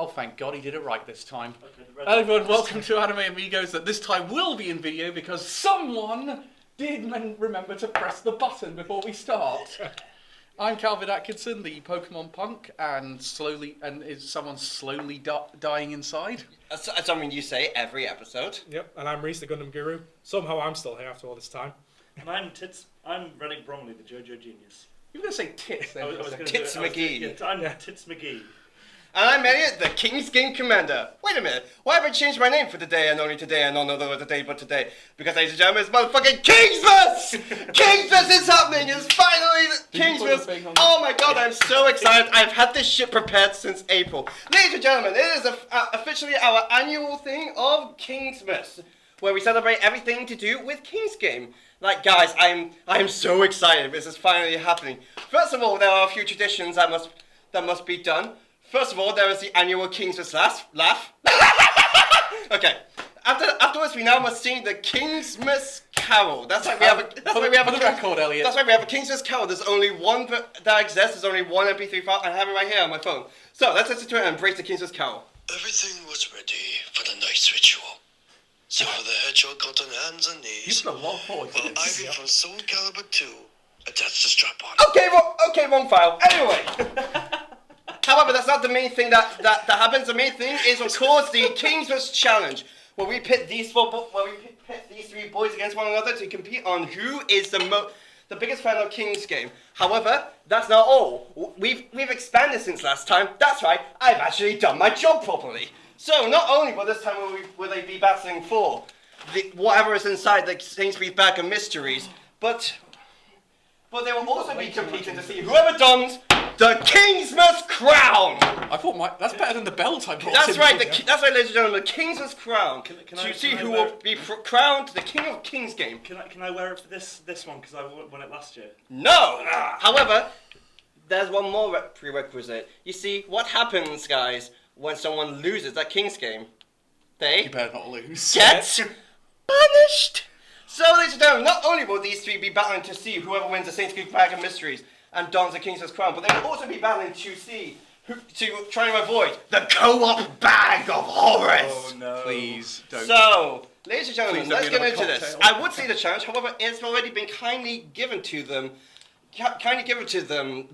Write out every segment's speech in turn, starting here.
thank God he did it right this time. Okay, Hello everyone, welcome to Anime Amigos that this time will be in video because someone did remember to press the button before we start. I'm Calvin Atkinson, the Pokemon punk, and is someone slowly dying inside? That's something you say every episode. Yep, and I'm Reese, the Gundam Guru. Somehow I'm still here after all this time. And I'm Reddick Bromley, the JoJo Genius. You were going to say Tits then. Tits McGee. I'm Tits McGee. And I'm Elliot, the King's Game Commander. Wait a minute, why have I changed my name for today and only today and not another day but today? Because, ladies and gentlemen, it's motherfucking Kingsmas! Kingsmas is happening! It's finally Kingsmas! Oh my god, I'm so excited. I've had this shit prepared since April. Ladies and gentlemen, it is officially our annual thing of Kingsmas, where we celebrate everything to do with King's Game. Like, guys, I'm so excited. This is finally happening. First of all, there are a few traditions that must be done. First of all, there is the annual Kingsmas laugh. Okay. Afterwards, we now must sing the Kingsmas Carol. That's why we have a. That's why we have a record, Elliot. That's why we have a Kingsmas Carol. There's only one that exists. There's only one MP3 file. I have it right here on my phone. So let's listen to it and embrace the Kingsmas Carol. Everything was ready for the night's ritual. So the hedgehog got on hands and knees. You put a lot forward to While this. Ivy from Soul Calibur 2 attached the strap on. Okay, wrong file. Anyway. However, that's not the main thing that happens. The main thing is, of course, the Kingsmas Challenge, where we pit these three boys against one another to compete on who is the biggest fan of King's Game. However, that's not all. We've expanded since last time. That's right. I've actually done my job properly. So not only will this time will they be battling for whatever is inside the Sainsbury's bag of mysteries, but they will also be competing to see whoever dons the Kingsmas crown. I thought that's better than the belt I brought. That's right. That's right, ladies and gentlemen. The Kingsmas crown. To see who will be crowned the King of King's Game. Can I wear it for this one because I won it last year? No. However, there's one more prerequisite. You see, what happens, guys, when someone loses that King's Game? You better not lose. Get punished. So, ladies and gentlemen, not only will these three be battling to see whoever wins the Saints Creek Bag of Mysteries and dons the Kingsmas crown, but they will also be battling to try and avoid the co-op bag of horrors. Oh no! Please don't. So, ladies and gentlemen, Please don't let's be get another into this. cocktail. I would say the challenge, however, it's already been kindly given to them.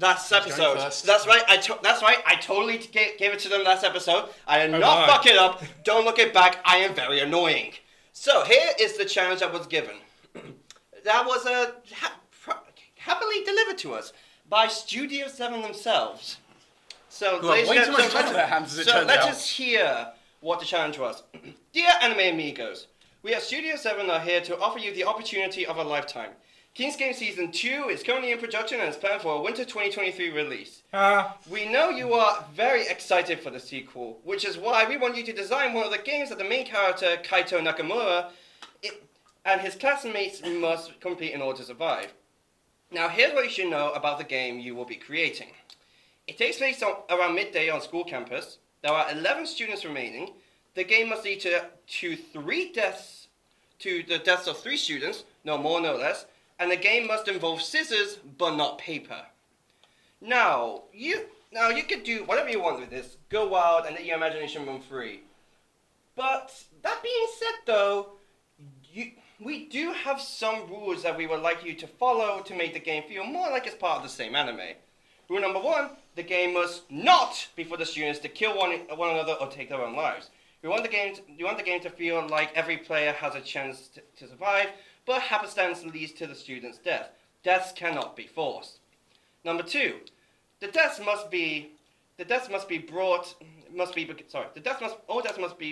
Last episode. First. That's right. I totally gave it to them last episode. I did Oh not my. fuck it up. Don't look it back. I am very annoying. So here is the challenge that was given. That was happily delivered to us by Studio 7 themselves. So, Who have way too much time on their hands, as it turns let's out. just hear what the challenge was. Dear Anime Amigos, we at Studio 7 are here to offer you the opportunity of a lifetime. King's Game Season 2 is currently in production and is planned for a winter 2023 release. We know you are very excited for the sequel, which is why we want you to design one of the games that the main character, Kaito Nakamura, and his classmates must complete in order to survive. Now, here's what you should know about the game you will be creating. It takes place around midday on school campus. There are 11 students remaining. The game must lead to the deaths of 3 students, no more, no less, and the game must involve scissors, but not paper. Now you can do whatever you want with this. Go wild and let your imagination run free. But that being said, though, we do have some rules that we would like you to follow to make the game feel more like it's part of the same anime. Rule number 1, the game must not be for the students to kill one another or take their own lives. You want the game to feel like every player has a chance to survive, but happenstance leads to the student's death. Deaths cannot be forced. Number 2, all deaths must be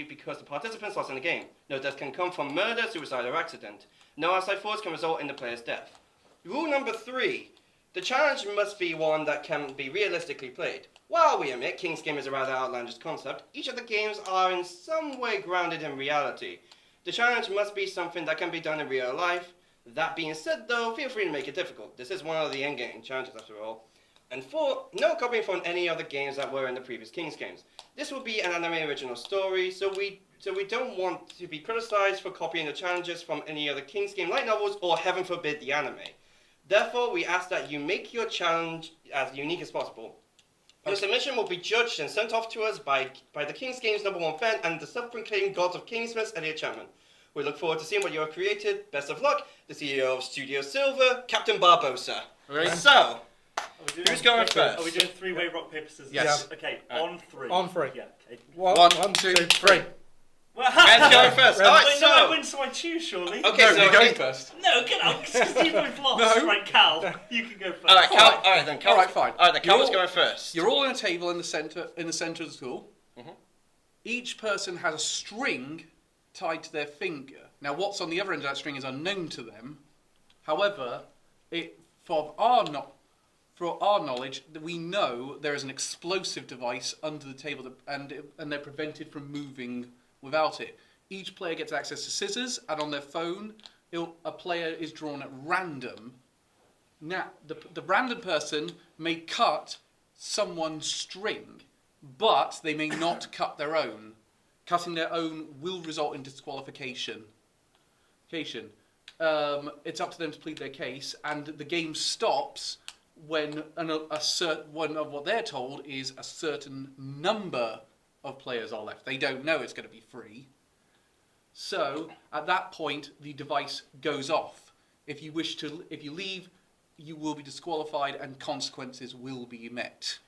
because the participants lost in the game. No deaths can come from murder, suicide, or accident. No outside force can result in the player's death. Rule number 3, the challenge must be one that can be realistically played. While we admit King's Game is a rather outlandish concept, each of the games are in some way grounded in reality. The challenge must be something that can be done in real life. That being said, though, feel free to make it difficult. This is one of the endgame challenges after all. And 4, no copying from any other games that were in the previous King's Games. This will be an anime original story, so we don't want to be criticized for copying the challenges from any other King's Game light novels or, heaven forbid, the anime. Therefore, we ask that you make your challenge as unique as possible. Your submission will be judged and sent off to us by the King's Games #1 fan and the self-proclaimed gods of Kingsmas, Elliot Chapman. We look forward to seeing what you have created. Best of luck, the CEO of Studio Silver, Captain Barbosa. Ready? So, Who's who's going first? Are we doing three-way rock, paper, scissors? Yes. Okay, Alright. on three. On three. Yeah, okay. One, two, three. Well, Red's going first. Alright, Wait, no, I so... win, so I choose, surely. Okay, No, so... you're going first. No, get out, because you both lost. No. Right, Cal, you can go first. Alright, Cal, alright then, Cal. Alright, fine. Alright, then Cal was You're all- going first. You're all in a table in the center of the school. Mhm. Each person has a string tied to their finger. Now, what's on the other end of that string is unknown to them. However, for our knowledge, we know there is an explosive device under the table, and they're prevented from moving without it. Each player gets access to scissors, and on their phone, a player is drawn at random. Now, the random person may cut someone's string, but they may not cut their own. Cutting their own will result in disqualification. It's up to them to plead their case, and the game stops when one of what they're told is a certain number of players are left. They don't know it's going to be free. So at that point, the device goes off. If you leave, you will be disqualified, and consequences will be met.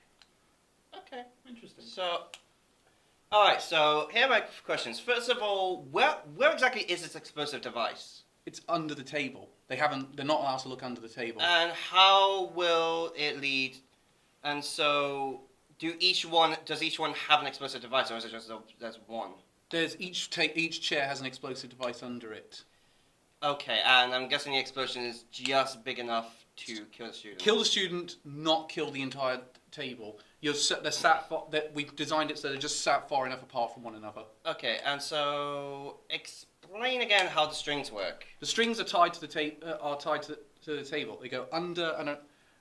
Okay. Interesting. So... Alright, so here are my questions. First of all, where exactly is this explosive device? It's under the table. They're not allowed to look under the table. And how will it lead? And so, does each one have an explosive device, or is it just there's one? There's each chair has an explosive device under it. Okay, and I'm guessing the explosion is just big enough to kill the student. Kill the student, not kill the entire table. We've designed it so they're just sat far enough apart from one another. Okay, and so explain again how the strings work. The strings are tied to the table. They go under and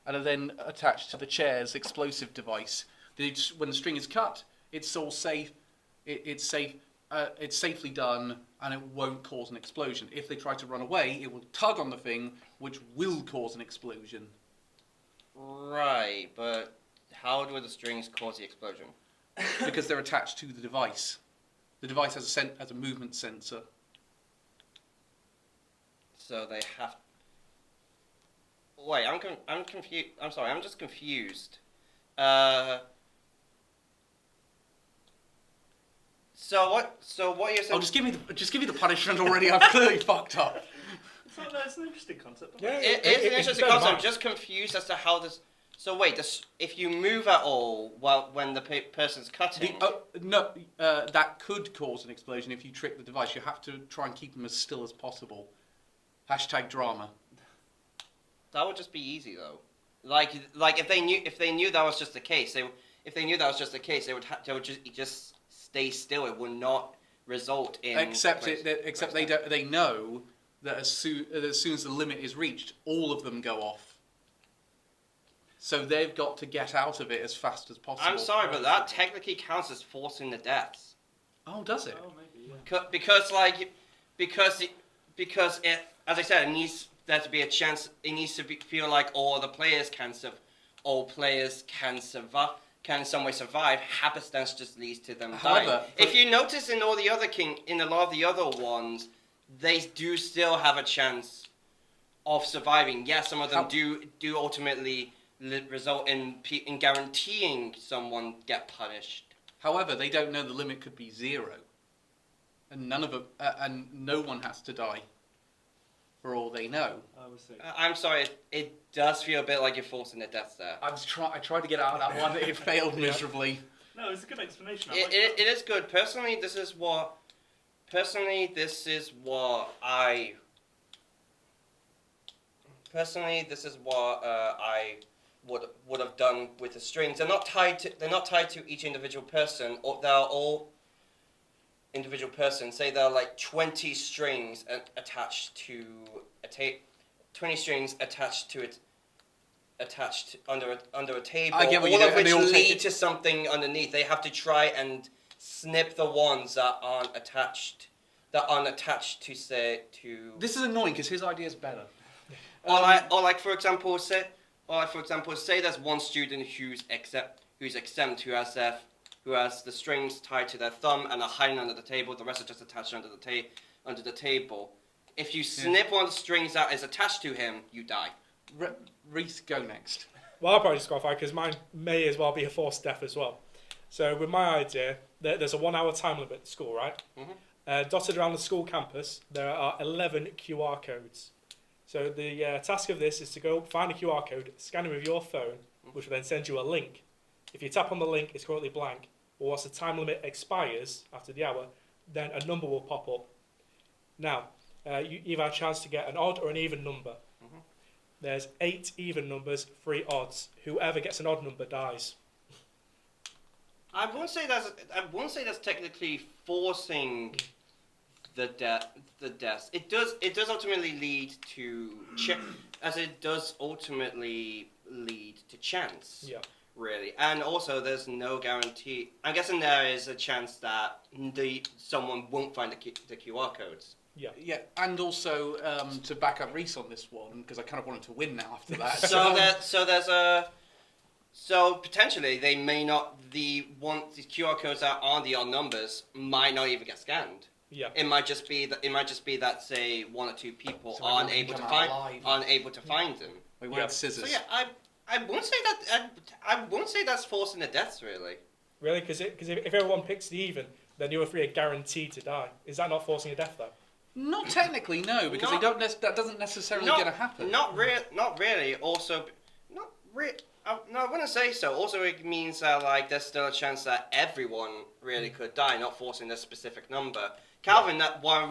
are then attached to the chair's explosive device. When the string is cut, it's all safe. It's safe. It's safely done, and it won't cause an explosion. If they try to run away, it will tug on the thing, which will cause an explosion. Right, but how do the strings cause the explosion? Because they're attached to the device. The device has a movement sensor. So they have. Wait, I'm confused. I'm sorry, I'm just confused. So what you're saying? Oh, just give me the punishment already. I've clearly fucked up. It's an interesting concept. Yeah, It is an interesting better concept. I'm than just confused as to how this. So wait, if you move at all when the person's cutting. That could cause an explosion if you trick the device. You have to try and keep them as still as possible. #drama. That would just be easy though. Like if they knew that was just the case, they would just stay still. It would not result in. Except they know that as soon as the limit is reached, all of them go off. So they've got to get out of it as fast as possible. I'm sorry, but that technically counts as forcing the deaths. Oh, does it? Oh, maybe, yeah. Because it, as I said, it needs there to be a chance. It needs to feel like all players can survive. Can in some way survive. Happenstance just leads to them dying. However, if you notice in a lot of the other ones, they do still have a chance of surviving. Yes, some of them do ultimately result in guaranteeing someone get punished. However, they don't know the limit could be 0, and and no one has to die. For all they know. We'll see. I'm sorry, it does feel a bit like you're forcing the deaths there. I tried to get out of that one. It failed miserably. No, it's a good explanation. It is good. Personally, this is what I would have done with the strings. They're not tied to each individual person, or they're all individual person. Say there are like 20 strings attached to a 20 strings attached under a table. I get what all you of do, which lead to something underneath. They have to try and snip the ones that aren't attached to This is annoying because his idea is better. for example, say there's one student who's who's exempt, who has the strings tied to their thumb and are hiding under the table. The rest are just attached under the table. If you snip one of the strings that is attached to him, you die. Reese, go next. Well, I'll probably just qualify because mine may as well be a forced death as well. So with my idea, there's a 1 hour time limit at school, right? Dotted around the school campus, there are 11 QR codes. So the task of this is to go find a QR code, scan it with your phone, which will then send you a link. If you tap on the link, it's currently blank. But once the time limit expires after the hour, then a number will pop up. Now, you either have a chance to get an odd or an even number. There's 8 even numbers, 3 odds. Whoever gets an odd number dies. I won't say that's technically forcing the death. It does ultimately lead to as it does ultimately lead to chance. Yeah. Really, and also there's no guarantee. I'm guessing there is a chance that someone won't find the QR codes. Yeah, and also to back up Reese on this one, because I kind of wanted to win now after that. So potentially they may not the QR codes that are the odd numbers might not even get scanned. Yeah. It might just be that say 1 or 2 people So aren't everyone able can to come find alive. them. We went scissors. So yeah, I won't say that. I won't say that's forcing the deaths really. Really? Because if everyone picks the even, then the other 3 are guaranteed to die. Is that not forcing a death, though? Not technically, no, because that doesn't necessarily going to happen. Not really. Also, not really. No, I wouldn't say so. Also, it means that like there's still a chance that everyone really could die, not forcing a specific number. Calvin, that what I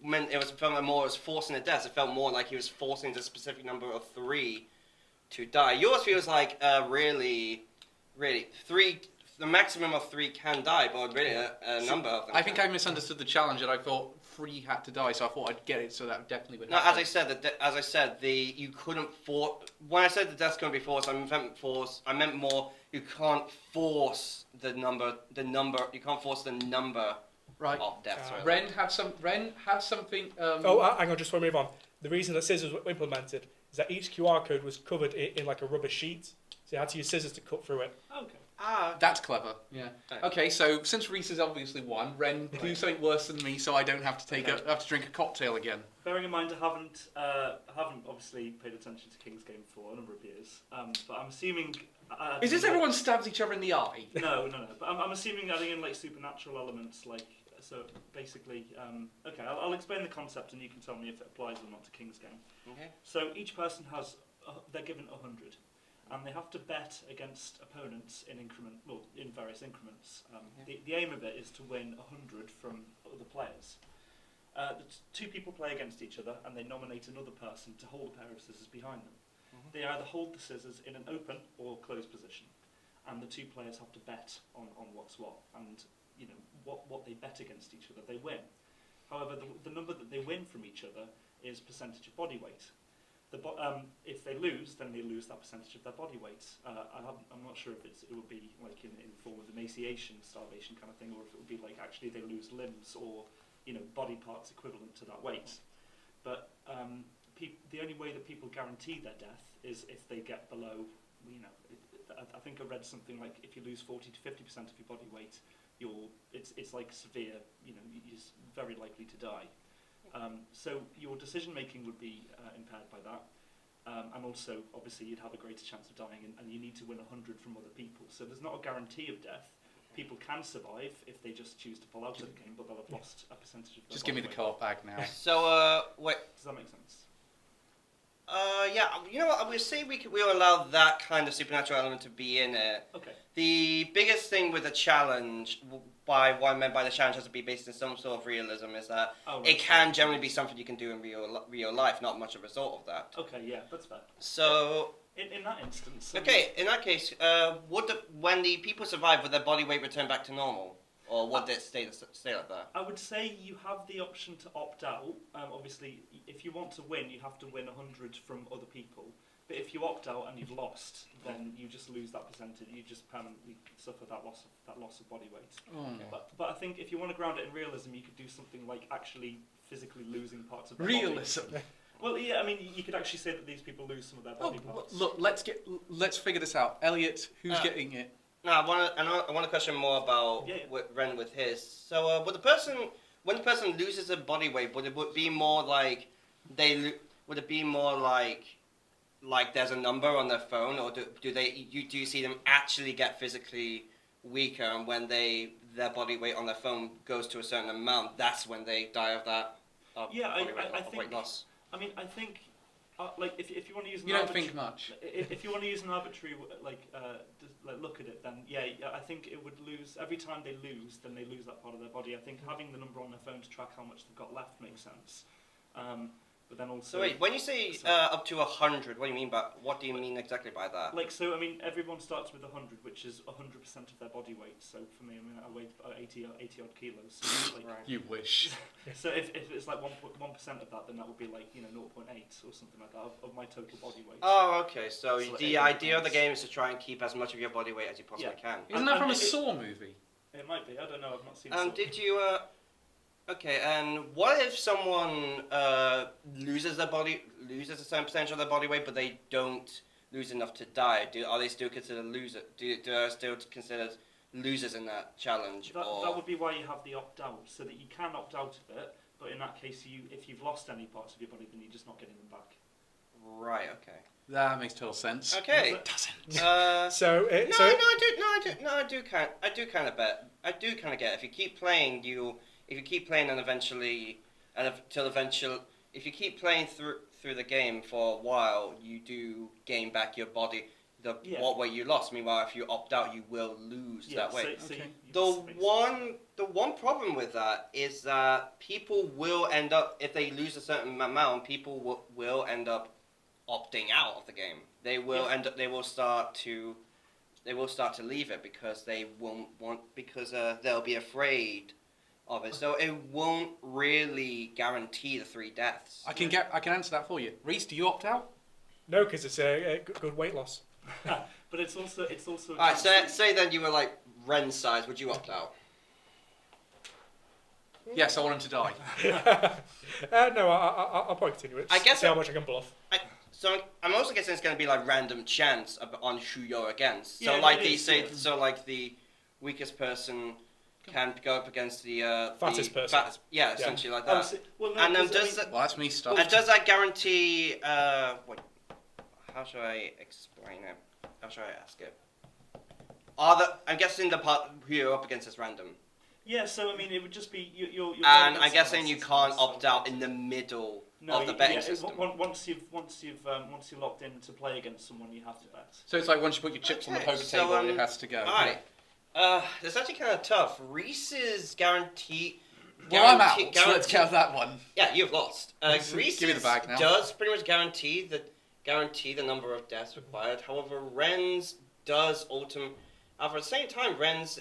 meant it felt more as forcing a death. It felt more like he was forcing the specific number of 3 to die. Yours feels like really 3. The maximum of 3 can die, but really a number of them. I think I misunderstood the challenge, and I thought 3 had to die, so I thought I'd get it, so that definitely would No, happen. as I said, you couldn't force. When I said the death's going to be forced, I meant more. You can't force the number. You can't force the number Right. of deaths. Really. Ren have something. Hang on, just before we move on. The reason that scissors were implemented is that each QR code was covered in like a rubber sheet, so you had to use scissors to cut through it. Okay. That's clever. Yeah. Okay, so since Reese has obviously won, Ren, do something worse than me, so I don't have to have to drink a cocktail again. Bearing in mind, I haven't obviously paid attention to King's Game for a number of years, but I'm assuming. Is this everyone stabs each other in the eye? No. But I'm assuming adding in like supernatural elements, like so. Basically, okay, I'll explain the concept, and you can tell me if it applies or not to King's Game. Okay. So each person has, they're given 100. And they have to bet against opponents in various increments. The aim of it is to win 100 from other players. The 2 people play against each other, and they nominate another person to hold a pair of scissors behind them. They either hold the scissors in an open or closed position, and the 2 players have to bet on what's what, and what they bet against each other, they win. However, the number that they win from each other is percentage of body weight. If they lose, then they lose that percentage of their body weight. I'm not sure if it would be like in the form of emaciation, starvation kind of thing, or if it would be like actually they lose limbs or body parts equivalent to that weight. But the only way that people guarantee their death is if they get below. I think I read something like if you lose 40 to 50% of your body weight, it's like severe. You're very likely to die. So your decision making would be impaired by that, and also obviously you'd have a greater chance of dying, and you need to win 100 from other people. So there's not a guarantee of death. People can survive if they just choose to pull out of the game, but they'll have lost a percentage of their Just give me the co-op bag now. So wait. Does that make sense? Yeah. You know what? I would say we'll allow that kind of supernatural element to be in it. Okay. The biggest thing with the challenge, what I meant by the challenge has to be based in some sort of realism, is that it can generally be something you can do in real life, not much of a result of that. Okay, yeah, that's fair. So in that instance. Okay, in that case, when the people survive, would their body weight return back to normal, or would it stay like that? I would say you have the option to opt out. Obviously, if you want to win, you have to win 100 from other people. But if you opt out and you've lost, then you just lose that percentage. You just permanently suffer that loss of body weight. But I think if you want to ground it in realism, you could do something like actually physically losing parts of their Realism. body. Well, yeah, I mean, you could actually say that these people lose some of their body parts. Look, let's figure this out. Elliot, who's getting it? No, I want to question more about Ren with his. So, when the person loses a body weight, would it be more like would it be more like there's a number on their phone, or do you see them actually get physically weaker, and when their body weight on their phone goes to a certain amount, that's when they die of that weight loss? I mean, I think like if you want to use you don't think much. If you want to use an arbitrary look at it, then I think it would lose every time they lose. Then they lose that part of their body. I think having the number on their phone to track how much they've got left makes sense. But then also. So wait, when you say up to 100, what do you mean exactly by that? Like, so I mean, everyone starts with 100, which is 100% of their body weight. So for me, I mean, I weigh 80 odd kilos. So like, You wish. So if it's like 1% of that, then that would be like 0.8 or something like that of my total body weight. Oh, okay. So the idea of the game is to try and keep as much of your body weight as you possibly can. Isn't that from a Saw movie? It might be. I don't know. I've not seen. Saw. Did you? Okay, and what if someone loses a certain percentage of their body weight, but they don't lose enough to die? Are they still considered losers? Do they still considered losers in that challenge? That would be why you have the opt out, so that you can opt out of it. But in that case, if you've lost any parts of your body, then you're just not getting them back. Right. Okay. That makes total sense. Okay. It doesn't. I do kind of get it. If you keep playing, if you keep playing if you keep playing through the game for a while, you do gain back your body, what weight you lost. Meanwhile, if you opt out, you will lose that weight. The one problem with that is that people will end up, if they lose a certain amount, people will end up opting out of the game. They will end up. They will start to leave it because they won't want, because they'll be afraid of it. So it won't really guarantee the 3 deaths. I can answer that for you. Reese, do you opt out? No, because it's a good weight loss. But it's also. Alright, say then you were like Ren's size. Would you opt out? Yes, I want him to die. No, I'll probably continue it. I guess see how much I can bluff. So I'm also guessing it's going to be like random chance on who you're against. So so like the weakest person can go up against the fattest person. Essentially like that. Well, that's me stuffed. And does that guarantee? How should I explain it? How should I ask it? I'm guessing the part who you're up against is random. Yeah, so I mean, it would just be you're and I'm guessing you can't opt out in the middle of the betting system. Once you're locked in to play against someone, you have to bet. So it's like once you put your chips on the poker table, it has to go. Alright. It's actually kind of tough. Reese's guarantee. Well, I'm out. So let's count that one. Yeah, you've lost. Reese's give me the bag now. Does pretty much guarantee the number of deaths required. However, Ren's does ultimately. At the same time, Ren's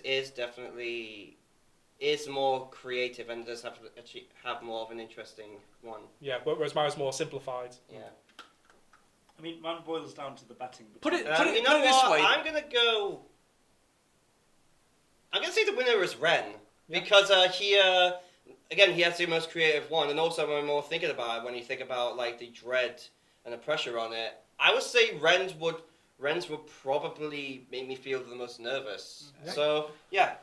is more creative and does have more of an interesting one. Yeah, whereas mine is more simplified. Yeah. I mean, mine boils down to the betting. Put it this way. I'm gonna say the winner is Ren because he has the most creative one, and also when I'm more thinking about it, when you think about like the dread and the pressure on it, I would say Ren's would probably make me feel the most nervous. Yeah. So yeah.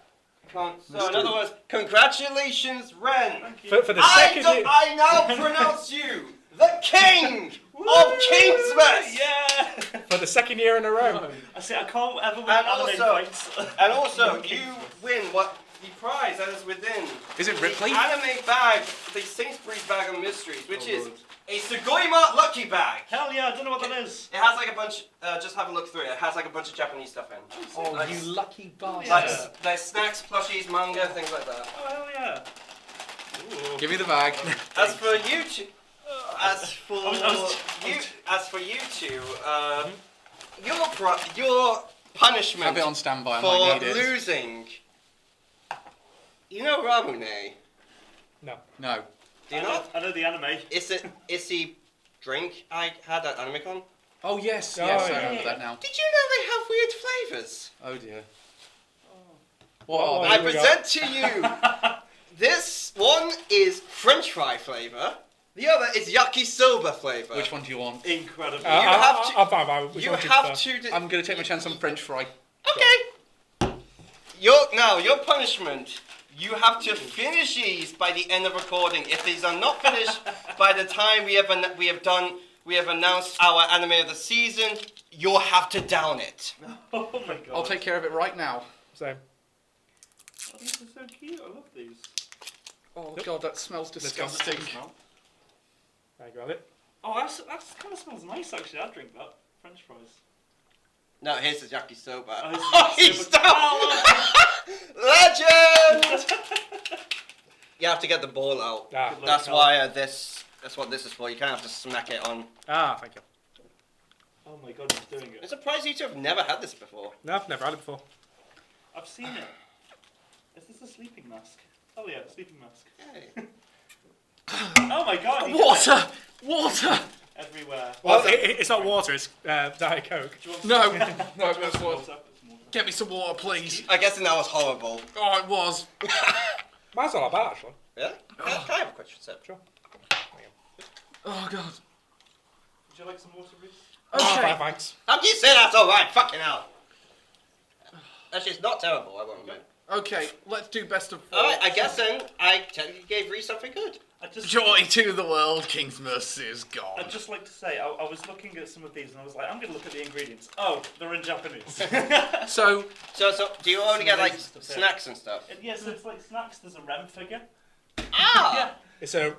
So in other words, congratulations, Ren. Thank you. For the second year... I now pronounce you the king of Kingsmas. Yeah. For the second year in a row. I say I can't ever win anime fights. And also, you win what the prize that is within. Is it Ripley? The anime bag, the Sainsbury's bag of mysteries, which is a Sugoima lucky bag. Hell yeah, I don't know what that is. It has like a bunch. Just have a look through it. It has like a bunch of Japanese stuff in. Oh, like, you lucky bastard! Like there's snacks, plushies, manga, things like that. Oh hell yeah! Ooh. Give me the bag. As for you two, your punishment Have it on standby. I for might need it. losing. You know Ramune? No. No. Do you know? I know the anime. It's the drink I had at AnimeCon. Oh yes, Oh, yes, yeah. I remember that now. Did you know they have weird flavours? Oh dear. Oh, What I are they? present to you. This one is French fry flavour. The other is yakisoba flavour. Which one do you want? Incredible. I'm fine. Which You one do have prefer? to. I'm gonna take my chance on French fry. Okay. your punishment. You have to finish these by the end of recording. If these are not finished by the time we have announced our anime of the season, you'll have to down it. Oh my god. I'll take care of it right now. Same. Oh, these are so cute. I love these. Oh god, that smells disgusting. There you go, Elliot. Oh, that kind of smells nice actually. I'd drink that. French fries. No, here's the yakisoba. Oh, He's Legend! You have to get the ball out. Ah, That's why that's what this is for. You can't have to smack it on. thank you. Oh my god, he's doing I'm it. surprised you two have never had this before. No, I've never had it before. I've seen it. Is this a sleeping mask? Oh yeah, sleeping mask. Hey. Oh my god. Water! Water! Everywhere. Well, it's not water, it's Diet Coke. Do you want No, some- no, Do you want that's some water. water? Get me some water, please. I guess that was horrible. Oh, it was. Mine's not that bad, actually. Yeah? Can I have a question, sir? Sure. Oh god. Would you like some water, Reese? Oh, Okay. thanks. How can you say that's alright? Fucking hell. Actually, it's not terrible, I won't admit. Okay, let's do best of 4. Alright, I guess then I technically gave Reese something good. Joy to the world, Kingsmas is gone. I'd just like to say, I was looking at some of these and I was like, I'm going to look at the ingredients. Oh, they're in Japanese. So, So do you only get like Amazing stuff, yeah. snacks and stuff? Yeah, so it's like snacks. There's a Rem figure. Ah! Yeah, It's a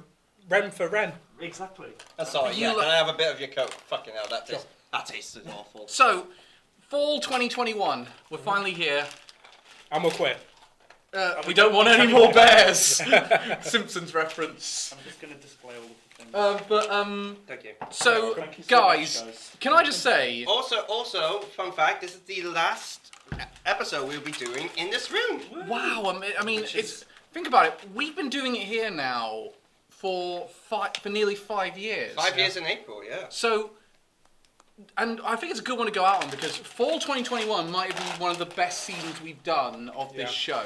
Ren for Ren. exactly. Sorry, You yeah. look- Can I have a bit of your Coke? Fucking hell, that tasted awful. so, fall 2021. We're finally here. And we'll quit. We don't want any more bears. Simpsons reference. I'm just going to display all of the things. Thank you. So, Thank you so guys, much, guys. can I just say, Also, fun fact, this is the last episode we'll be doing in this room. wow, I mean, it's think about it. We've been doing it here now for nearly 5 years. 5 years in April, yeah. So, and I think it's a good one to go out on because fall 2021 might have been one of the best seasons we've done of this show.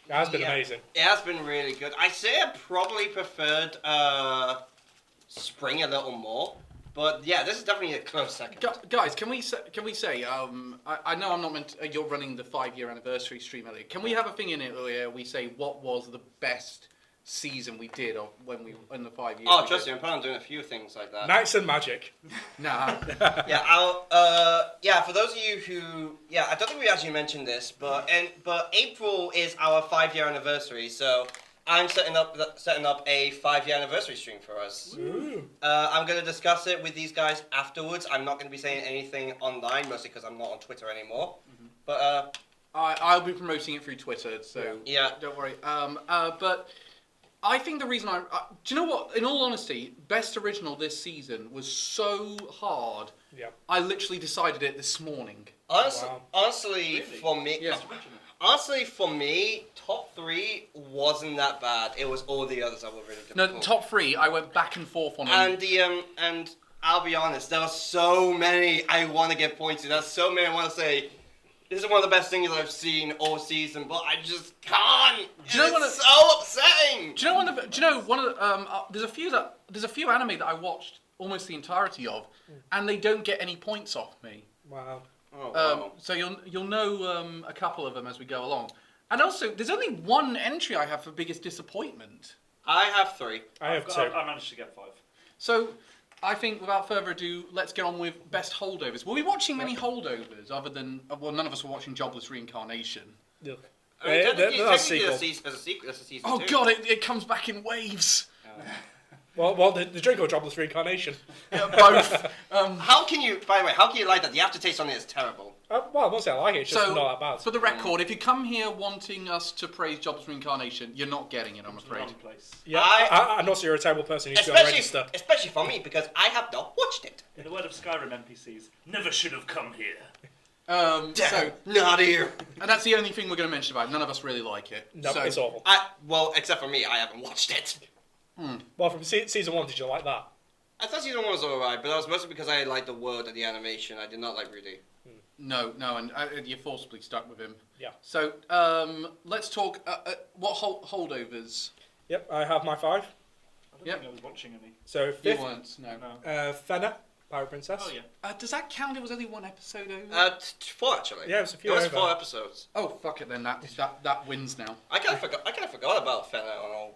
It has been Yeah. amazing. It has been really good. I say I probably preferred spring a little more, but yeah, this is definitely a close second. Guys, can we say? I know I'm not meant. You're running the 5-year anniversary stream, Elliot. Can we have a thing in it where we say what was the best season we did of when we in the 5 years? Oh, trust me, I'm planning on doing a few things like that. Knights and Magic. Nah. Yeah, for those of you who, I don't think we actually mentioned this, but April is our 5-year anniversary, so I'm setting up a 5-year anniversary stream for us. Ooh. I'm going to discuss it with these guys afterwards. I'm not going to be saying anything online, mostly because I'm not on Twitter anymore. But I'll be promoting it through Twitter, so Yeah. don't worry. But I think the reason do you know what? In all honesty, best original this season was so hard. Yeah. I literally decided it this morning. Wow. honestly, for me, Yeah. honestly for me, top 3 wasn't that bad. It was all the others that were really No, difficult. top 3. I went back and forth on them. And I'll be honest, there are so many I want to give points to. There's so many I want to say. This is one of the best things I've seen all season, but I just can't. Do you know what It's so upsetting. Do you know one of the there's a few anime that I watched almost the entirety of, and they don't get any points off me. Wow. Oh, wow. So you'll know a couple of them as we go along. And also, there's only one entry I have for biggest disappointment. I have 3. I have 2. I managed to get 5. So I think without further ado, let's get on with best holdovers. Were we watching many holdovers other than none of us were watching Jobless Reincarnation? Ugh. I mean, technically, That's a technically sequel. there's a season Oh 2. god, it comes back in waves. Well, the drink or Jobless Reincarnation. Both. How can you, by the way, how can you like that? The aftertaste on it is terrible. Well, I won't say I like it, it's just So, not that bad. for the record, if you come here wanting us to praise Jobless Reincarnation, you're not getting it, I'm afraid. Wrong place. Yeah, I- and also you're a terrible person who's going to register. Especially for me, because I have not watched it. In the word of Skyrim NPCs, never should have come here. So, Not here. and that's the only thing we're going to mention about it. None of us really like it. No, So- it's awful. Well, except for me, I haven't watched it. Well, from season 1, did you like that? I thought season 1 was alright, but that was mostly because I liked the world and the animation. I did not like Rudy. No, and you're forcibly stuck with him. Yeah. So, let's talk, what holdovers? Yep, I have my 5. I don't Yep. think I was watching any. So, You 5th, weren't, no. No. Fenner. Pirate Princess. Oh yeah. Does that count? It was only one episode over. 4 actually. Yeah, it was a few It was over. 4 episodes. Oh fuck it then. That wins now. I kind of forgot about Fenner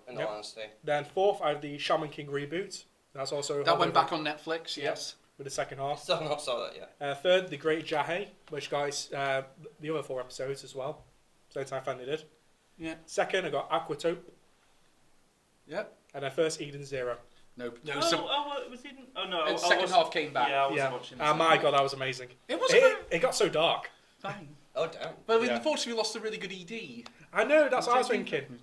in Yep. all honesty. Then fourth, I have the Shaman King reboot. That's also That went Holdover back on Netflix. Yes. with the second half. Still not saw that yet. Third, The Great Jahei, which guys the other 4 episodes as well. Same time family did. Yeah. Second, I got Aquatope, Yep. and then first Eden Zero. No. It was even. Oh no. And second half came back. Yeah, I was Yeah. watching. Oh my god, that was amazing. It was It got so dark. fine. Oh damn. But Yeah. unfortunately, we lost a really good ED. I know, that's what I was thinking.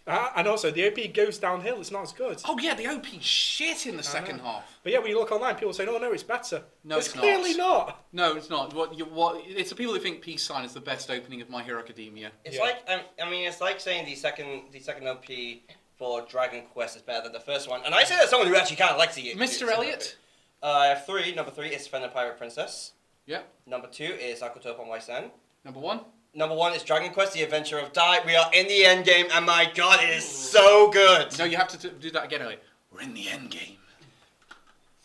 And also, the OP goes downhill. It's not as good. Oh yeah, the OP shit in the second half. But yeah, when you look online, people say, "Oh no, it's better." No, it's it's clearly not. No, it's not. It's the people who think Peace Sign is the best opening of My Hero Academia. It's Yeah. like it's like saying the second OP for Dragon Quest is better than the first one, and I say that as someone who actually kind of likes the Mr. Elliot. I have 3. Number 3 is Fenner Pirate Princess. Yep. Number 2 is Aquatope on White Sand. Number 1. Number 1 is Dragon Quest: The Adventure of Dai. We are in the end game, and my god, it is so good. No, you have to do that again, Elliot. We're in the end game.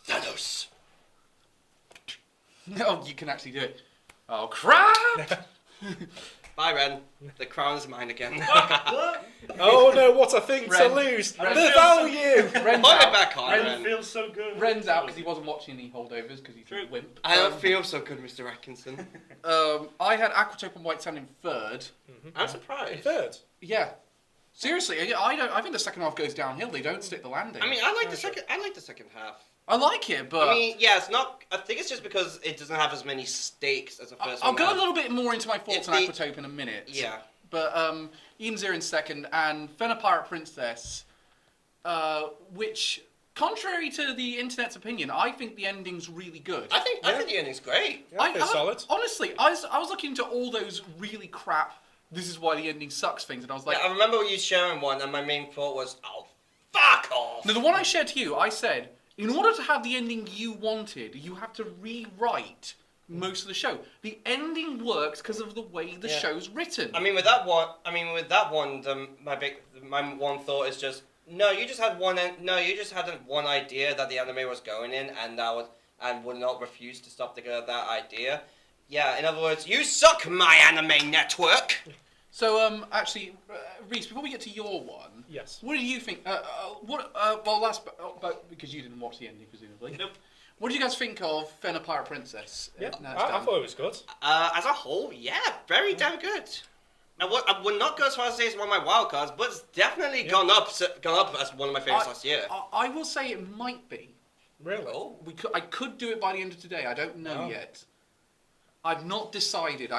Thanos. Oh, you can actually do it. Oh crap! Bye, Ren. The crown is mine again. Oh no, what a thing to Ren. lose! Ren. The value! Ren's Put it out. back on, It Ren. feels so good. Ren's out because he wasn't watching any holdovers because he's True. a wimp. I don't feel so good, Mr. Atkinson. I had Aquatope and White Sand in third. I'm surprised. Third. Yeah. Seriously, I think the second half goes downhill. They don't stick the landing. I mean, I like the second half. I like it, but I mean, yeah, it's not. I think it's just because it doesn't have as many stakes as the first I'll one. go a had. little bit more into my thoughts It's on the- Aquatope in a minute. Yeah. But Eden Zero in second, and Fenner Pirate Princess, which, contrary to the internet's opinion, I think the ending's really good. I think the ending's great. Yeah, it's solid. Honestly, I was looking into all those really crap, this is why the ending sucks things, and I was like... I remember you sharing one, and my main thought was, oh, fuck off! No, the one I shared to you, I said, in order to have the ending you wanted, you have to rewrite most of the show. The ending works because of the way the Yeah. show's written. I mean, with that one, my one thought is just, you just had one idea that the anime was going in, and would not refuse to stop that idea. Yeah, in other words, you suck, my anime network! So, actually, Reese, before we get to your one, Yes. what do you think? Because you didn't watch the ending, presumably. Nope. What do you guys think of Fenner Pirate Princess? Yeah, Now it's I done? thought it was good. As a whole, yeah, very damn good. I would not go as far as to say it's one of my wild cards, but it's definitely gone up as one of my favorites last year. I will say it might be. Really? Oh. I could do it by the end of today. I don't know Oh. yet. I've not decided.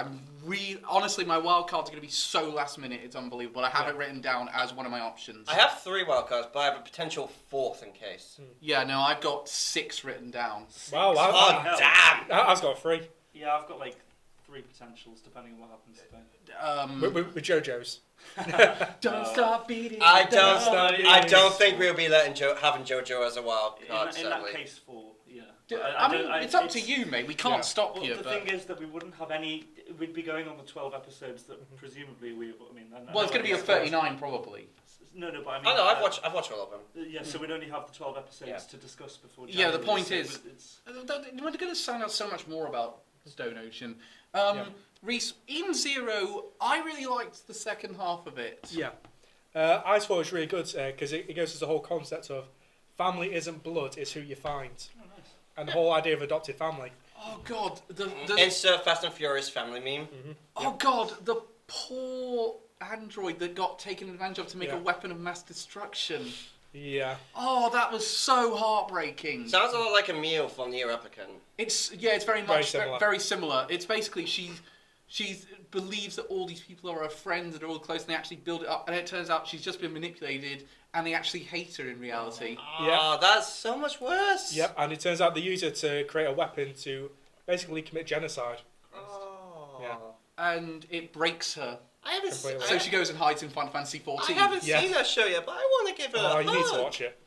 Honestly, my wild cards are going to be so last minute. It's unbelievable. I have it written down as one of my options. I have 3 wild cards, but I have a potential 4th in case. Yeah, no, I've got 6 written down. Wow, Oh, hell. damn! I've got 3. Yeah, I've got like 3 potentials depending on what happens today. With JoJo's. Don't stop beating. I stop don't think we'll be having JoJo as a wild card, In that sadly. case, 4. Yeah. I mean, it's up to you, mate. We can't Yeah. stop Well, you. the but... thing is that we wouldn't have any. We'd be going on the 12 episodes that presumably we. I mean, Well, it's going to be a 39 probably. No, but I mean. Oh no, I've watched all of them. Yeah, so we'd only have the 12 episodes Yeah. to discuss before. Yeah, the January, point so is- it's- We're going to sound out so much more about Stone Ocean. Yeah. Reese, Eden Zero, I really liked the second half of it. Yeah. I thought it was really good because it goes to the whole concept of family isn't blood, it's who you find. Oh, nice. And the whole idea of adopted family. Oh God, the Insert Fast and Furious family meme. oh God, the poor android that got taken advantage of to make a Yeah. weapon of mass destruction. Yeah. Oh, that was so heartbreaking. Sounds a lot like Emil from Nier Replicant. It's very Very much similar. very similar. It's basically she believes that all these people are her friends and are all close, and they actually build it up, and it turns out she's just been manipulated, and they actually hate her in reality. Yeah. Oh, that's so much worse. Yep. And it turns out they use it to create a weapon to basically commit genocide. Oh. Yeah. And it breaks her, I haven't Completely. so she goes and hides in Final Fantasy I 14. haven't Yeah. seen that show yet, but I want to give it Oh, a you need to hug. watch it.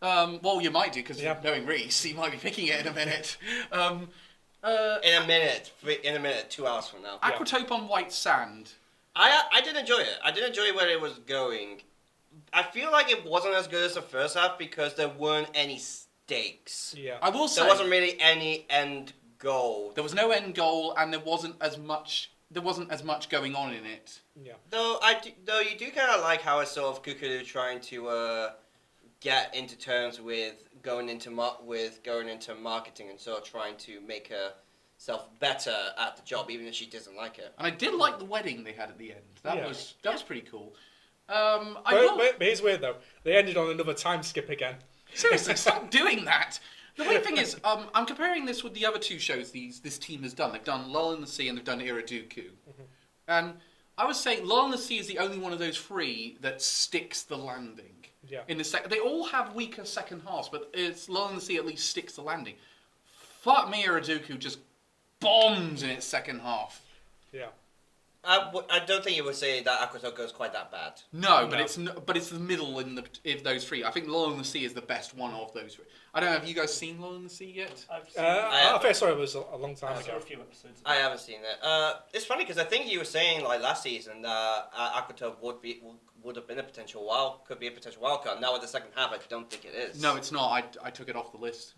Well, you might do because Yeah. knowing Reese, he might be picking it in a minute. In a minute, 2 hours from now. Aquatope on White Sand. I did enjoy it. I did enjoy where it was going. I feel like it wasn't as good as the first half because there weren't any stakes. Yeah. I will say There wasn't really any end goal. there was no end goal, and there wasn't as much going on in it. Yeah. Though you do kind of like how it's sort of Kukuru trying to get into terms with going into marketing and sort of trying to make herself better at the job, even if she doesn't like it. And I did like the wedding they had at the end. That Yeah. was pretty cool. But here's weird though. They ended on another time skip again. Seriously, stop doing that. The weird thing is, I'm comparing this with the other two shows this team has done. They've done Lull in the Sea and they've done Iraduku. And I would say Lull in the Sea is the only one of those three that sticks the landing. Yeah. In the they all have weaker second halves, but it's Lull in the Sea at least sticks the landing. Fuck me, Iraduku just bombs in its second half. Yeah. I don't think you would say that Aquatoko is quite that bad. No, but No. it's the middle in those three. I think Lull in the Sea is the best one of those three. I don't know. Have you guys seen Lull in the Sea yet? I've seen I think I saw it was a long time I saw ago. a few episodes. I haven't seen it. It's funny because I think you were saying like last season that Aquatoko would have been a potential could be a potential wild card. Now with the second half, I don't think it is. No, it's not. I took it off the list.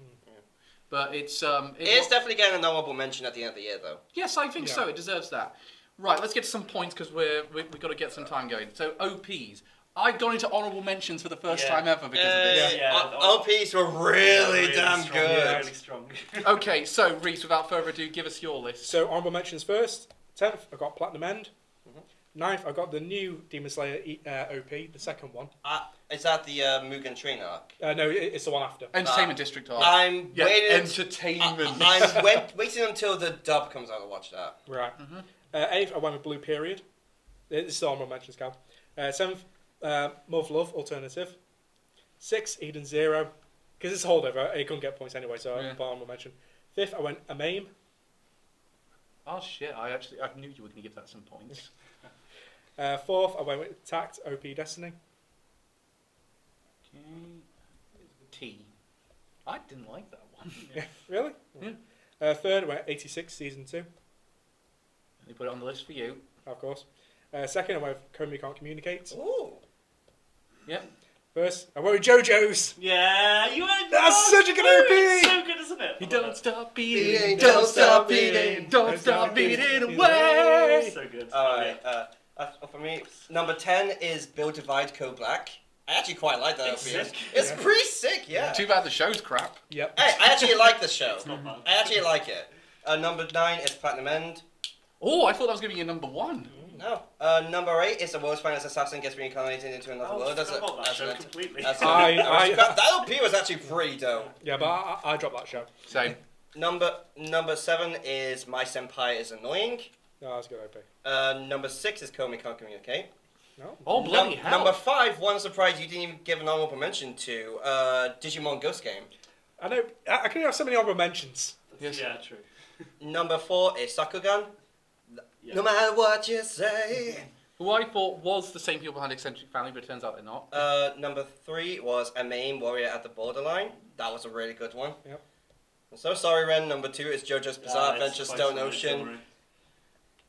But it's It's definitely getting an honorable mention at the end of the year, though. Yes, I think Yeah. so. It deserves that. Right, let's get to some points because we've got to get some time going. So OPs, I've gone into honourable mentions for the first Yeah. time ever because of this. OPs were really damn strong, good. Really strong. Okay, so Reese, without further ado, give us your list. So honourable mentions first. 10th, I got Platinum End. 9th, I got the new Demon Slayer OP, the second one. Is that the Mugen Train arc? No, it's the one after. Entertainment District arc. I'm Yeah, waiting. entertainment. I'm waiting until the dub comes out to watch that. Right. 8th, I went with Blue Period. This is the honourable mentions, Cal. 7th, More for Love, Alternative. 6th, Eden Zero. Because it's a holdover, it couldn't get points anyway, so I put honourable mention. 5th, I went Amame. Oh shit! I knew you were going to give that some points. 4th, I went with Tact, OP Destiny. Okay. T. I didn't like that one. Really? Yeah. 3rd, I went 86, Season 2, They put it on the list for you. of course. 2nd, I went with Komi Can't Communicate. Ooh. Yep. First, I went with JoJo's. Yeah, you went. That's such a good OP! It's so good, isn't it? You I don't love stop Beating, beating, don't don't stop stop beating, beating, don't stop beating away. it. So good. Alright, for me, number 10 is Bill Divide Code Black. I actually quite like that It's OP. sick. It's Yeah. pretty sick, yeah. Too bad the show's crap. Yep. Hey, I actually like the show. It's not bad. I actually like it. Number 9 is Platinum End. Oh, I thought that was going to be your number one. No. Number 8 is the world's finest assassin gets reincarnated into another world. I forgot about that show completely. That OP was actually pretty dope. Yeah, but I dropped that show. Same. Number 7 is My Senpai is Annoying. No, that's a good OP. Number 6 is Komi Can't Communicate. No? Oh, bloody hell. Number 5, one surprise you didn't even give an honorable mention to, Digimon Ghost Game. I know. I can have so many honorable mentions. Yes. Yeah, true. Number 4 is Sakugan. Yeah. No matter what you say. Who I thought was the same people behind Eccentric Family, but it turns out they're not. Number 3 was A Main Warrior at the Borderline. That was a really good one. Yep. I'm so sorry, Ren. Number 2 is JoJo's Bizarre It's Adventure quite Stone solid, Ocean. don't worry.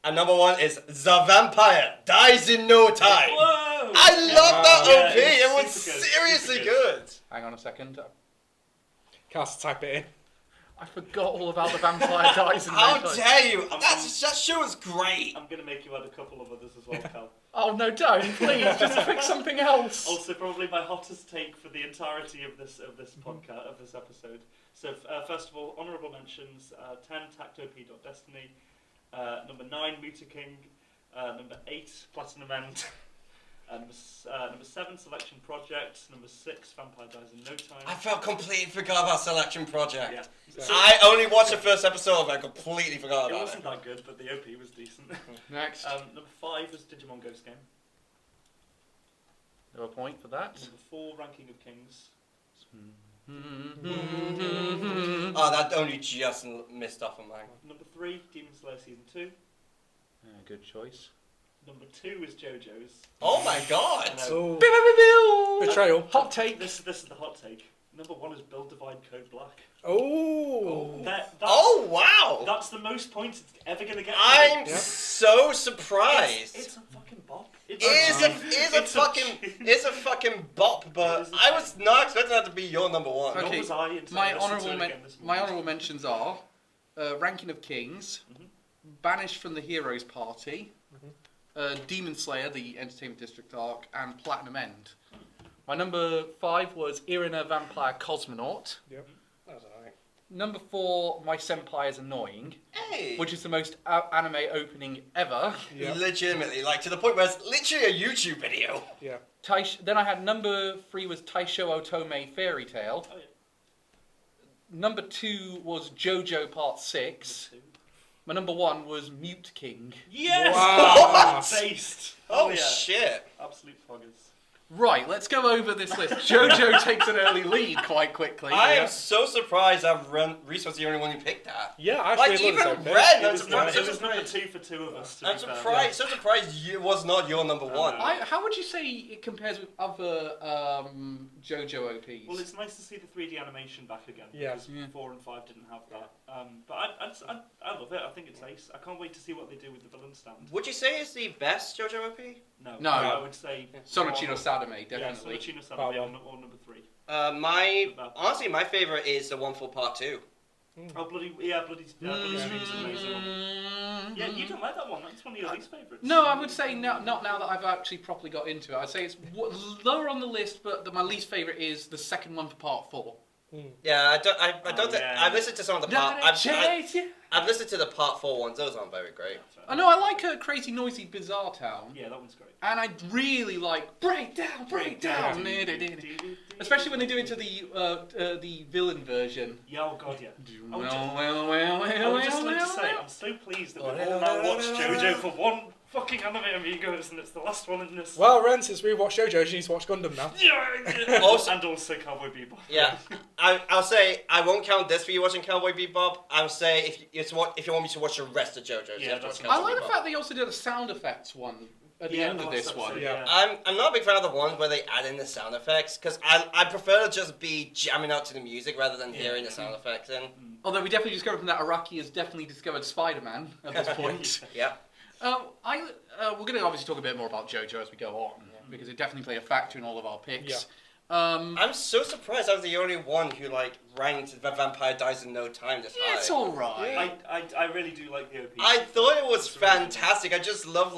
And number 1 is The Vampire Dies in No Time. Whoa! I love that Yeah, OP. it's It was super good, seriously super good. Hang on a second. Can't type it in. I forgot all about the Vampire Dies in How No Time. dare you? That show is great. I'm going to make you add a couple of others as well, Cal. Oh no, don't, please, just pick something else. Also, probably my hottest take for the entirety of this podcast, of this episode. So, first of all, honourable mentions, 10, Tactop.Destiny, number 9, Muta King, number 8, Platinum End, number 7, Selection Project, number 6, Vampire Dies in No Time. I felt completely forgot about Selection Project. Yeah. I only watched the first episode of it. I completely forgot It about wasn't it. that good, but the OP was decent. Next. Number 5 was Digimon Ghost Game. No point for that. Number 4, Ranking of Kings. Oh, that only just missed off on mine. Number 3, Demon Slayer Season 2. Good choice. Number 2 is JoJo's. Oh my god! I know. Oh. Betrayal. Hot take. This is the hot take. Number 1 is Build Divide Code Black. Oh. Oh wow! That's the most points it's ever gonna get. I'm Yeah. so surprised. It's a fucking bop. It is a fucking It's a fucking bop, but I was not expecting that to be your number one. Okay. Nor was I until My I listened to it again this my morning. honourable mentions are Ranking of Kings, Banished from the Heroes Party, Demon Slayer, the Entertainment District arc, and Platinum End. My number 5 was Irina Vampire Cosmonaut. Yep. That was alright. Number 4, My Senpai is Annoying, Hey! which is the most anime opening ever. Yeah. Legitimately, like to the point where it's literally a YouTube video. Yeah. Then I had number 3 was Taisho Otome Fairy Tale. Oh, yeah. Number 2 was JoJo Part 6. Number 2. My number 1 was Mute King. Yes! Wow. Based. Oh, yeah. shit! Absolute foggers. Right, let's go over this list. JoJo takes an early lead quite quickly. I am so surprised that Reese was the only one who picked that. Yeah, I Like, actually even thought it was okay. Red, It I'm was, surprised. it was number 2 for 2 of us. To I'm be fair. surprised. So surprised it was not your number one. How would you say it compares with other JoJo OPs? Well, it's nice to see the 3D animation back again. Yeah. Because 4 and 5 didn't have that. But I love it. I think it's ace. I can't wait to see what they do with the villain stand. Would you say it's the best JoJo OP? No. I would say Sonochino Sadame, Yeah, definitely. Sonochino Part Sadame one. or number 3. Honestly, my favorite is the one for part 2. Oh, bloody Street's an amazing one. Yeah, you don't like that one. That's one of your least favourites. No, I would say not now that I've actually properly got into it. I'd say it's lower on the list, but my least favourite is the second one for part 4. Yeah, I don't think yeah. I've listened to some of the part. I've listened to the part 4 ones. Those aren't very great. I know I like Crazy Noisy Bizarre Town. Yeah, that one's great. And I really like Breakdown. Especially when they do it to the villain version. Yeah, oh god, yeah. I would Well, just like to say, I'm so pleased that we've all now watched JoJo for one fucking anime Amigos, and it's the last one in this. Well, Ren, since we watched JoJo, she needs to watch Gundam now. Yeah, Also- and also Cowboy Bebop. Yeah, I'll say I won't count this for you watching Cowboy Bebop. I'll say if you want me to watch the rest of JoJo, you have to watch that's I Cowboy like the Bebop. fact they also did a sound effects one at the end of last this episode, one. Yeah. I'm not a big fan of the ones where they add in the sound effects because I prefer to just be jamming out to the music rather than hearing the sound effects in. Although we definitely discovered from that Araki has definitely discovered Spider-Man at this point. Yeah. We're going to obviously talk a bit more about JoJo as we go on because it definitely played a factor in all of our picks. Yeah. I'm so surprised I was the only one who ranked The Vampire Dies in No Time this high. It's all right. I really do like the OP. I thought it was fantastic. I just love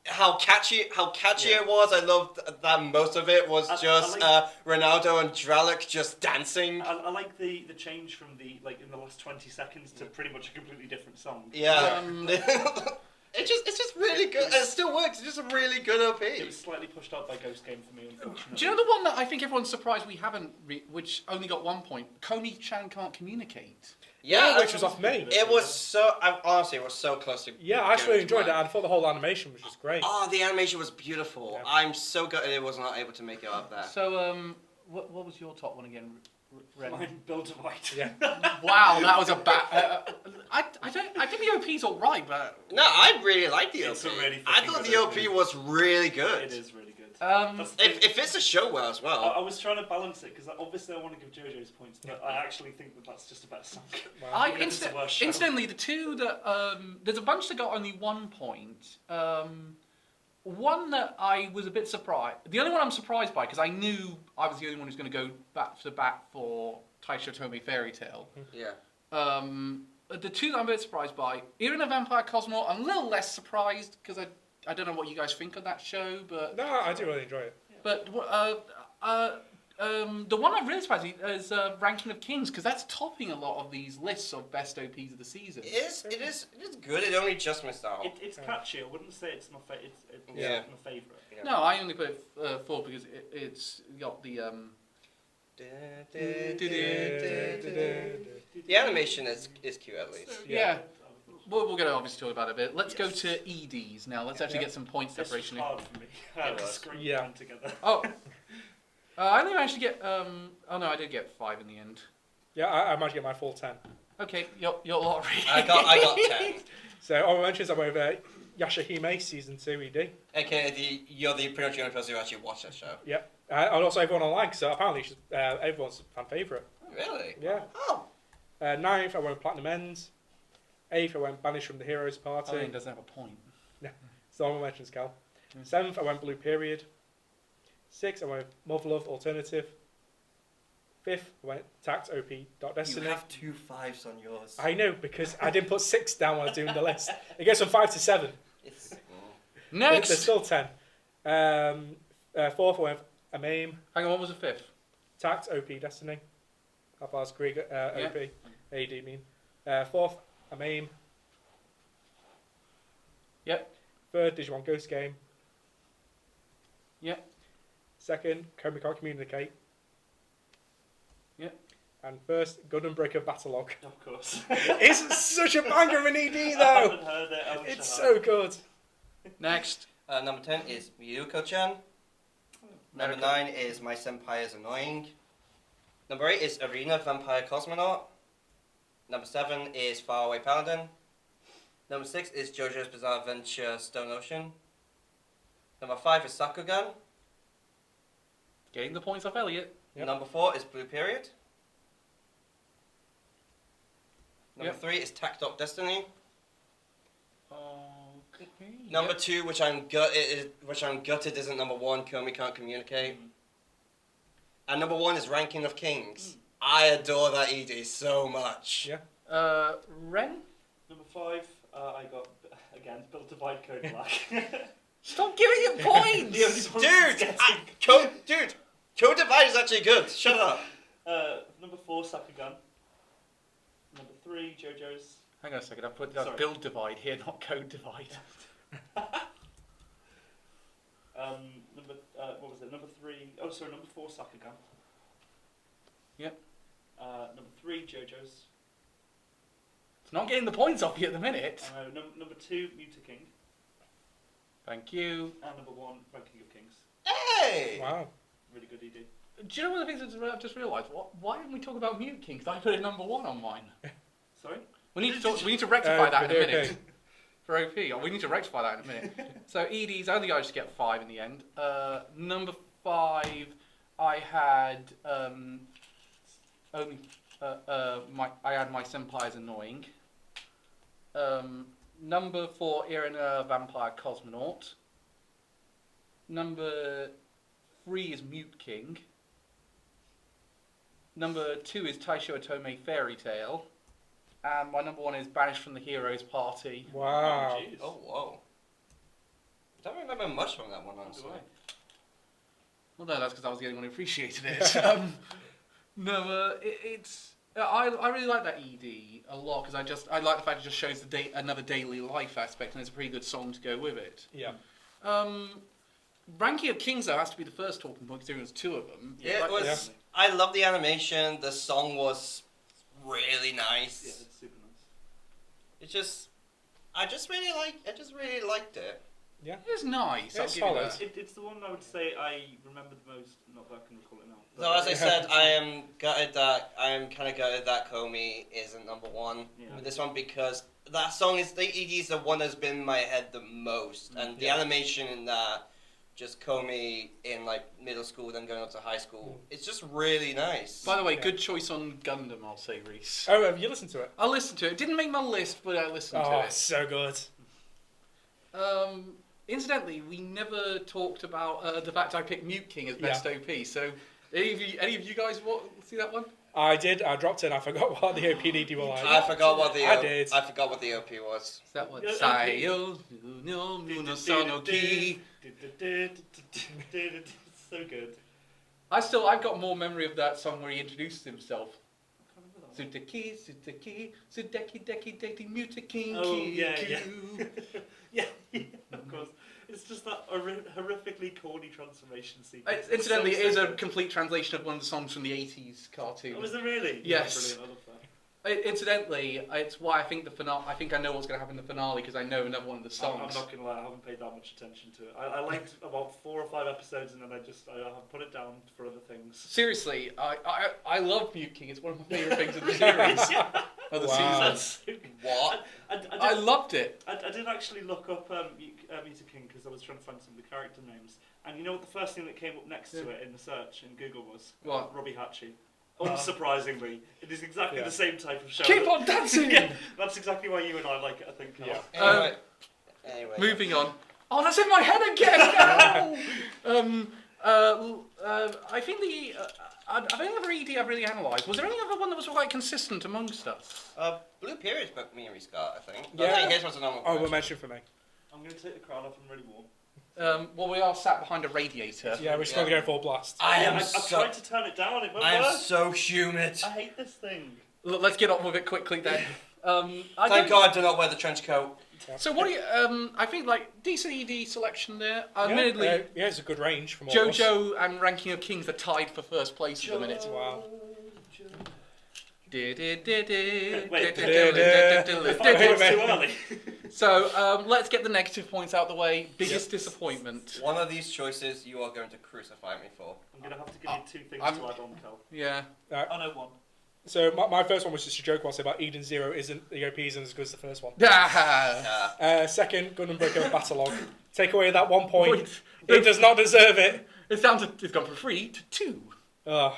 how catchy it was. I loved that most of it was just Ronaldo and Dralic just dancing. I like the change from in the last 20 seconds to pretty much a completely different song. Yeah. It's just really good. And it still works. It's just a really good OP. It was slightly pushed out by Ghost Game for me, unfortunately. Do you know the one that I think everyone's surprised we haven't, which only got 1 point? Coney-chan Can't Communicate. Yeah, which was off me. It was so. Honestly, it was so close to. Yeah, I actually enjoyed it. I thought the whole animation was just great. Oh, the animation was beautiful. Yeah. I'm so gutted it was not able to make it up there. So, what was your top one again, Ren? Mine, Build a White. Yeah. Wow, that was a bad. I think the OP's all right, but No, I really like the It's OP. a really I fucking thought good the OP. OP was really good. It is really good. um, It fits the show well as well. I was trying to balance it because obviously I want to give JoJo's points, but I actually think that that's just a better song. I Even if it's a worse show. incidentally the two that there's a bunch that got only 1 point. One that I was a bit surprised. The only one I'm surprised by because I knew I was the only one who's going to go back to back for Taisho Tome Fairy Tale. Yeah. The two that I'm a bit surprised by, Irina Vampire Cosmo, I'm a little less surprised because I don't know what you guys think of that show, but No, I do really enjoy it. but the one I'm really surprised is Ranking of Kings because that's topping a lot of these lists of best OPs of the season. It is good. It only just missed out. It's catchy. I wouldn't say it's my favorite. It's Yeah. my favourite. Yeah. No, I only put it 4 because it's got the The animation is cute at least. yeah. We're going to obviously talk about it a bit. Let's go to EDs now. Let's actually get some point This was separation. hard for me. I had to scrape Yeah. them together. Oh, I only managed to get. Oh no, I did get 5 in the end. Yeah, I managed to get my full 10. Okay, your lottery. I got 10. So, honorable mentions, I'm over Yashahime Season 2 ED. AKA you're the pretty much the only person who actually watched that show. Yep. And also everyone online, because apparently she's, everyone's fan favourite. Really? Yeah. Oh. 9th, I went Platinum Ends. 8th, I went Banished from the Heroes Oh, Party. it doesn't have a point. So honorable mentions, Cal. 7th, I went Blue Period. 6th, I went Mother Love Alternative. 5th, I went Tact OP Destiny. You have 2 5s on yours. I know, because I didn't put 6 down when I was doing the list. It goes from 5 to 7. It's, Next! There's still 10. 4th, I went Amaim. Hang on, what was the 5th? Tact OP Destiny. Half-Hours Krieg OP. Yeah. AD mean. 4th, Amaim. Yep. 3rd, Digimon Ghost Game. Yep. 2nd, Komi Can't Communicate. Yep. And 1st, Gundam Breaker Battlelog. Of course. It's such a banger of an ED I though. haven't heard it. I wish It's I had. so good. Next. number 10 is Miyuko-chan. Number 9 is My Senpai is Annoying. Number 8 is Arena Vampire Cosmonaut. Number 7 is Faraway Paladin. Number 6 is JoJo's Bizarre Adventure Stone Ocean. Number 5 is Sakugan. Getting the points off Elliot. Yep. Number 4 is Blue Period. Number Yep. 3 is Tact Op Destiny. Okay. Number Yep. 2, which I'm gutted isn't number 1, Komi Can't Communicate. And number 1 is Ranking of Kings. I adore that ED so much. Yeah. Ren? Number 5, I got, again, Build Divide Code Black. Stop giving it points! The only one that's getting- Dude, Code Divide is actually good. Shut up. Number 4, Sakugan. Number 3, JoJo's. Hang on a second, I put down Sorry. build divide here, not code divide. What was it? Number 3. Oh, sorry. Number 4, Sakugan. Yep. Number 3, JoJo's. It's not getting the points off you at the minute. Number 2, Muta King. Thank you. And number 1, Ranking of Kings. Hey! Wow. Really good ED. Do you know one of the things that I've just realised? Why didn't we talk about Mute King? Because I put it number 1 on mine. Sorry? We need to rectify that in a minute. Okay. For OP, we need to rectify that in a minute. So EDs, only I just get 5 in the end. Number 5, I had I had My Senpai is Annoying. Number 4, Irina Vampire Cosmonaut. Number 3 is Mute King. Number 2 is Taisho Otome Fairy Tale. And my number 1 is Banished from the Heroes Party. Wow. jeez. Oh, whoa. I don't remember much from that one, honestly. Well, no, that's because I was the only one who appreciated it. I really like that ED a lot because I like the fact it just shows another daily life aspect and it's a pretty good song to go with it. Yeah. Ranking of Kings though has to be the first talking point because there was 2 of them. Yeah, it was. Yeah. I love the animation. The song was really nice. Yeah, it's super nice. It's just, I just really liked it. Yeah. It's nice. Yeah, I'll it's give you solid. that. It's the one I would say I remember the most, not that I can recall it now. So as I said, I am kind of gutted that Komi isn't number 1 Yeah. with this one because that song is the ED is the one that's been in my head the most, and the animation in that, just Komi in like middle school, then going up to high school, it's just really nice. By the way, good choice on Gundam, I'll say, Reese. Oh, have you listened to it? I listened to it. It didn't make my list, but I listened to Oh, it. so good. Incidentally, we never talked about the fact I picked Mute King as best OP. So, any of you guys see that one? I did. I dropped it and I forgot what the OPD were like. I forgot what the I did. I forgot what the OP was. Is that what? Yeah, Sayo no Muno Sonoki. It's so good. I've got more memory of that song where he introduces himself. I can't remember that Sudeki, Sudeki, Sudeki, Deki, Deki, Mute King. Oh, Ki, yeah, Q. yeah, of course. It's just that horrifically corny transformation sequence. Incidentally, It's it is so a good. complete translation of one of the songs from the 80s cartoon. Oh, is it really? Yes. Oh, brilliant. I love that. Incidentally, it's why I think the finale. I think I know what's going to happen in the finale because I know another one of the songs. I'm not gonna lie, I haven't paid that much attention to it. I liked about 4 or 5 episodes, and then I have put it down for other things. Seriously, I love Mute King. It's one of my favourite things in the series. Of the Wow. season. That's so good. What? I loved it. I did actually look up Muta King because I was trying to find some of the character names, and you know what the first thing that came up next to it in the search in Google was? What? Robbie Hatchie. Unsurprisingly, it is exactly Yeah. the same type of show. Keep on dancing! Yeah, that's exactly why you and I like it, I think. Yeah. Anyway, anyway. Moving on. Oh, that's in my head again. No! I think I think every ED I've really analysed. Was there any other one that was quite consistent amongst us? Blue Period broke me and Scott, I think. Yeah. Okay, here's what's a normal Oh, we'll mention for me. I'm going to take the crown off and really warm. Well, we are sat behind a radiator. Yeah, we're just going to go full blast. I've tried to turn it down. It won't work. so humid. I hate this thing. Look, let's get on with it quickly then. Thank God I do not wear the trench coat. So what do you? I think like decent ED selection there. Admittedly, yeah, it's a good range from all of us. JoJo and Ranking of Kings are tied for first place at the minute. Wow. Too early. So let's get the negative points out the way. Biggest disappointment. One of these choices you are going to crucify me for. I'm going to have to give you 2 things to add on, Cal. Yeah. Oh, no, 1. So my first one was just a joke. I'll say about Eden Zero isn't the OP isn't as good as the first one. Second, Gundam Breaker Battlelog. Take away that 1 point. It does not deserve it. It's down to it's gone from 3 to 2. Also,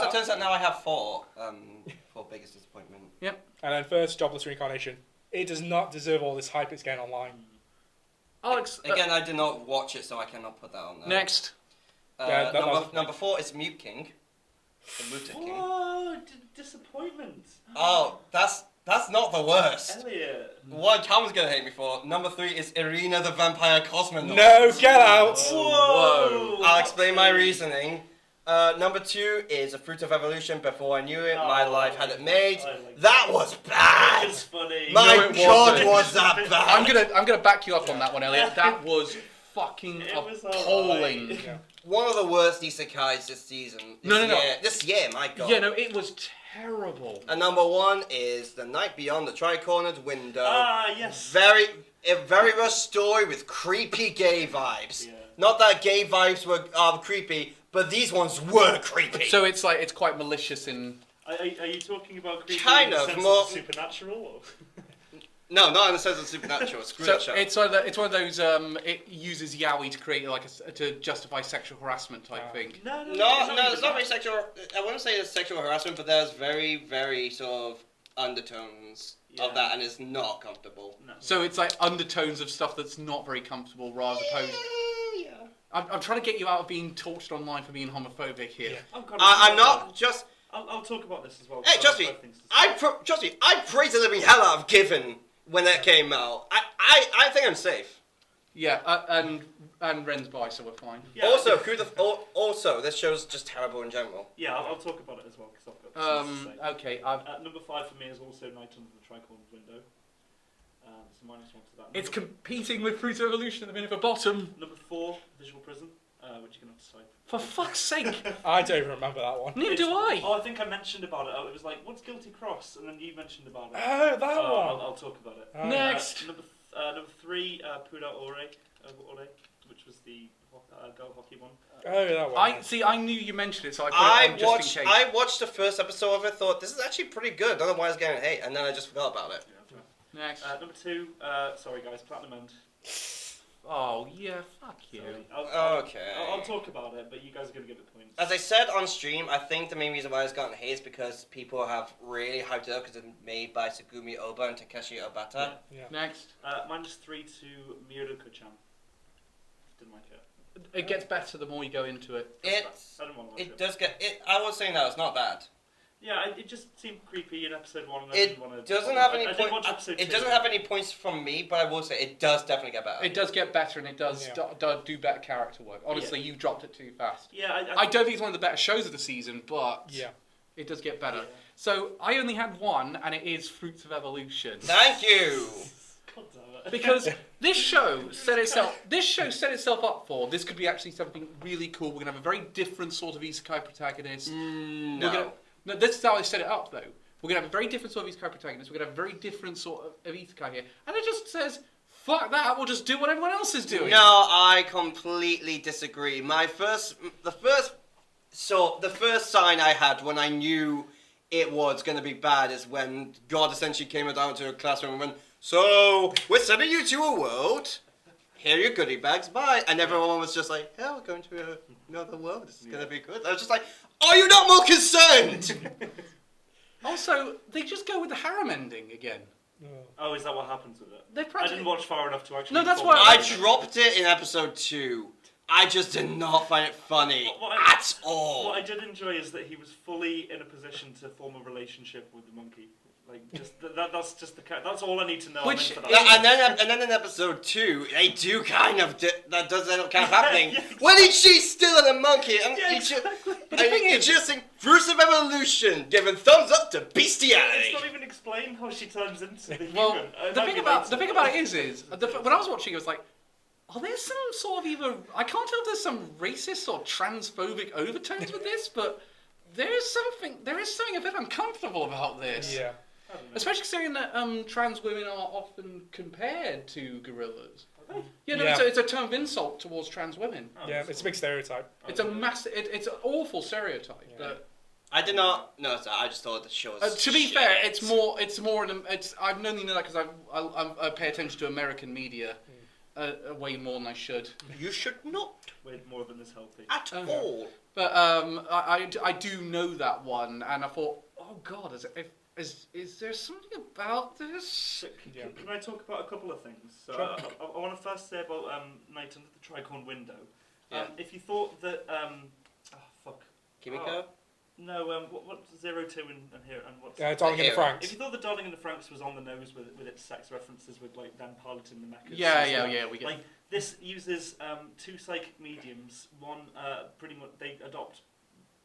it turns out now I have 4 for biggest disappointment. Yep. And then first, Jobless Reincarnation. It does not deserve all this hype it's getting online. Alex. Again, I did not watch it, so I cannot put that on there. Next. Number 4 is Mute King. The Muta King. Oh, disappointment. Oh, that's not the worst. Elliot. One Calvin's gonna hate me for. Number 3 is Irina the Vampire Cosmonaut. No, get out! Whoa. I'll explain my reasoning. Number 2 is A Fruit of Evolution. Before I knew it, my life had it made. That was bad. It's funny. My No, it God, wasn't. was that bad? I'm gonna back you up on that one, Elliot. That was fucking It was appalling. alright. Yeah. One of the worst isekais this season. No. This year, my God. Yeah, no, it was terrible. And number 1 is The Night Beyond the Tri-Cornered Window. Ah, yes. A very rough story with creepy gay vibes. Yeah. Not that gay vibes were creepy, but these ones were creepy. So it's like it's quite malicious in. Are you talking about creepy Kind in the of, sense more- of supernatural? Or? No, not in the sense of supernatural. Screw So that show. it's one of those. It uses yaoi to create like to justify sexual harassment type thing. No, It's not very sexual. I wouldn't say it's sexual harassment, but there's very, very sort of undertones of that, and it's not comfortable. No. So it's like undertones of stuff that's not very comfortable, rather opposed. Yeah. I'm trying to get you out of being tortured online for being homophobic here. Yeah. I'm not just. I'll talk about this as well. Hey, trust me. Trust me. I praised the living hell out of Given when that came out. I think I'm safe. Yeah, and Ren's bi, so we're fine. Yeah, Also, this show's just terrible in general. Yeah, I'll talk about it as well because I've got something to say. Okay. Number 5 for me is also Night Under the Tricorn Window. It's a -1 to that. It's competing with Fruit of Evolution at the minute for bottom. Number 4, Visual Prison, which you're gonna have to decide. For fuck's sake! I don't even remember that one. Neither do I. Oh, I think I mentioned about it. It was like, what's Guilty Cross? And then you mentioned about it. Oh, that one. I'll talk about it. Next. Number 3, Pura Ore, which was the girl hockey one. Oh, that one. I knew you mentioned it, so I put it on just in case. I watched the first episode of it. Thought this is actually pretty good. I don't know why it's getting hate, and then I just forgot about it. Yeah, Next. number 2, sorry guys, Platinum End. Oh yeah, fuck you. Okay. I'll talk about it, but you guys are gonna give it points. As I said on stream, I think the main reason why it's gotten hate is because people have really hyped it up because it's made by Tsugumi Oba and Takeshi Obata. Yeah. Next. -3 to Miruko-chan. Didn't like it. It gets better the more you go into it. I didn't want to watch it. It does get it. I was saying that it's not bad. Yeah, it just seemed creepy in episode 1. And I It didn't want to. doesn't have any I didn't points. watch episode 2. It doesn't have any points from me, but I will say it does definitely get better. It does get better, and it does Yeah. do better character work. Honestly, you dropped it too fast. Yeah, I don't think it's one of the better shows of the season, but Yeah. it does get better. Yeah. So I only had one, and it is Fruits of Evolution. Thank you. God damn it. Because this show set itself up for this could be actually something really cool. We're gonna have a very different sort of isekai protagonist. No. No, this is how I set it up, though. We're going to have a very different sort of isekai protagonist. We're going to have a very different sort of isekai here. And it just says, fuck that, we'll just do what everyone else is doing. No, I completely disagree. The first sign I had when I knew it was going to be bad is when God essentially came down to a classroom and went, so, we're sending you to a world. Here are your goodie bags, bye. And everyone was just like, yeah, we're going to another world. This is going to be good. I was just like, are you not more concerned? Also, they just go with the harem ending again. Oh, is that what happens with it? They I practically... didn't watch far enough to actually. No, that's follow why I it. dropped it in episode 2. I just did not find it funny at all. What I did enjoy is that he was fully in a position to form a relationship with the monkey. Like, just that's just that's all I need to know. Which I'm in for that. And then in episode 2, they do kind of that does end up kind of happening. Yeah, When she's still in a monkey, and Yeah, it's exactly. But the thing it's is- just like Bruce of Evolution giving thumbs up to bestiality. It's not even explained how she turns into the Well, human. the thing about it is when I was watching, it was like, are there some sort of either... I can't tell if there's some racist or transphobic overtones with this, but there is something a bit uncomfortable about this. Yeah. Especially considering that trans women are often compared to gorillas. Yeah, no, Yeah. it's a term of insult towards trans women. Yeah, it's a big stereotype. It's a massive... it's an awful stereotype. Yeah. But, I did not know that. I just thought the show was to be shit. fair, it's more. I've only know that because I pay attention to American media way more than I should. You should not Way more than is healthy. at Uh-huh. all. But I do know that one, and I thought, oh God, is there something about this? So, Yeah. can I talk about a couple of things? So Sure. I want to first say about Night Under the Tricorn Window. Yeah. If you thought that Kimiko? no, what's 02 and here and what's Darling in the If Franks. if you thought that Darling in the Franks was on the nose with its sex references with like them piloting the mechas, Yeah, we get. like this uses two psychic mediums. One pretty much they adopt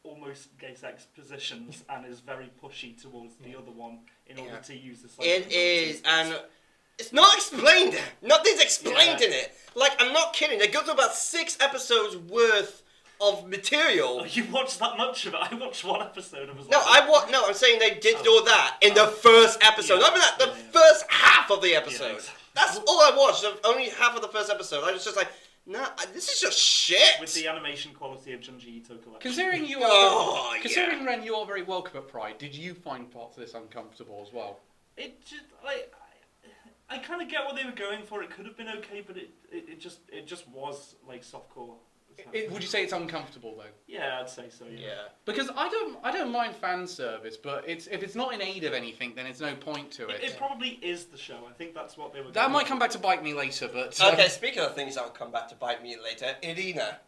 almost gay sex positions and is very pushy towards the other one in order to use the psychic It abilities. is, and it's not explained. Nothing's explained Yeah. in it. Like, I'm not kidding. They go through about 6 episodes worth of material. Oh, you watched that much of it? I watched one episode and was No, like... No, I'm saying they did all that in the first episode. Yeah. Not even that, the Yeah. first half of the episode. Yeah, exactly. That's all I watched. Only half of the first episode. I was just like, nah, this is just shit. With the animation quality of Junji Ito collection. Considering you Oh, are, yeah. considering Ren, you are very welcome at Pride. Did you find parts of this uncomfortable as well? It just, like... I kind of get what they were going for. It could have been okay, but it just was like softcore. Would you say it's uncomfortable though? Yeah, I'd say so. Yeah. Yeah. Because I don't mind fan service, but if it's not in aid of anything, then it's no point to it. It probably is the show. I think that's what they were. That going might for. come back to bite me later, but Okay, speaking of things that will come back to bite me later, Irina.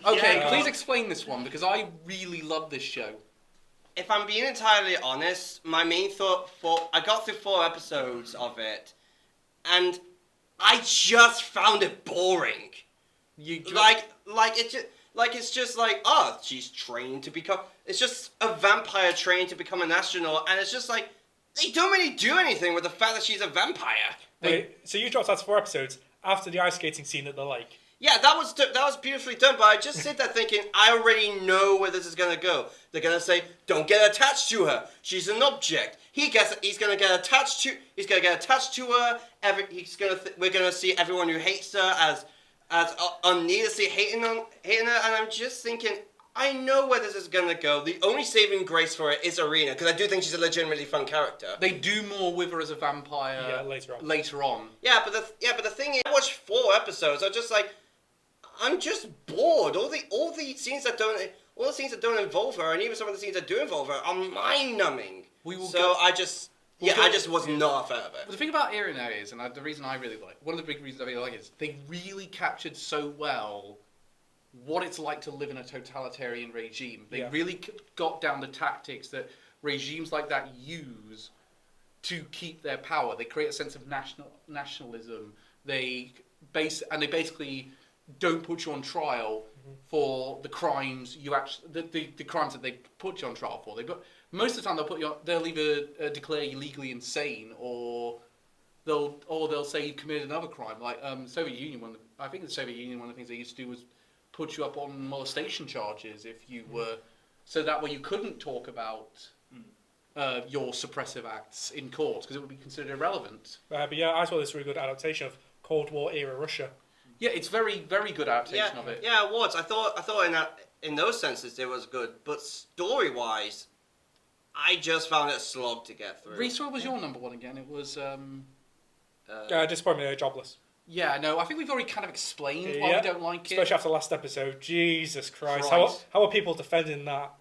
Okay, Yeah. please explain this one because I really love this show. If I'm being entirely honest, my main thought I got through 4 episodes of it, and I just found it boring. It's just like, oh, she's trained to become. It's just a vampire trained to become an astronaut, and it's just like they don't really do anything with the fact that she's a vampire. Wait, so you dropped out to 4 episodes after the ice skating scene at the lake. Yeah, that was beautifully done, but I just sit there thinking, I already know where this is gonna go. They're gonna say, don't get attached to her. She's an object. He's gonna get attached to her. We're gonna see everyone who hates her as unneedlessly hating her, and I'm just thinking, I know where this is gonna go. The only saving grace for it is Irina, because I do think she's a legitimately fun character. They do more with her as a vampire. Yeah, later on. Yeah, but the thing is, I watched 4 episodes. I'm just bored. All the scenes that don't involve her, and even some of the scenes that do involve her, are mind numbing. I just was not a fan of But it. the thing about Irina is, and the reason I really like, one of the big reasons I really like it is they really captured so well what it's like to live in a totalitarian regime. They really got down the tactics that regimes like that use to keep their power. They create a sense of nationalism. They basically don't put you on trial for the crimes the crimes that they put you on trial for. Most of the time they'll either declare you legally insane or they'll say you've committed another crime. Like Soviet Union, I think the Soviet Union, one of the things they used to do was put you up on molestation charges if you were, so that way you couldn't talk about your suppressive acts in court because it would be considered irrelevant. But yeah, I saw this really good adaptation of Cold War era Russia. Yeah, it's very, very good adaptation of it. Yeah, it was. I thought in those senses it was good, but story-wise, I just found it a slog to get through. Reese, what was your number one again? It was... Disappointment, jobless. Yeah, no, I think we've already kind of explained why we don't like it. Especially after the last episode. Jesus Christ. Christ. How are people defending that?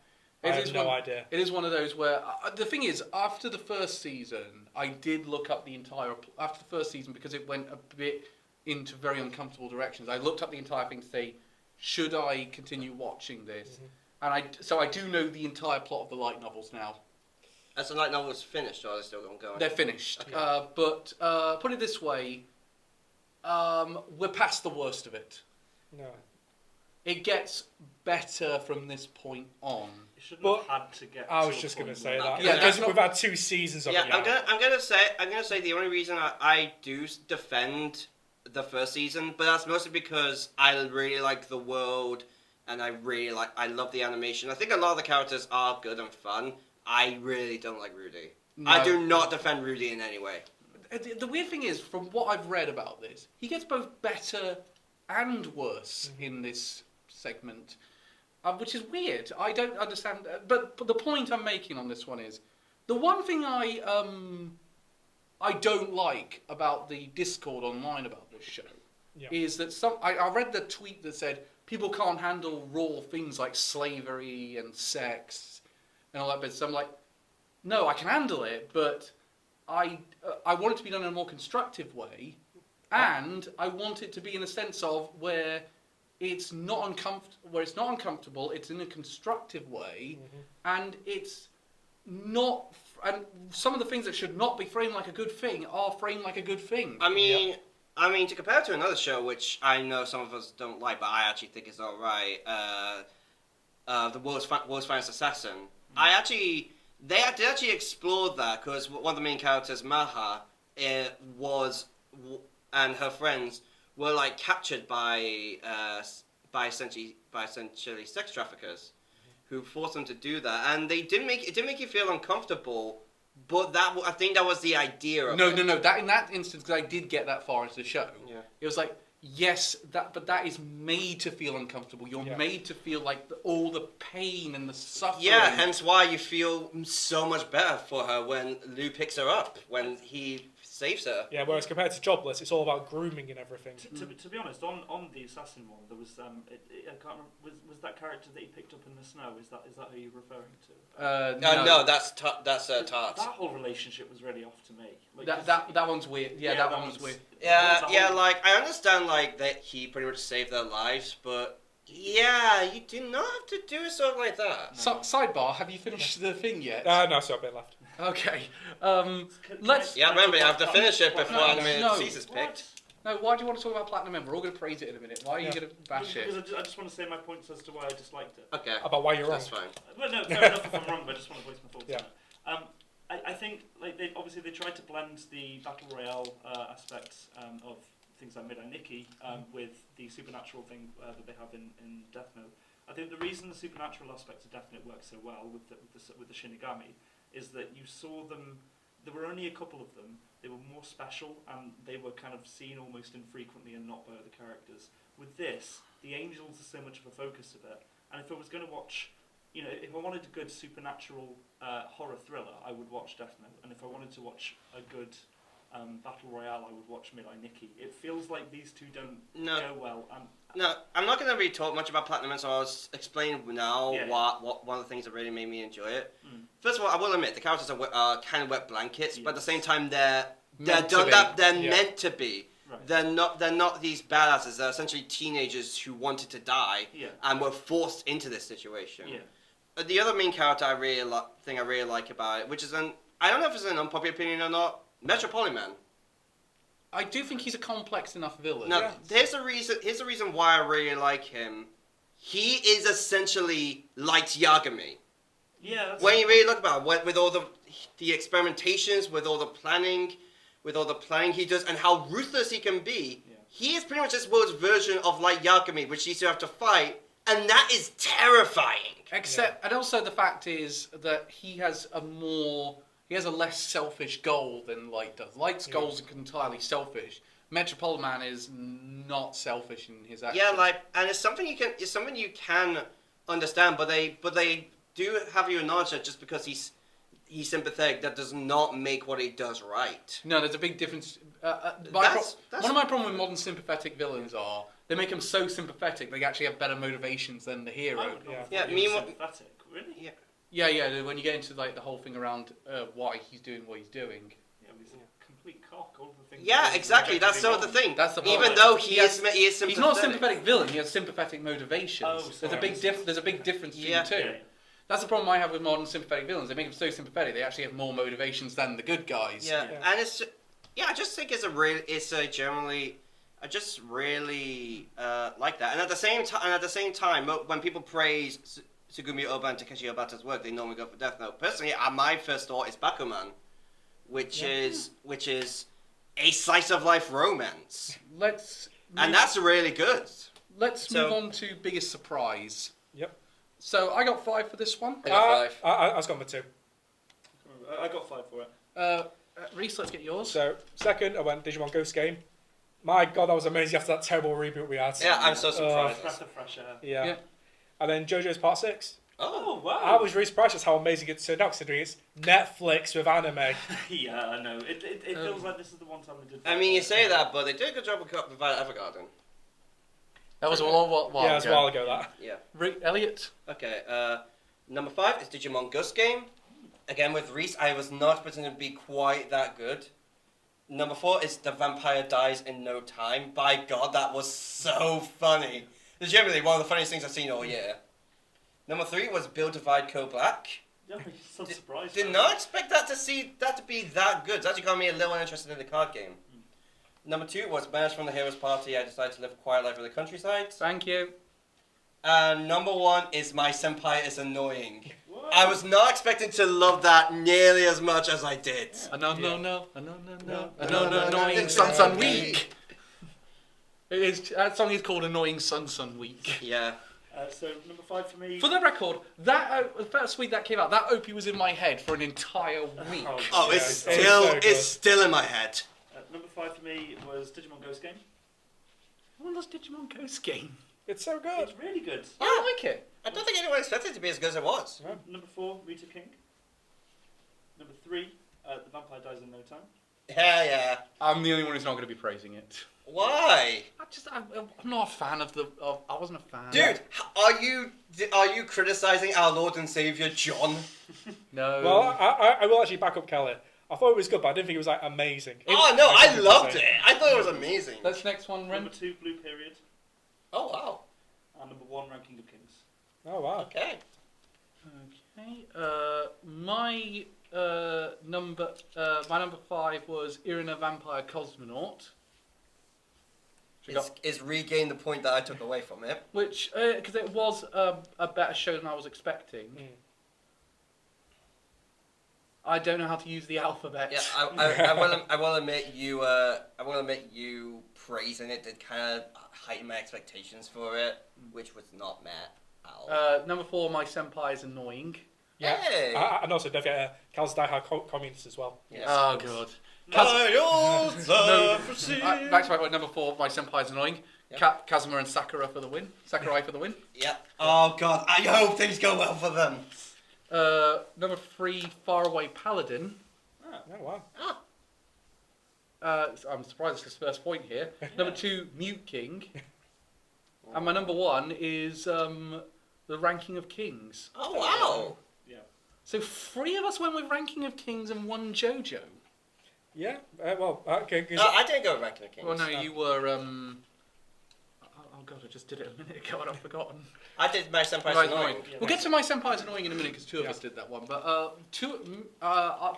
I have no idea. It is one of those where the thing is, after the first season, I did look up the entire after the first season because it went a bit into very uncomfortable directions. I looked up the entire thing to say, should I continue watching this? And I do know the entire plot of the light novels now. As the light novel's finished, or are they still going? They're finished. Okay. But put it this way, we're past the worst of it. No. It gets better from this point on. It shouldn't But have had to get. I was to a just going to point say where that. Yeah, because that's we've had 2 seasons of Yeah, it now. I'm gonna say the only reason I do defend the first season, but that's mostly because I really like the world and I love the animation. I think a lot of the characters are good and fun. I really don't like Rudy. No. I do not defend Rudy in any way. The weird thing is, from what I've read about this, he gets both better and worse in this segment, which is weird. I don't understand. But the point I'm making on this one is, the one thing I don't like about the Discord online about this show is that I read the tweet that said people can't handle raw things like slavery and sex and all that bit. So I'm like, no, I can handle it, but I want it to be done in a more constructive way, and I want it to be in a sense of where it's not uncomfortable. It's in a constructive way, and it's not. And some of the things that should not be framed like a good thing are framed like a good thing. I mean, to compare it to another show, which I know some of us don't like, but I actually think is alright, the World's Finest Assassin. They actually explored that, because one of the main characters, Maha, and her friends were like captured by essentially sex traffickers, who forced them to do that, and it did make you feel uncomfortable. But I think that was the idea of it. No. That in that instance, because I did get that far into the show, it was like, yes, but that is made to feel uncomfortable. You're made to feel like all the pain and the suffering. Yeah, hence why you feel so much better for her when Lou picks her up, when he saves her. Yeah, whereas compared to Jobless, it's all about grooming and everything. To be honest, on the assassin one, there was I can't remember, was that character that he picked up in the snow? Is that who you're referring to? No, that's Tart. That whole relationship was really off to me. Like, that one's weird. Yeah, that one was weird. Yeah, like I understand like that he pretty much saved their lives, but yeah, you do not have to do something like that. Sidebar: have you finished the thing yet? No, so a bit left. Okay. Let's. Yeah, remember you have to finish it before No. Caesar's picked. No, why do you want to talk about Platinum Ember? We're all going to praise it in a minute. Why are you going to bash it? Because I just want to say my points as to why I disliked it. Okay. About why you're wrong. That's fine. Well, no, fair enough if I'm wrong, but I just want to voice my thoughts Yeah. on it. I think like they tried to blend the battle royale aspects of things like Midnight Nikki with the supernatural thing that they have in Death Note. I think the reason the supernatural aspects of Death Note work so well with the Shinigami is that you saw them. There were only a couple of them. They were more special, and they were kind of seen almost infrequently and not by other characters. With this, the angels are so much of a focus of it. And if I was going to watch, if I wanted a good supernatural horror thriller, I would watch Death Note. And if I wanted to watch a good battle royale, I would watch Midnight Nikki. It feels like these two don't go well. No, I'm not going to really talk much about Platinum, so I'll explain now what one of the things that really made me enjoy it. First of all, I will admit the characters are kind of wet blankets, but at the same time they're meant to be. Right. They're not these badasses. They're essentially teenagers who wanted to die and were forced into this situation. Yeah. The other main character I really like about it, which is I don't know if it's an unpopular opinion or not, Metropoliman. I do think he's a complex enough villain. Now, here's the reason why I really like him. He is essentially like Yagami. Yeah. When you really look about it, with all the experimentations, with all the planning he does, and how ruthless he can be, he is pretty much this world's version of Light Yagami, which he used to have to fight, and that is terrifying. And also the fact is that he has a less selfish goal than Light does. Light's goals are entirely selfish. Metropolitan is not selfish in his actions. Yeah, and it's something you can understand, but they do have you acknowledge that just because he's sympathetic, that does not make what he does right. No, there's a big difference. One of my problems with modern sympathetic villains are they make them so sympathetic they actually have better motivations than the hero. Meanwhile, sympathetic, really? Yeah. Yeah. When you get into like the whole thing around why he's doing what he's doing. Yeah, he's a complete cock. All the things. Yeah, he does exactly. are That's sort of the objectively thing. That's the Even point. though he is sympathetic. He's not a sympathetic villain. He has sympathetic motivations. Oh, there's a big there's a big difference between Yeah. the two. wrong. Yeah. That's the problem I have with modern sympathetic villains. They make them so sympathetic. They actually have more motivations than the good guys. Yeah, Yeah. and I just think it's a generally, I just really like that. And at the same time, when people praise Sugumi Oba and Takeshi Obata's work, they normally go for Death Note. Personally, my first thought is Bakuman, which is a slice of life romance, and that's really good. Let's So- move on to biggest surprise. Yep. So I got 5 for this one. I got 5. I was got my 2. I got 5 for it. Reese, let's get yours. So second, I went Digimon Ghost Game. My God, that was amazing after that terrible reboot we had. Yeah, I'm so surprised. Breath of fresh air. Yeah. Yeah. And then JoJo's Part 6. Oh, wow. I was really surprised at how amazing it turned out, considering it's Netflix with anime. Yeah, I know. It feels like this is the one time they did. I mean, you say that, but they did a good job with Violet Evergarden. That was a while Yeah, it was a ago. while ago that. Yeah. Elliot. Okay, number 5 is Digimon Ghost Game. Again, with Reese, I was not expecting it to be quite that good. Number 4 is The Vampire Dies in No Time. By God, that was so funny. It's generally one of the funniest things I've seen all year. Number 3 was Build Divide Co Black. Yeah, I'm so surprised. Did not expect that to be that good. It's actually got me a little interested in the card game. Number 2 was Banished from the Heroes Party. I decided to live a quiet life in the countryside. Thank you. And number 1 is My Senpai is Annoying. Whoa. I was not expecting to love that nearly as much as I did. No. No, Annoying Sun Week. It is. That song is called Annoying Sun Week. Yeah. So number 5 for me. For the record, that the first week that came out, that OP was in my head for an entire week. Oh, Yeah, it's it's still so good. it's still in my head. Number 5 for me was Digimon Ghost Game. When was Digimon Ghost Game? It's so good. It's really good. I like it. I don't think anyone expected it to be as good as it was. Number 4, Rita King. Number 3, The Vampire Dies in No Time. Yeah. I'm the only one who's not going to be praising it. Why? I'm not a fan of the. I wasn't a fan. Dude, are you criticizing our Lord and Savior John? No. Well, I will actually back up Kelly. I thought it was good, but I didn't think it was like amazing. Oh no, I loved it. I thought it was amazing. Let's next one, Ren. Number 2, Blue Period. Oh wow. And number 1, Ranking of Kings. Oh wow. Okay. Okay. My number 5 was Irina Vampire Cosmonaut. It's regained the point that I took away from it. Which, because it was a better show than I was expecting. I don't know how to use the alphabet. Yeah, I will admit you praising it did kind of heighten my expectations for it, which was not met at all. Number 4, My Senpai is Annoying. Yeah. Hey. And also don't forget Cal's Die Hard communist as well. Yes. Oh god. Back to my point. Number 4, My Senpai is Annoying. Yep. Kazuma and Sakurai for the win. Yeah. Oh god, I hope things go well for them. Number 3, Faraway Paladin. Oh wow. I'm surprised it's his first point here. Number 2, Mute King. And my number 1 is the Ranking of Kings. Oh wow. Yeah. So 3 of us went with Ranking of Kings and 1 JoJo. Yeah. Well, okay. 'Cause I didn't go with Ranking of Kings. Well, no, you were. Oh god, I just did it a minute ago and I've forgotten. I did My Senpai's Right, Annoying. Yeah. We'll get to My Senpai's Annoying in a minute because 2 of Yeah. us did that one. But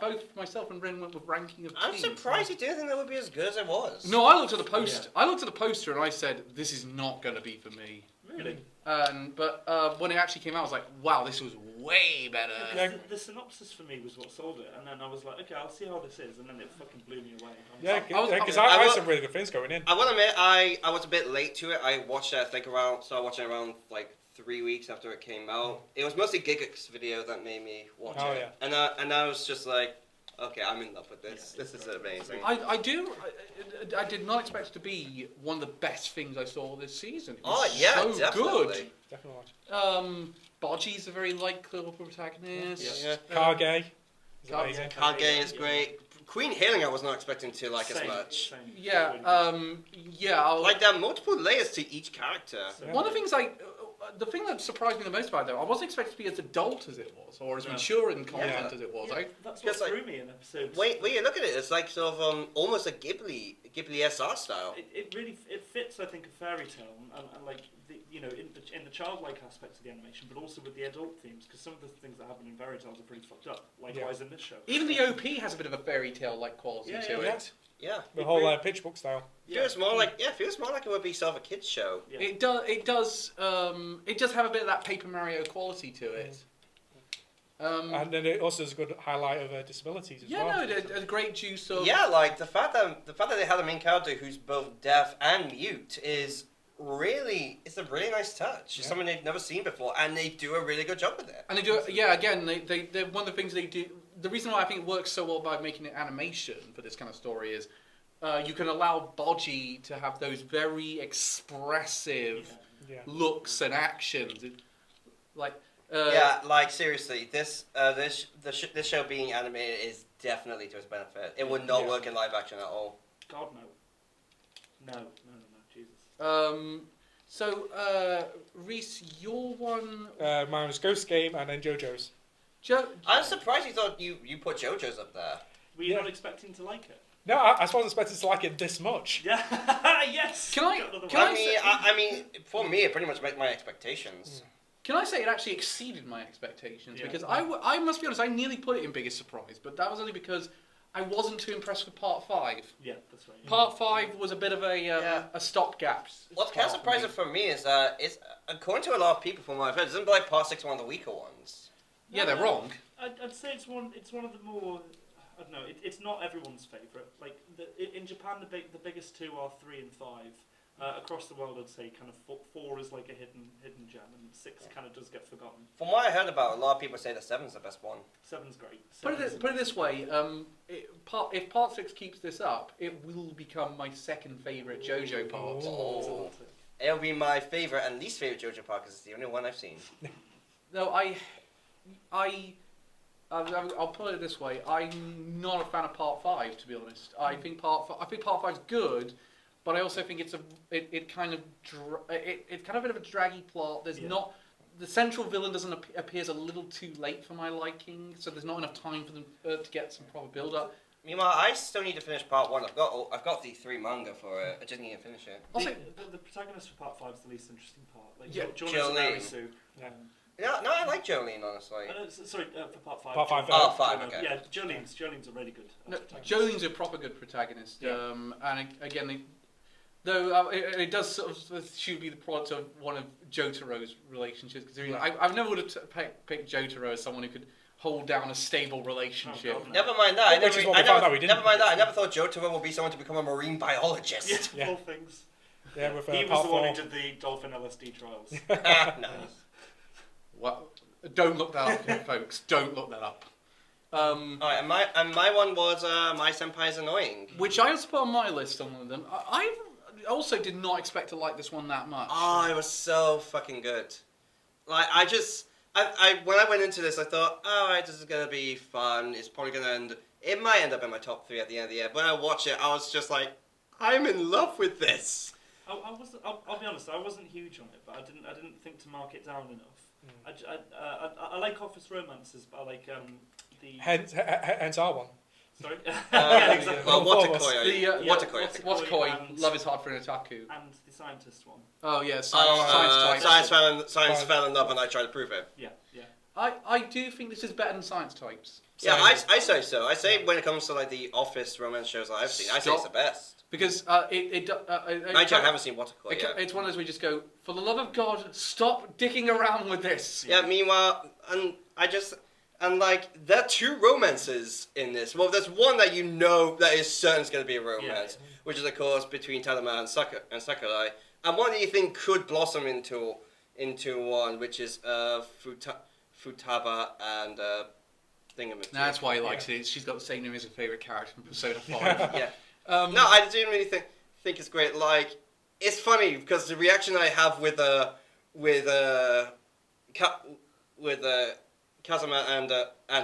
both myself and Ren went with Ranking of I'm Kings. surprised you didn't think that would be as good as it was. No, I looked at the poster. I looked at the poster and I said, "This is not going to be for me." Really? But when it actually came out, I was like, "Wow, this was way better." Yeah. The synopsis for me was what sold it, and then I was like, okay, I'll see how this is, and then it fucking blew me away. Yeah, I because will- I had some really good things going in. I will admit, I was a bit late to it. I watched it, started watching it around like 3 weeks after it came out. It was mostly Gigak's video that made me watch Oh, it. yeah. And I was just like, okay, I'm in love with this. Yeah, This is amazing. I did not expect it to be one of the best things I saw this season. It was Oh yeah, so definitely. Definitely. good. Boji's a very likable protagonist. Yeah. Kage. Is Kage. amazing. Kage is great. Queen Healing, I was not expecting to like as much. Yeah, yeah. Like there are multiple layers to each character. Same. One of the things the thing that surprised me the most about it, though, I wasn't expecting to be as adult as it was, or as mature in content as it was. That's what Because, like, threw me in episodes. Wait, you look at it. It's like sort of almost a Ghibli art style. It really fits, I think, a fairy tale, and like in the childlike aspects of the animation, but also with the adult themes, because some of the things that happen in fairy tales are pretty fucked up. Likewise in this show. Even the OP has a bit of a fairy tale-like quality to it. Yeah. The whole pitch book style. Feels more like it would be sort of a kids show. Yeah. It does have a bit of that Paper Mario quality to it. And then it also is a good highlight of disabilities as well. Yeah, no, a great use of... Yeah, like the fact that they had a main character who's both deaf and mute is it's a really nice touch. It's something they've never seen before, and they do a really good job with it. And they do, again, they one of the things they do, the reason why I think it works so well by making it animation for this kind of story is you can allow Bodgy to have those very expressive looks and actions. Like seriously, this show being animated is definitely to its benefit. It would not work in live action at all. God no, Jesus. So Reese, your one. Mine was Ghost Game and then JoJo's. I'm surprised you thought you put JoJo's up there. Were you not expecting to like it? No, I wasn't expecting to like it this much. Yeah. Yes. I mean, for me, it pretty much met my expectations. Can I say it actually exceeded my expectations? Because I must be honest, I nearly put it in biggest surprise, but that was only because I wasn't too impressed with Part 5. Yeah, that's right. Yeah. Part 5 was a bit of a stopgap. What's kind of surprising for me is that it's, according to a lot of people from what I've heard, isn't like Part 6 one of the weaker ones? Yeah, they're wrong. I'd say it's one of the more... I don't know. It's not everyone's favourite. Like in Japan, the biggest two are 3 and 5. Across the world, I'd say kind of 4 is like a hidden gem, and 6 kind of does get forgotten. From what I heard about, a lot of people say that 7's the best one. 7's great. Put it this way: if Part 6 keeps this up, it will become my second favourite JoJo part. Oh. It'll be my favourite and least favourite JoJo part because it's the only one I've seen. No, I'll put it this way: I'm not a fan of Part 5, to be honest. I think Part 5's good. But I also think it's kind of a bit of a draggy plot. There's not the central villain appears a little too late for my liking, so there's not enough time for them to get some proper build up. Meanwhile, I still need to finish Part 1. I've got the 3 manga for it. I just need to finish it. Also, the protagonist for Part 5 is the least interesting part. Like Jolene. Yeah, no, I like Jolene, honestly. Sorry, for Part 5. Part 5. Oh, 5, okay. Yeah, Jolene's a really good protagonist. Jolene's a proper good protagonist. Yeah. And again, though it does sort of should be the product of one of Jotaro's relationships. Because I've never would have picked Jotaro as someone who could hold down a stable relationship. Oh, God, no. Never mind that. Never mind that. I never thought Jotaro would be someone to become a marine biologist. Yeah, all things. Yeah, with, he was the one who did the dolphin LSD trials. No. What? Don't look that up, folks. Don't look that up. Alright, and my one was My Senpai's Annoying. Which I also put on my list on one of them. I also did not expect to like this one that much. Oh, it was so fucking good. Like, I when I went into this, I thought, alright, this is gonna be fun. It's probably gonna end. It might end up in my top 3 at the end of the year. But when I watched it, I was just like, I'm in love with this. I'll be honest. I wasn't huge on it, but I didn't think to mark it down enough. I like office romances, but I like the. Hence our one. Sorry. Yeah, exactly. Well, Watakoi. And Love is hard for an otaku. And the scientist one. Oh yeah, Science fell in love and I tried to prove it. Yeah. I do think this is better than Science Types. Yeah, I say so. I say when it comes to like the office romance shows that I've seen, I say it's the best. Because I haven't seen Watakoi yet. It's one of those where we just go, for the love of God, stop dicking around with this. Yeah, meanwhile, like, there are 2 romances in this. Well, there's one that you know that is certain is going to be a romance, which is, of course, between Tadama and Sakurai, and one that you think could blossom into one, which is Futaba and Thingamajig. That's why he likes it. She's got the same name as her favourite character in Persona 5. Yeah. No, I didn't really think it's great. Like, it's funny because the reaction I have with Kazuma and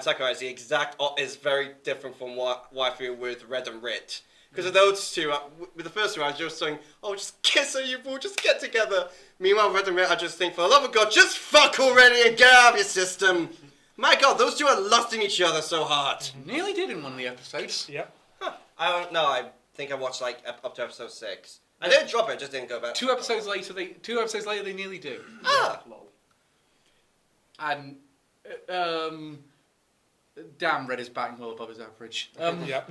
Sakurai is the exact is very different from what I feel with Red and Rit. Because of those two, with the first two, I was just saying, oh, just kiss her, you fool, just get together. Meanwhile, Red and Red, I just think, for the love of God, just fuck already and get out of your system. My God, those two are lusting each other so hard. Nearly did in one of the episodes. Yep. Huh. I don't know, I think I watched like up to episode 6. I didn't drop it, just didn't go back. 2 episodes later, they nearly do. Ah! Lol. And damn, Red is batting well above his average. Yep.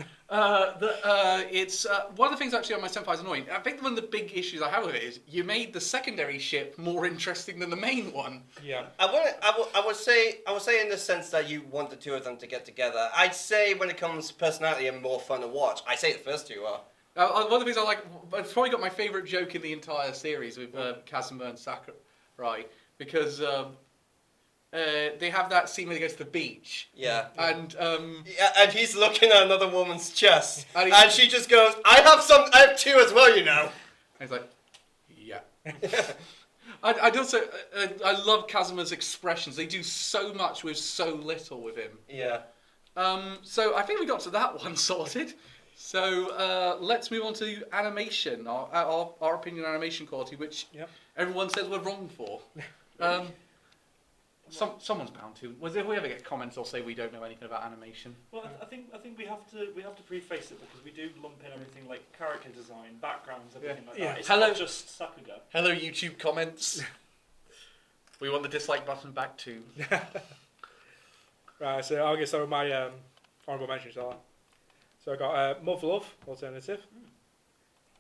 It's one of the things actually on my Senpai is annoying. I think one of the big issues I have with it is you made the secondary ship more interesting than the main one. Yeah. I would say in the sense that you want the two of them to get together. I'd say when it comes to personality and more fun to watch, I say the first two are. One of the things I like, I've probably got my favourite joke in the entire series with Kazuma and Sakurai, because they have that scene where they go to the beach. Yeah. And Yeah, and he's looking at another woman's chest, And and she just goes, I have 2 as well, you know. he's like, yeah. I'd also, I love Kazuma's expressions. They do so much with so little with him. Yeah. So I think we got to that one sorted. So let's move on to animation, our opinion on animation quality, which everyone says we're wrong for. Someone's bound to. If we ever get comments or say we don't know anything about animation. Well, I think we have to preface it because we do lump in everything like character design, backgrounds, everything like that. It's not just Sakuga. Hello, YouTube comments. We want the dislike button back too. Right, so I'll get started with my honourable mentions. So I got Muv Love, alternative,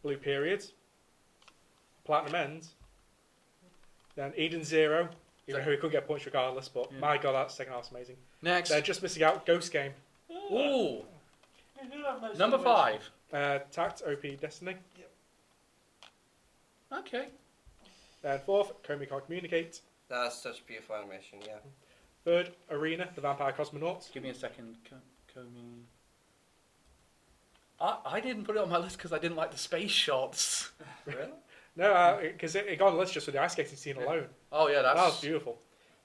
Blue Periods, Platinum End, then Eden Zero, even though he could get points regardless, but my God, that second half's amazing. Next. They're just missing out Ghost Game. Ooh. Number 5. Tact, OP, Destiny. Yep. Okay. Then 4th, Komi Can't Communicate. That's such beautiful animation, yeah. 3rd, Arena, The Vampire Cosmonauts. Give me a second. Komi. I didn't put it on my list because I didn't like the space shots. Really? No, because it got on the list just with the ice skating scene alone. Oh yeah, That was beautiful.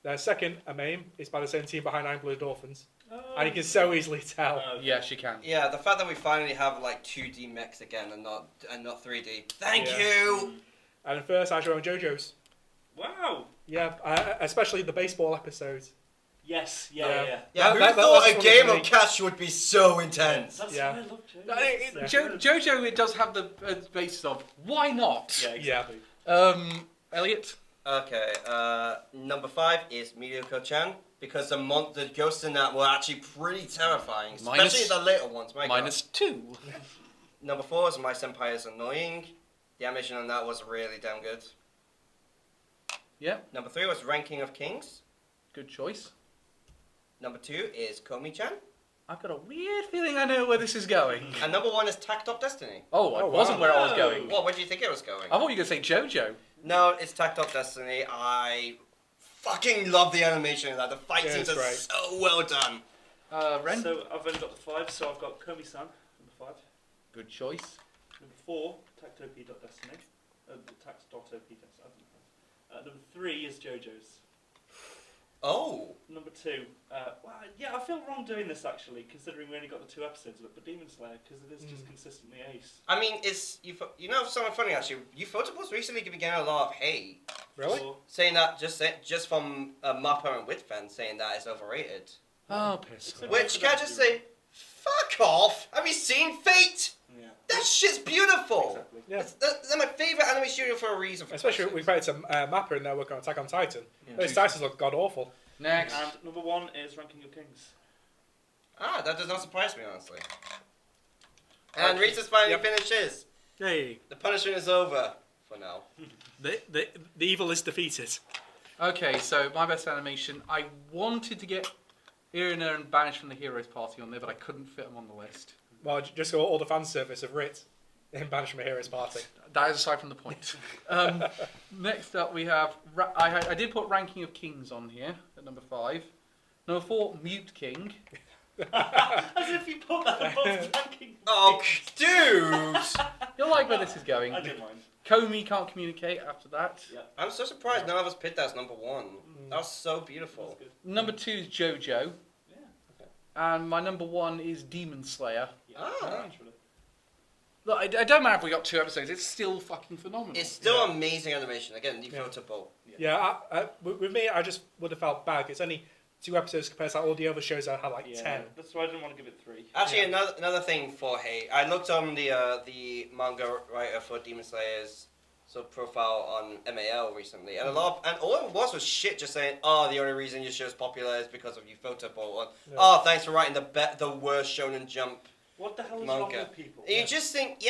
Then 2nd, Amame, is by the same team behind Nine Blue Dolphins. And you can so easily tell. Yes, you can. Yeah, the fact that we finally have like 2D mechs again and not 3D. Thank Yeah. you. And then first, I own JoJo's. Wow. Yeah, especially the baseball episodes. Yes. Yeah. Yeah. Yeah, who That thought was a one game of of catch would be so intense? That's Yeah. why I love JoJo. JoJo, it does have the basis of why not? Yeah, exactly. Elliot. Okay, number 5 is Miryuko-chan, because the ghosts in that were actually pretty terrifying, especially the later ones. My God. -2. Number 4 is My Senpai is Annoying. The animation on that was really damn good. Yeah, Number 3 was Ranking of Kings. good choice. Number 2 is Komi-chan. I've got a weird feeling I know where this is going. And number 1 is Tact Up Destiny. Oh, it Oh, wasn't wow. where I was going. What, where do you think it was going? I thought you were going to say JoJo. No, it's Tact Up Destiny. I fucking love the animation of that. The fight Yeah, scenes it's are great. so well done. Ren. So I've only got the 5, so I've got Komi-san, number 5. Good choice. Number 4, Tact.op.destiny. Tact.op.destiny. Number 3 is JoJo's. Oh. Number 2, I feel wrong doing this actually, considering we only got the 2 episodes of it, but Demon Slayer, because it is just consistently ace. I mean, it's you know something funny actually. Ufotable recently been getting a lot of hate, Really? So, saying that just from Mappa and Wit fans saying that it's overrated. Oh, piss. It's a- Which can I just say, fuck off? Have you seen Fate? yeah. That shit's beautiful. Exactly. Yeah. They're my favourite anime studio for a reason. For Especially Christ's we sake. played some Mapper in there working on Attack on Titan. Yeah. Those Titans look god awful. Next. And number 1 is Ranking of Kings. Ah, that does not surprise me honestly. And Risa's finally finished his. Hey, The punishment is over for now. the evil is defeated. Okay, so my best animation. I wanted to get Irina and Banished from the Heroes Party on there, but I couldn't fit them on the list. Well, just go all the fan service of Rit in Banish from a Heroes Party. That is aside from the point. Next up, we have. I did put Ranking of Kings on here at number 5. Number 4, Mute King. As if you put that above Ranking of Oh, Kings. dude! You'll like where this is going. I don't mind. Komi Can't Communicate after that. Yeah. I'm so surprised none of us picked that as number 1. That was so beautiful. That's good. Number 2 is JoJo. Yeah. And my number 1 is Demon Slayer. Yeah. Ah. Naturally. Look, it don't matter if we got 2 episodes. It's still fucking phenomenal. It's still amazing animation. Again, ufotable. Yeah, with me, I just would have felt bad. It's only 2 episodes compared to all the other shows that had like 10. That's why I didn't want to give it 3. Actually, another thing for hate. I looked on the manga writer for Demon Slayer's profile on MAL recently, and all it was shit, just saying, "Oh, the only reason your show's popular is because of ufotable," or "Oh, thanks for writing the worst Shonen Jump." What the hell is manga. wrong with people? And you just think, the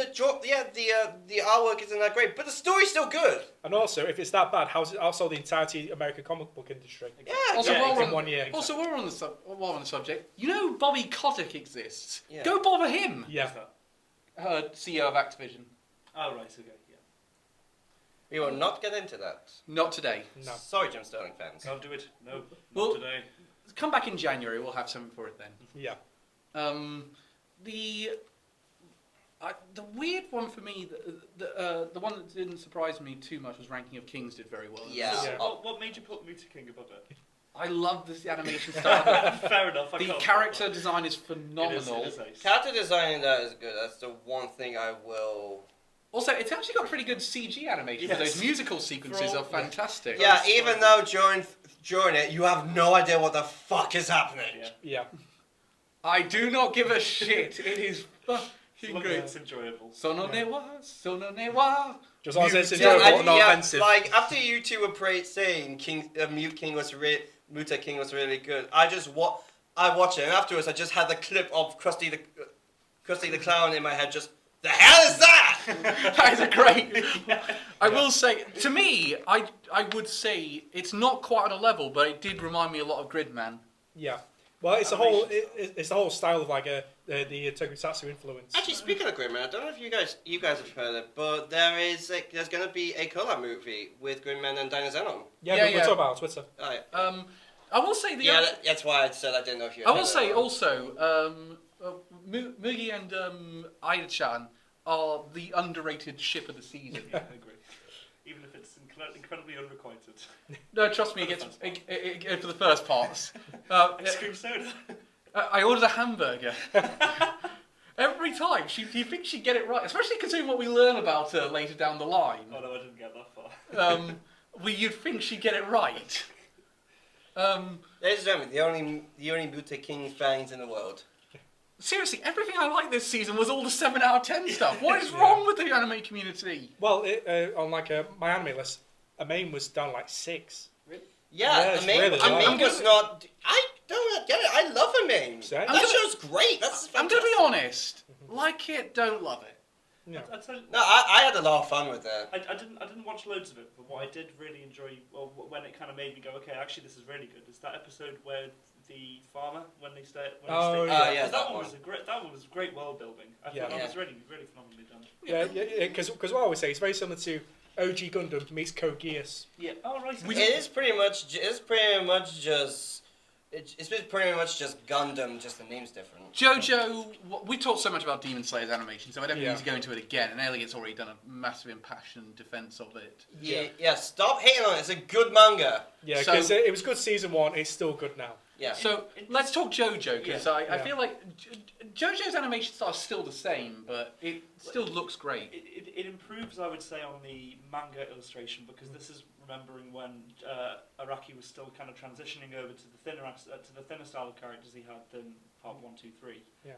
artwork isn't that great, but the story's still good. And also, if it's that bad, how's it also the entirety American comic book industry? Yeah, Also, while in 1 year. Also, while we're on the subject, you know Bobby Kotick exists. Yeah. Go bother him. Yeah. CEO of Activision. Oh, right, okay, yeah. We will not get into that. Not today. No. Sorry, Jim Sterling fans. Can't do it. No, Well- not today. Come back in January. We'll have something for it then. Yeah. The weird one for me, the one that didn't surprise me too much was Ranking of Kings did very well. Yeah. Yeah. What made you put Muta King above it? I love this animation style. Fair enough. I The can't character fault design is that. phenomenal. It is ace. Character design in that is good. That's the one thing I will. Also, it's actually got pretty good CG animation. Yes. Those musical sequences For all- are fantastic. Yeah, even though during it, you have no idea what the fuck is happening. Yeah. Yeah. I do not give a shit. It is As fucking long as great. it's enjoyable. Sononewa. Just as it's Yeah, enjoyable and not offensive. Like after you two were saying Muta King was really good. I watched it, and afterwards I just had the clip of Krusty the Clown in my head. Just the hell is that? That is a great. I will say, to me, I would say it's not quite on a level, but it did remind me a lot of Gridman. Yeah. Well, it's the whole style of like the tokusatsu influence. Actually, speaking of Gridman, I don't know if you guys have heard it, but there's going to be a collab movie with Gridman and Dinozenon. Yeah, we'll talk about it on Twitter. Right. I will say That's why I said I didn't know if you. I will say also, Mugi and Ida-chan are the underrated ship of the season. Yeah, I agree. Even if it's incredibly unrequited. No, trust me, it gets for the first parts. Ice cream soda. I ordered a hamburger. Every time, you think she'd get it right, especially considering what we learn about her later down the line. Oh no, I didn't get that far. You'd think she'd get it right. Ladies and gentlemen, the only Muta King fans in the world. Seriously, everything I liked this season was all the 7 out of 10 stuff. What is wrong with the anime community? Well, on like my anime list, Amain was down like 6. Yeah, it's Amain really low. was not. I don't get it. I love Amain. Same. That show's great. That's I'm going to be honest. Like it, don't love it. Yeah. I'd say, No, I had a lot of fun with it. I didn't watch loads of it, but what I did really enjoy, well, when it kind of made me go, okay, actually this is really good, is that episode where the farmer, when they stay. yeah, that one was great world building. I thought that Yeah. was really phenomenally done. Yeah, because what I always say, it's very similar to OG Gundam meets Code Geass. Yeah. Oh right. It's pretty much just Gundam, just the name's different. Jojo, we talked so much about Demon Slayer's animation, so I don't Yeah. need to go into it again, and Elliot's already done a massive impassioned defense of it. Yeah, stop hating on it. It's a good manga. Yeah, So- because it was good season 1, it's still good now. Yeah. So, let's talk Jojo, because I Yeah. feel like Jojo's animation style is still the same, but it still looks great. It improves, I would say, on the manga illustration, because this is remembering when Araki was still kind of transitioning over to the thinner style of characters he had than part 1, 2, 3. Yeah.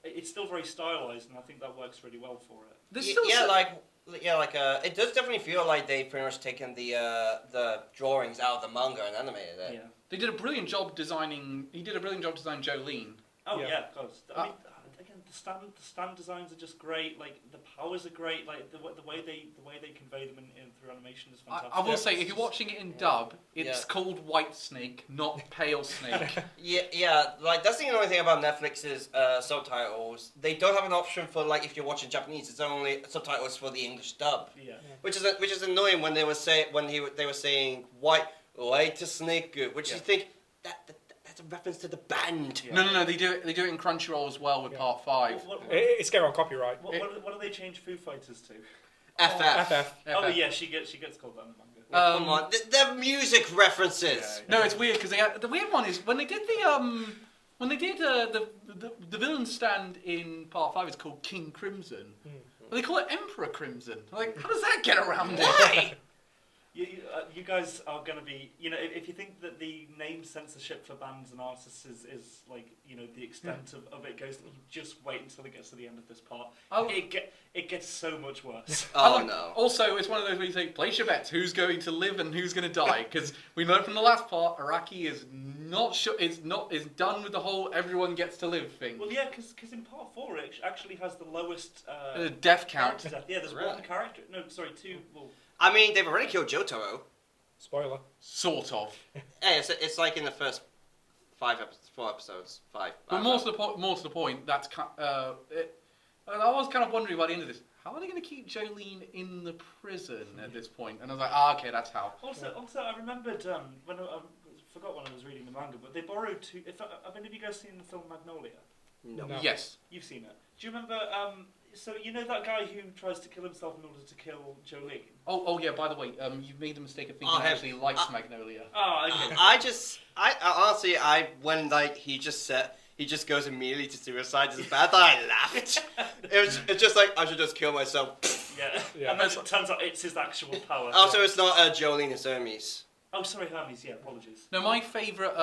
It's still very stylized, and I think that works really well for it. There's still it does definitely feel like they've pretty much taken the drawings out of the manga and animated it. Yeah. They did a brilliant job designing. He did a brilliant job designing Jolene. Oh Yeah. yeah, of course. I mean, again, the stand designs are just great. Like the powers are great. Like the way they convey them in through animation is fantastic. I will say, if you're watching it in dub, it's Yeah. called White Snake, not Pale Snake. Yeah, like that's the only thing about Netflix's subtitles. They don't have an option for like if you're watching Japanese, it's only subtitles for the English dub, Yeah. which is annoying when they were saying white snake, which you think that's a reference to the band. Yeah. No, they do it in Crunchyroll as well with Yeah. part 5. It's getting on copyright. What do they change Foo Fighters to? FF. Oh yeah, she gets called that in the manga. Come on, they're music references. No, it's weird because the weird one is when they did When they did the villain stand in Part 5 is called King Crimson. But they call it Emperor Crimson. Like, how does that get around it? Why? You guys are going to be, if you think that the name censorship for bands and artists is like, the extent of it goes, you just wait until it gets to the end of this part. Oh. It gets so much worse. Oh no. Also, it's one of those where you say, place your bets, who's going to live and who's going to die. Because we learned from the last part, Araki is not sure, is done with the whole everyone gets to live thing. Well, yeah, because in Part 4 it actually has the lowest Death count. character death. Yeah, there's Really? one character. No, sorry, two. Well, I mean, they've already killed Jotaro. Spoiler. Sort of. Hey, it's like in the first 4 episodes. 5. But more to the point, that's and I was kind of wondering by the end of this, how are they going to keep Jolene in the prison at this point? And I was like, okay, that's how. Also, I remembered when I forgot when I was reading the manga, but they borrowed two. Have any of you guys seen the film Magnolia? No. No. Yes. You've seen it. Do you remember? So you know that guy who tries to kill himself in order to kill Jolene? Oh yeah. By the way, you've made the mistake of thinking Oh, he actually likes Magnolia. Oh, okay. I honestly, when he just goes immediately to suicide is bad that I laughed. It's just like, I should just kill myself. Yeah. Yeah. And then it turns out it's his actual power. Also, it's not Jolene, it's Hermes. Oh, sorry, Hermes. Yeah, apologies. No, my favourite,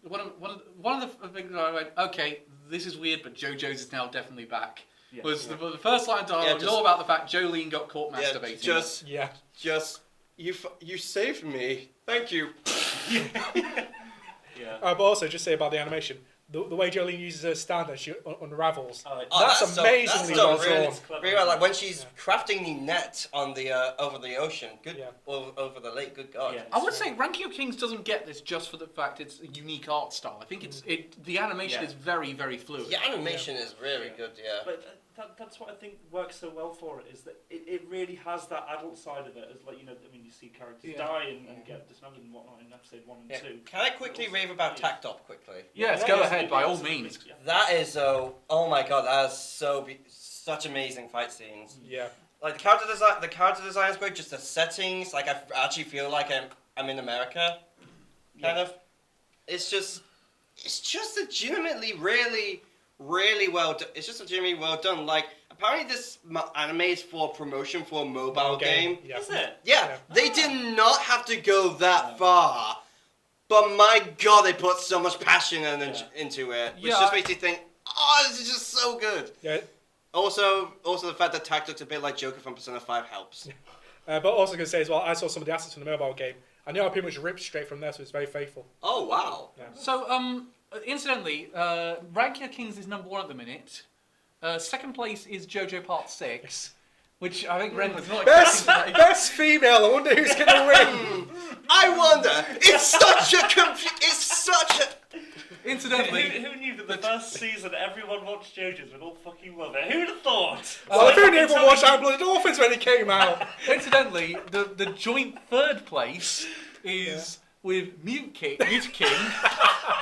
one of the things I went, okay, this is weird, but JoJo's is now definitely back. Yeah. Was the first line of dialogue was all about the fact Jolene got caught masturbating. Just you saved me. Thank you. Yeah. But also, just say about the animation, the way Jolene uses her stand as she unravels. Oh, That's amazingly well drawn. Really well, like when she's crafting the net on the over the ocean, over the lake. Good God. Yeah. I would say Ranking of Kings doesn't get this just for the fact it's a unique art style. I think the animation is very, very fluid. The animation is really good. Yeah. But that's what I think works so well for it, is that it really has that adult side of it. As like, you see characters die and get dismembered and whatnot in episode 1 and 2. Can I quickly rave about Tactop quickly? Yes, go ahead, by all means. Yeah. That is oh my God, that is such amazing fight scenes. Yeah. Like the character design is great. Just the settings, like I actually feel like I'm in America, kind of. It's just legitimately really well done. It's just legitimately well done. Like, apparently this anime is for promotion for a mobile game. Yeah. Is it? Yeah, they did not have to go that far. But my God, they put so much passion into it. Which just makes you think, oh, this is just so good. Yeah. Also the fact that Tak looks a bit like Joker from Persona 5 helps. But also going to say as well, I saw some of the assets from the mobile game. I know I pretty much ripped straight from there, so it's very faithful. Oh, wow. Yeah. So, incidentally, Ranking of Kings is number 1 at the minute. Second place is JoJo Part 6, which I think Ren was not expecting today. Best female. I wonder who's going to win. I wonder. It's such a Incidentally, Who knew that the first season everyone watched JoJo's would all fucking love it? Who'd have thought? Well, who never watched Out Blooded Orphans when it came out? incidentally, the joint third place is with Mute King,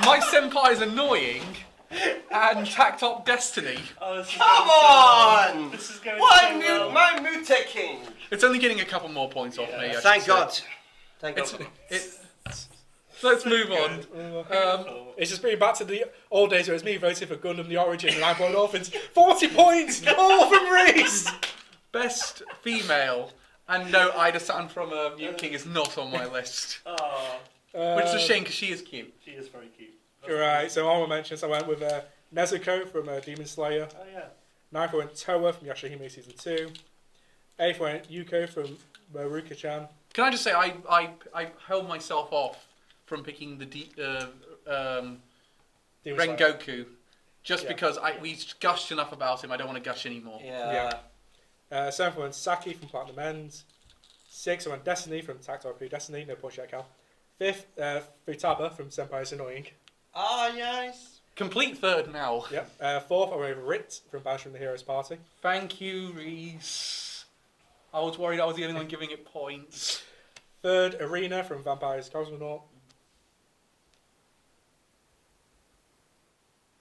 My Senpai's Annoying, and Tactop Destiny. Oh, this is Come going on! This is going Why so well. my Mute King? It's only getting a couple more points off me. I Thank should say. God. Thank God. Let's move on. It's just bringing back to the old days where it was me voting for Gundam The Origin and Out Blooded Orphans. 40 points! All from Reese! Best female, and no, Ida-san from Mute King is not on my list. Oh, Which is a shame because she is cute. she is very cute. Right, so honorable mentions, I went with Nezuko from Demon Slayer. Oh yeah. 9th I went Toa from Yashahime Season 2. 8th I went Yuko from Maruka-chan. Can I just say, I held myself off from picking the Demon Slayer. Rengoku, just because we gushed enough about him. I don't want to gush anymore. Yeah. 7th I went Saki from Platinum Ends. 6th I went Destiny from Tactile Pre Destiny, no point yet, Cal. 5th, Futaba from Senpai's Annoying. Ah, nice. Complete third now. Yep. 4th I went with Rit from Bash from the Heroes Party. Thank you, Reese. I was worried I was the only one giving it points. 3rd, Arena from Vampire's Cosmonaut.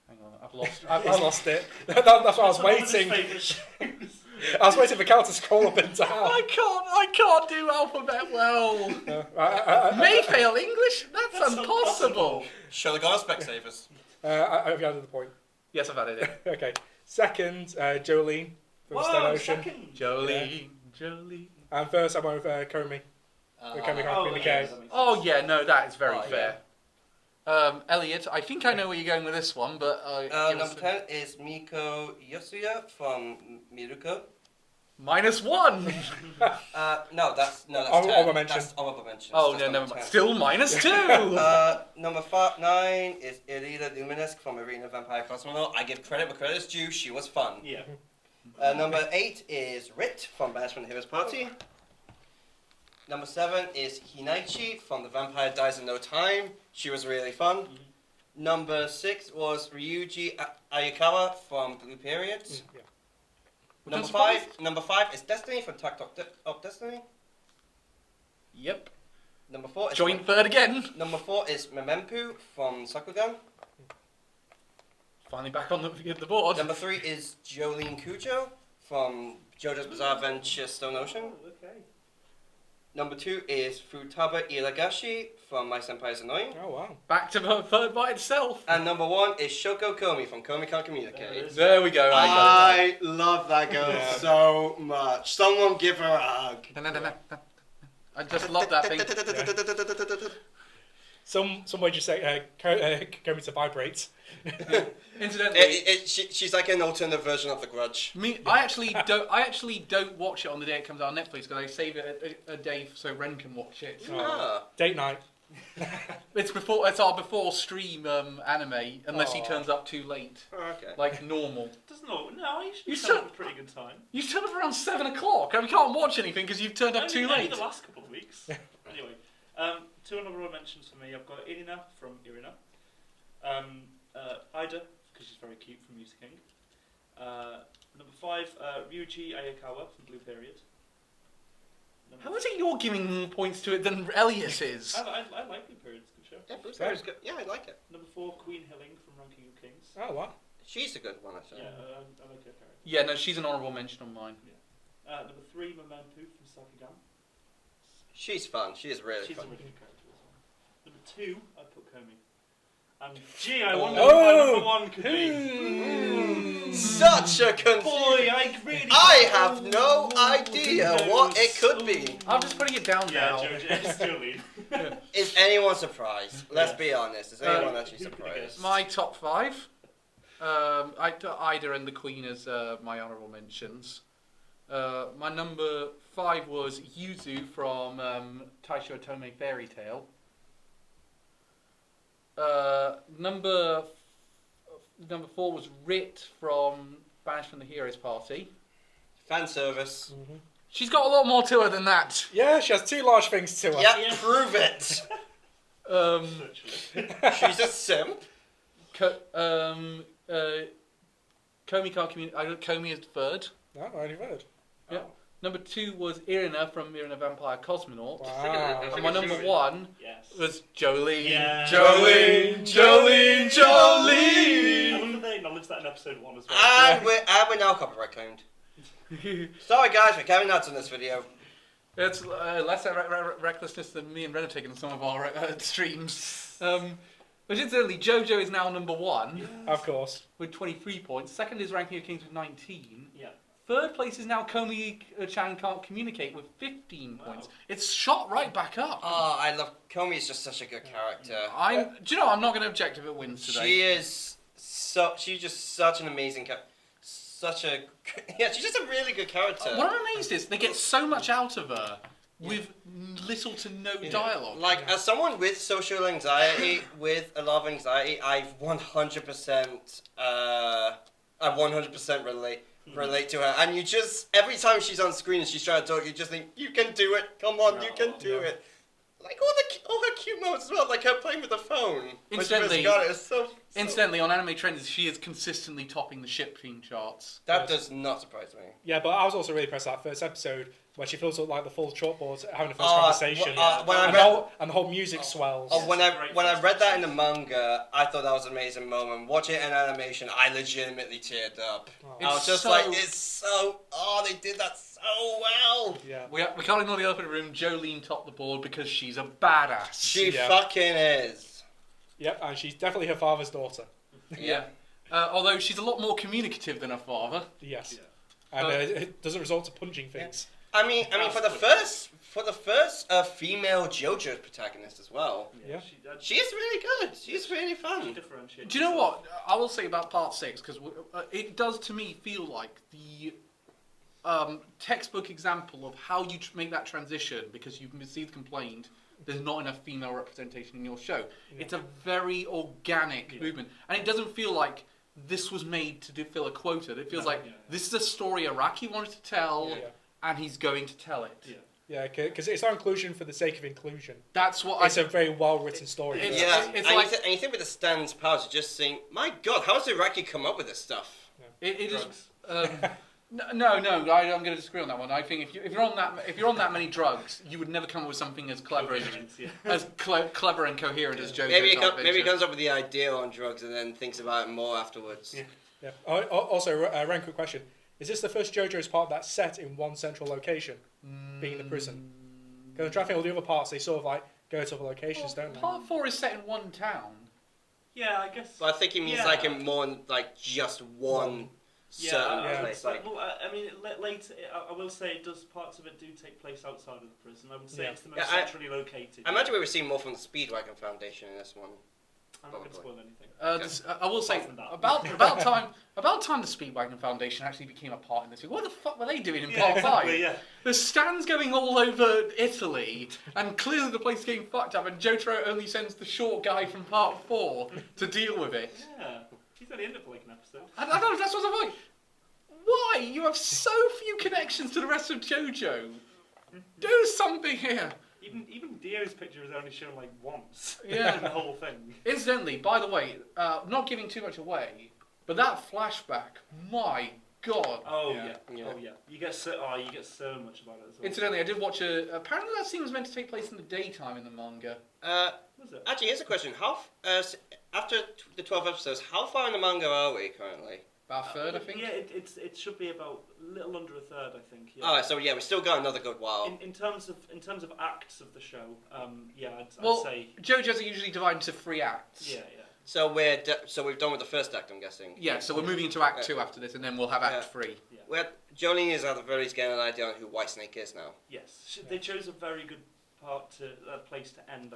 Hang on, I've lost. He's lost it. That's what I was One of his waiting. favourite shows. I was waiting for Cal to scroll up and down. I can't do alphabet well. May fail English? That's impossible. Show the God of Specsavers. Have you added the point? Yes, I've added it. Okay. Second, Jolene from Stone Ocean. second. Jolene, Jolene. And first, I went with Comey. Comey can't communicate. Oh yeah, no, that is very Oh, fair. Elliot, I think I know where you're going with this one, but give us Number 10 is Miko Yosuya from Miruko. -1. No, that's Honorable 10. mention. That's honorable mention. Oh That's no, number never mind. 10. Still -2. Number 9 is Elita Luminesque from Arena Vampire Cosmonaut. I give credit where credit is due. She was fun. Yeah. Number 8 is Rit from Bash from the Heroes Party. Number 7 is Hinaichi from The Vampire Dies in No Time. She was really fun. Number 6 was Ryuji Ayakawa from Blue Period. Yeah. Number 5 is Destiny from Tact of Destiny. Yep. Number 4 is Join third again. Number 4 is Memempu from Sakugan. Finally back on the board. Number 3 is Jolene Kujo from JoJo's Bizarre Adventure Stone Ocean. Okay. Number 2 is Futaba Iragashi from My Senpai's Annoying. Oh, wow. Back to third by itself. And number 1 is Shoko Komi from Komi Can't Communicate. There we go. I got it. I love that girl Yeah. so much. Someone give her a hug. I just love that thing. Some way just say Comey to vibrate. Incidentally, She's like an alternative version of The Grudge. I actually don't watch it on the day it comes out on Netflix because I save it a day so Ren can watch it. Ah. Date night. It's our before stream anime unless he Aw. turns up too late, Okay. like normal. Doesn't know. No, you You should have said- a pretty good time. You turn up around 7 o'clock and we can't watch anything because you've turned up too Only late. the last couple of weeks. Anyway, 2 honorable mentions for me. I've got Irina from Irina. Ida, because she's very cute from Music King. Number 5, Ryuji Ayakawa from Blue Period. How is it you're giving more points to it than Elliot is? I like Blue Period, it's a good show. Yeah, Blue Period's good. Yeah, I like it. Number 4, Queen Hilling from Ranking of Kings. Oh, wow. She's a good one, actually. Yeah, I like her character. Yeah, no, she's an honourable mention on mine. Number 3, Memempu from Sakugan. She's fun. She is really She's fun. a really good character as well. Number 2, I put Komi. And gee, I wonder Oh. who my number 1 could be. Such a confusion. Boy, I have no idea what it could be. I'm just putting it down Yeah, now. it's Jolene. Is anyone surprised? Let's Yes. be honest. Is anyone Uh, actually who could surprised? guess? My top 5. Ida and the Queen as my honourable mentions. My number 5 was Yuzu from Taisho Otome Fairy Tale. Number 4 was Rit from Banished from the Heroes Party. Fan service. She's got a lot more to her than that. Yeah, she has 2 large things to her. Yeah, Yeah. prove it. She's a simp. Komi can't communicate. Komi is third. No, I only heard. Yeah. Number 2 was Irina from Irina Vampire Cosmonaut. Wow. And my number 1 Yes. was Jolene. Yeah. Jolene, Jolene, I Jolene. wonder if they acknowledged that in episode 1 as well. And we're now copyright claimed. Sorry guys, we're carrying nuts on this video. It's less recklessness than me and Ren have taken on some of our streams. But incidentally, JoJo is now number 1 Of course. with 23 points. Second is Ranking of Kings with 19. Yeah. Third place is now Komi-chan Can't Communicate with 15 Wow. points. It's shot right back up. Oh, I love Komi. Is just such a good character. Do you know, I'm not going to object if it wins today. She is she's just such an amazing character. She's just a really good character. What I'm amazed is they get so much out of her with little to no dialogue. Like, as someone with social anxiety, with a lot of anxiety, I 100% relate to her. And you just, every time she's on screen and she's trying to talk, you just think, you can do it. Come on, you can do it. Like, all her cute moments as well, like her playing with the phone. When she first got it, it's so Incidentally, on Anime Trends, she is consistently topping the ship theme charts. That does not surprise me. Yeah, but I was also really impressed with that first episode where she feels like the full chalkboard having a first conversation. And the whole music swells. When I read that in the manga, I thought that was an amazing moment. Watching it in animation, I legitimately teared up. I was just like, they did that so well. Yeah. We can't ignore the elephant in the room. Jolene topped the board because she's a badass. She fucking is. Yep, and she's definitely her father's daughter. Yeah. Although she's a lot more communicative than her father. Yes. Yeah. And it doesn't resort to punching things. I mean, for the first female JoJo protagonist as well. Yeah. She's really good. She's really fun. Do you know what I will say about Part 6? Because it does to me feel like the textbook example of how you make that transition, because you've received complaint there's not enough female representation in your show. Yeah. It's a very organic movement, and it doesn't feel like this was made to fill a quota. It feels like this is a story Araki wanted to tell, and he's going to tell it. Yeah, because it's not inclusion for the sake of inclusion. That's what it's a very well-written story. It's like, and you think with the Stan's powers, you're just saying, my God, how does Araki come up with this stuff? Yeah. It is. No, I'm going to disagree on that one. I think if you're on that many drugs, you would never come up with something as clever clever and coherent as JoJo. Maybe he comes up with the idea on drugs and then thinks about it more afterwards. Yeah. Also, a quick question: is this the first JoJo's part that's set in one central location, being the prison? Because I'm trying to think all the other parts, they sort of like go to other locations, don't they? Part 4 is set in one town. Yeah, I guess. But I think he means like in more like just one. Place, like. Well, I mean, later, I will say, parts of it do take place outside of the prison. I would say it's the most centrally located. I imagine we were seeing more from the Speedwagon Foundation in this one. I'm not going to spoil anything. I will say, about time the Speedwagon Foundation actually became a part in this. What the fuck were they doing in Part 5? Yeah. The stands going all over Italy, and clearly the place is getting fucked up, and Jotaro only sends the short guy from Part 4 to deal with it. Yeah. He's only in it for like an episode. I know, that's what I'm like. Why? You have so few connections to the rest of JoJo. Do something here. Even Dio's picture is only shown like once. Yeah. In the whole thing. Incidentally, by the way, not giving too much away, but that flashback, my God. Oh yeah. You get so much about it as well. Incidentally, I did watch apparently that scene was meant to take place in the daytime in the manga. Was it? Actually, here's a question: how after the 12 episodes, how far in the manga are we currently? About a third, I think. Yeah, it should be about a little under a third, I think. Yeah. Oh, so we still got another good while. In terms of acts of the show, I'd say. JoJo's are usually divided into 3 acts. Yeah. So we've done with the first act, I'm guessing. Yeah, so we're moving into Act 2 after this, and then we'll have Act 3. Yeah. Jolene is at the very least getting an idea on who Whitesnake is now. Yes, they chose a very good place to end.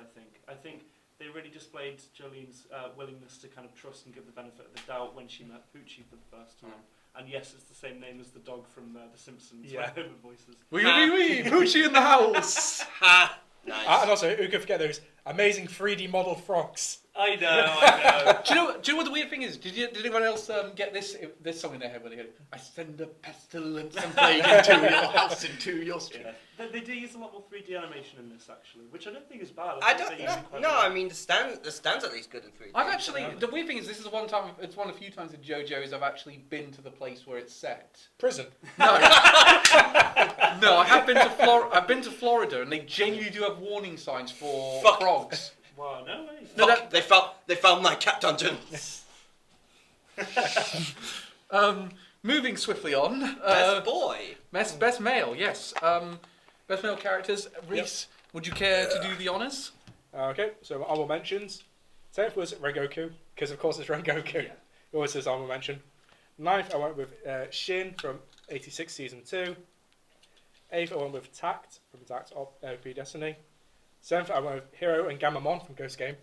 I think they really displayed Jolene's willingness to kind of trust and give the benefit of the doubt when she met Poochie for the first time. And yes, it's the same name as the dog from The Simpsons. Yeah. Homer voices. Wee Poochie in the house. Ha! Nice. And also, who could forget those amazing 3D model frogs? I know. Do you know what the weird thing is? Did anyone else get this song in their head when they go, I send a pestilence and plague into your house, into your street? Yeah. They do use a lot more 3D animation in this, actually, which I don't think is bad. I mean, the stand's at least good in 3D. I've actually, the weird thing is this is it's one of the few times in JoJo's I've actually been to the place where it's set. Prison. No. No, I've been to Florida, and they genuinely do have warning signs for frogs. Wow, no way. Fuck, they found my cat dungeon. Moving swiftly on. Best boy. Best male, yes. Best male characters. Reese, would you care to do the honours? Okay, so honorable mentions. 10th was Rengoku, because of course it's Rengoku. Yeah. He always says honorable mention. 9th I went with Shin from 86 Season 2. 8th I went with Tact from Tact OP Destiny. 7th I went with Hiro and Gammamon from Ghost Game.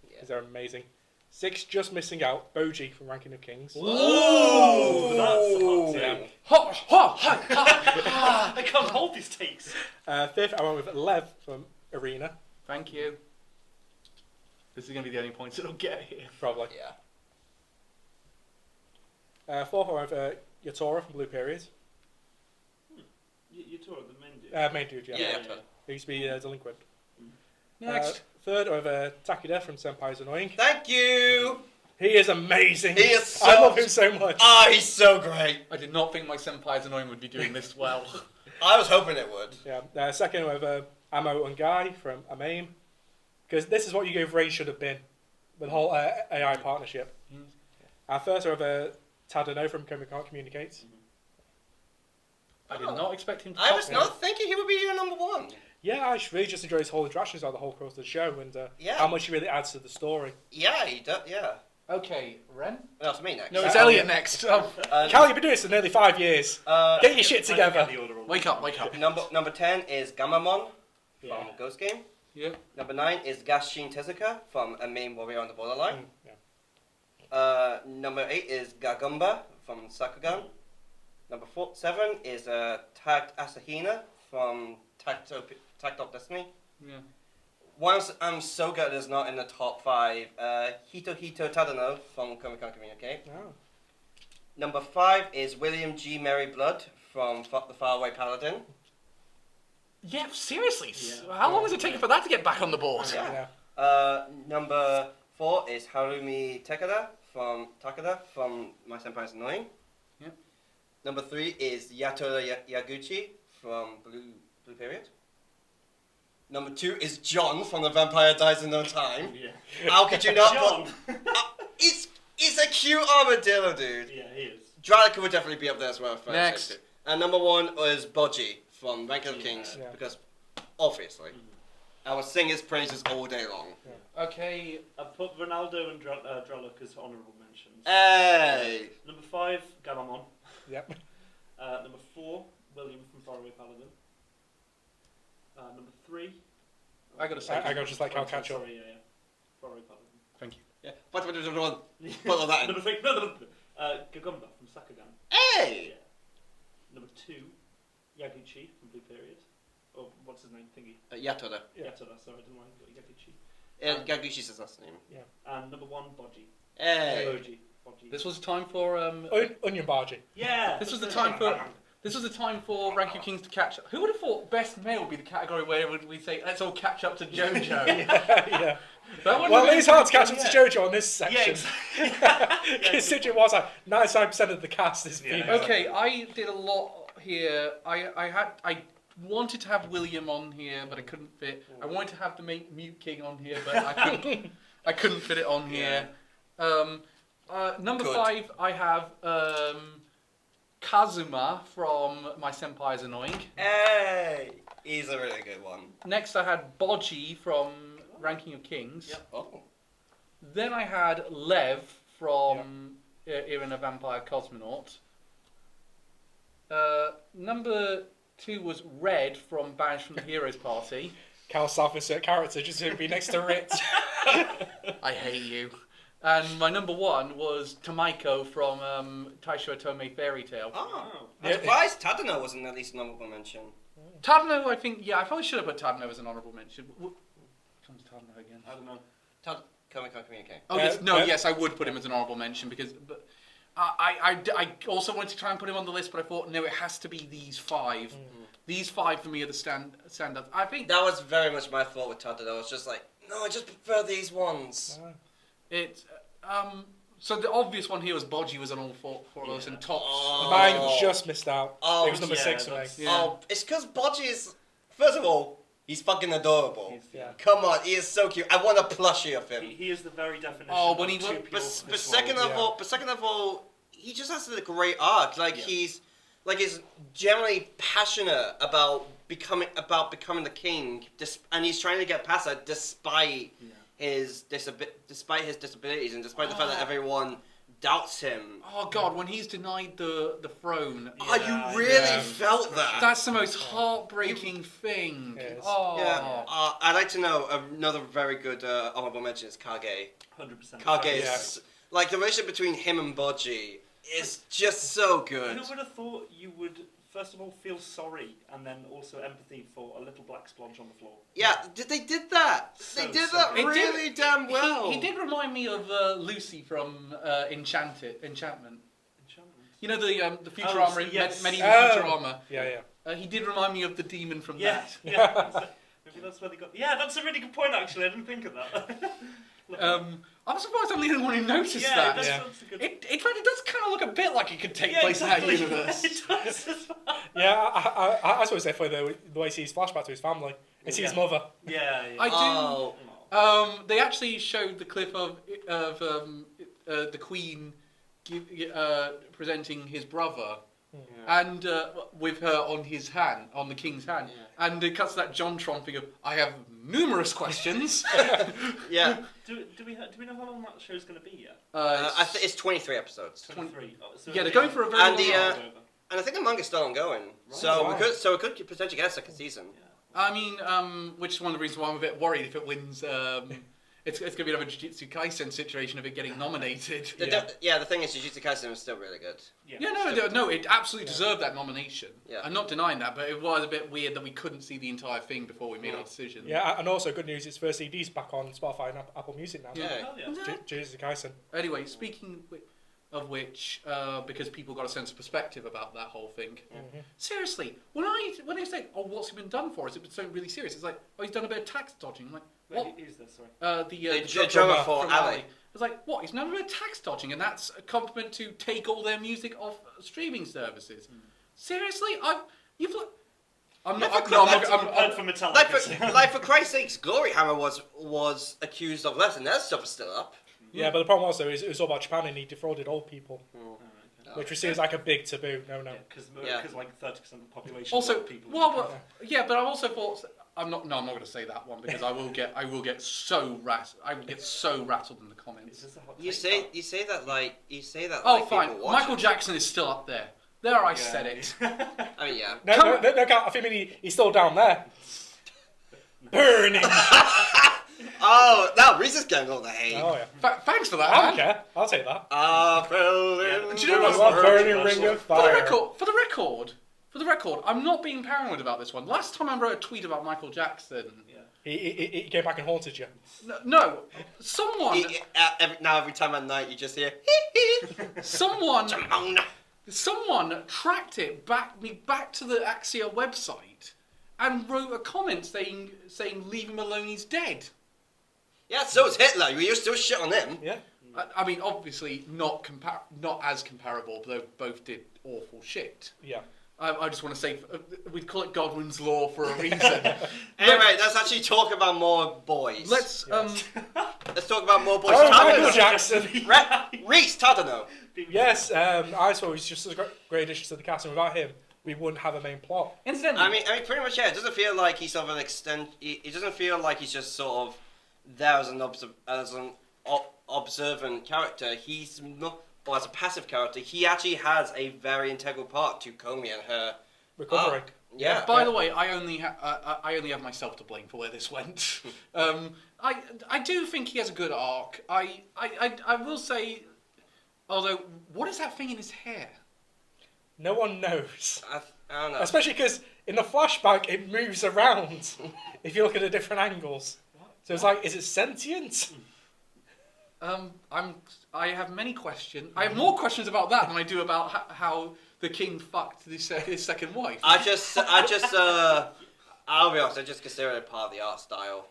Because they're amazing. 6th, just missing out, Boji from Ranking of Kings. Ooh, that's hot. I can't hold these takes. 5th I went with Lev from Arena. Thank you. This is going to be the only points it'll get here. Probably. Yeah. 4th I went with Yatora from Blue Period. Yatora, the main dude. Main dude, yeah. Yeah. He used to be delinquent. Next. 3rd I went Takeda from Senpai's Annoying. Thank you. He is amazing. He is I love him so much. Oh, he's so great. I did not think my Senpai's Annoying would be doing this well. I was hoping it would. Yeah. 2nd I went Amo and Guy from Amame. Because this is what Yu-Gi-Oh! Ray should have been. With the whole AI partnership. And 1st I went Tadano from Comic-Con Communicates. I did not expect him to I top was him. not thinking he would be your number 1. Yeah, I really just enjoy his whole interactions throughout the whole course of the show and how much he really adds to the story. Yeah, he does. Yeah. Okay, Ren? That's me next. No, it's Elliot next. Cal, you've been doing this for nearly 5 years. Get your shit together. Wake up, wake up. Number 10 is Gamamon from Yeah. Ghost Game. Yeah. Number 9 is Gashin Tezuka from A Main Warrior on the Borderline. Number 8 is Gagumba from Sakugan. Number 7 is Tagged Asahina from Tagged Up Destiny. Yeah. Once I'm so good is not in the top 5, Hito Tadano from Comic-Con Communicate. Oh. Number 5 is William G. Merry Blood from The Faraway Paladin. Yeah, seriously. Yeah. How long has it taken for that to get back on the board? Yeah. Yeah. Number 4 is Harumi Takada from My Senpai's Annoying. Yeah. Number 3 is Yatora Yaguchi from Blue Period. Number 2 is John from The Vampire Dies in No Time. Yeah. How could you not John. put... He's a cute armadillo, dude. Yeah, he is. Dralica would definitely be up there as well. if I had to Next. say so. And number 1 was Bodji from Rank of Kings, Yeah. because obviously I would sing his praises all day long. Okay. I've put Ronaldo and Drelloc as honourable mentions. Hey! Number 5, Gamamon. Yep. Number 4, William from Faraway Paladin. Number 3. I gotta say. I go just like I'll catch up. Sorry, yeah. Faraway Paladin. Thank you. Yeah, what would you want? Put all that in. Number 3, no. Gagumba from Sakugan. Hey! Yeah. Number 2, Yaguchi from Blue Period. Or what's his name? Thingy. Yatora. Yeah. Yatora, sorry, I didn't want to go Yaguchi. Gagushi's his last name. And number 1, Bodji. Hey! Bodji. This was time for Onion Bargee. Yeah! This was the time for Rank of Kings to catch up. Who would have thought best male would be the category where we say let's all catch up to JoJo? Yeah. That wouldn't Well, have it is been- hard to catch up to JoJo on this section. Yeah, exactly. Considering it was like 99% of the cast is Yeah. female. Okay, I did a lot here. I wanted to have William on here, but I couldn't fit. I wanted to have the Mute King on here, but I couldn't fit it on here. Number Good. 5, I have Kazuma from My Senpai's Annoying. Hey! He's a really good one. Next, I had Bodji from Ranking of Kings. Yep. Oh. Then I had Lev from Irina Vampire Cosmonaut. Number 2 was Red from Banished from the Heroes Party. Cal self-insert character just to be next to Ritz. I hate you. And my number 1 was Tamaiko from Taisho Otome Fairy Tale. Oh. I'm Yeah. surprised Tadano wasn't at least an honorable mention. Tadano, I think, I probably should have put Tadano as an honourable mention. Comes Tadano again. I don't know. Comic-Con Communicate. Oh, yes, I would put him as an honourable mention because I also wanted to try and put him on the list, but I thought, no, it has to be these 5. These 5 for me are the stand-ups. I think That was very much my thought with Tadano. I was just like, no, I just prefer these ones. it. So the obvious one here was Bodji was on all four of those, and Tops. Oh. Mine just missed out. Oh, It was number yeah, 6 for me. that's- Yeah. Oh, it's because Bodji is, first of all, he's fucking adorable. Yeah. Come on, he is so cute. I want a plushie of him. He is the very definition Oh, when of he two wa- people But for but this second world. of all, he just has a great arc. Like Yeah. he's generally passionate about becoming the king, and he's trying to get past that despite his disabilities and despite the fact that everyone doubts him. Oh God, when he's denied the throne. Oh, Yeah, you really yeah. felt that? That's the most heartbreaking thing. Yes. Oh. Yeah, I'd like to know another very good honorable mention is Kage. 100%. Kage Yeah. is like the relationship between him and Bodji is just so good. Who would have thought you would, first of all, feel sorry and then also empathy for a little black splodge on the floor? Yeah, they did that. So They did that sorry. It did- really damn well. He did remind me of Lucy from Enchantment. Enchantment. You know the Futurama, Oh, yes. medieval Oh. Futurama. Yeah. He did remind me of the demon from Yeah, that. yeah. Maybe that's where they got. Yeah, that's a really good point. Actually, I didn't think of that. I'm surprised I'm the only one who noticed yeah, that. that's a good. In fact, it does kind of look a bit like it could take place exactly. in that universe. It does as well. Yeah, I was always there for the way he sees flashback to his family. And sees his mother. Yeah. I do. Oh, They actually showed the clip of the Queen presenting his brother and with her on his hand, on the king's hand, and it cuts that John Tron thing of, I have numerous questions. Yeah. Do we know how long that show's going to be yet? I think it's 23 episodes. 23. Oh, so Yeah, they're going for a very And long the, time. And I think the manga's still ongoing, Right. so Wow. we could potentially get a second season. I mean, which is one of the reasons why I'm a bit worried if it wins. It's going to be another Jujutsu Kaisen situation of it getting nominated. The thing is, Jujutsu Kaisen was still really good. No, it absolutely deserved that nomination. Yeah. I'm not denying that, but it was a bit weird that we couldn't see the entire thing before we made our decision. Yeah, and also good news, its first CD's back on Spotify and Apple Music now. Yeah. Hell yeah. Jujutsu Kaisen. Anyway, speaking of which, because people got a sense of perspective about that whole thing. Mm-hmm. Seriously, when I say, "Oh, what's he been done for?" Has it been something really serious? It's like, "Oh, he's done a bit of tax dodging." I'm like, what? Wait, who's this? Sorry. The drummer for from Ali. I was like, what? He's done a bit of tax dodging, and that's a compliment to take all their music off streaming services. Seriously, I'm not. Heard from Metallica. Like for Christ's sakes, Gloryhammer was accused of less, and their stuff is still up. Yeah, but the problem also is it was all about Japan and he defrauded old people, Oh, which seems like a big taboo. No. Because like 30% of the population. Also, of people. yeah, but I also thought I'm not going to say that one because I will get so rattled in the comments. You say that like Oh, like, fine. people watch Michael it. Jackson is still up there. There, I said it. I mean, yeah. No, I think he's still down there. Burning. Oh, now Reese is getting all the hate. Oh yeah. Thanks for that. I don't man. care. I'll take that. I fell in. Do you know the what? Burning ring of fire. For the record, I'm not being paranoid about this one. Last time I wrote a tweet about Michael Jackson, He came back and haunted you. no, someone Every time at night you just hear. someone Jamona. Someone tracked it back to the Axia website and wrote a comment saying leave him alone, he's dead. Yeah, so is Hitler. You still shit on him. Yeah. I mean, obviously not as comparable, though both did awful shit. Yeah. I just want to say we'd call it Godwin's law for a reason. Anyway, let's actually talk about more boys. Let's Let's talk about more boys. Oh, Tadano. Michael Jackson. Reese Tadano. Yes, I thought he was just a great addition to the cast, and without him, we wouldn't have a main plot. incidentally. I mean, pretty much, yeah. It doesn't feel like he's sort of an extent. It doesn't feel like he's just sort of there as an observant character. He's not, or as a passive character. He actually has a very integral part to Komi and her Recovery. arc. Yeah. By the way, I only have myself to blame for where this went. I do think he has a good arc. I will say, although, what is that thing in his hair? No one knows. I don't know. Especially because in the flashback, it moves around if you look at the different angles. So it's like, is it sentient? I have many questions. I have more questions about that than I do about how the king fucked his second wife. I'll be honest. I just consider it part of the art style.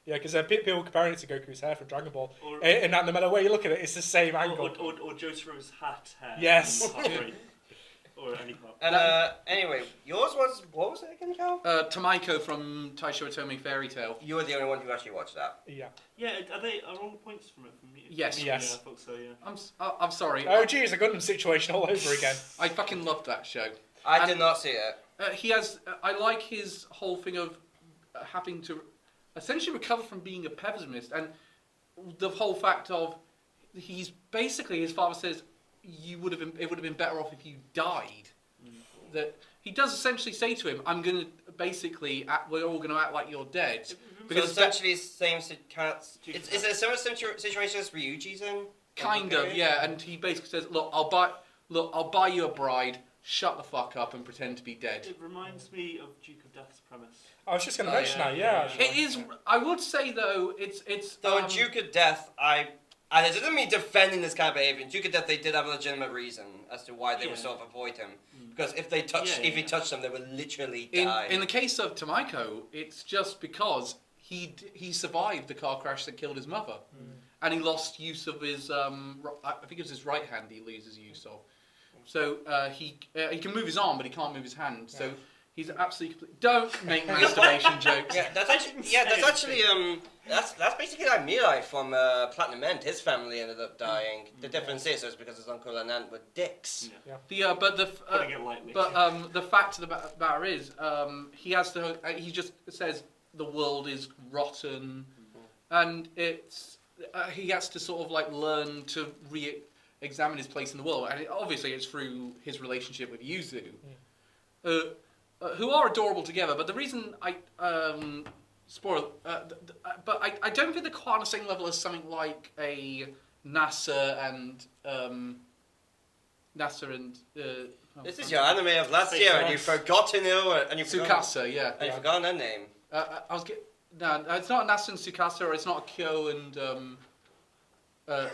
Yeah, because people comparing it to Goku's hair from Dragon Ball, and that no matter where you look at it, it's the same angle. Or Jotaro's hat hair. Yes. from Heart Rate. Or any part. And anyway, yours was what was it again, Cal? Tamaiko from Taisho Otome Fairy Tale. You were the only one who actually watched that. Yeah. Yeah, are all the points from it from you? Yes. Yeah, I thought so, yeah. I'm sorry. Oh, geez, a Gundam situation all over again. I fucking loved that show. I did not see it. He has. I like his whole thing of having to essentially recover from being a pessimist, and the whole fact of he's basically, his father says, it would have been better off if you died. That he does essentially say to him, "I'm gonna basically we're all gonna act like you're dead." So Because essentially, it's the same. Is it a similar situation as Ryuji's in? kind of, yeah. And he basically says, "Look, I'll buy you a bride. Shut the fuck up and pretend to be dead." It reminds me of Duke of Death's premise. I was just going to mention that, yeah. actually. It is. I would say though, it's. Though in Duke of Death, and it doesn't mean defending this kind of behavior. In Duke of Death, they did have a legitimate reason as to why they would sort of avoid him. Because if he touched them, they would literally die. In the case of Tamaiko, it's just because he survived the car crash that killed his mother, and he lost use of his I think it was his right hand he loses use of. So he can move his arm, but he can't move his hand. So He's absolutely... Don't make masturbation jokes. Yeah, that's basically like Milai from Platinum End. His family ended up dying. The difference is because his uncle and aunt were dicks. Yeah. Putting it lightly. But the fact of the matter is, he has to. He just says the world is rotten, and it's he has to sort of like learn to examine his place in the world, and obviously it's through his relationship with Yuzu, who are adorable together. But the reason I spoil, but I don't think they're quite on the same level as something like a NASA and. This is your anime of last year, and you've forgotten it, and you've Tsukasa, yeah. And you've forgotten her name. No, it's not Nasa and Tsukasa, or it's not Kyo and oh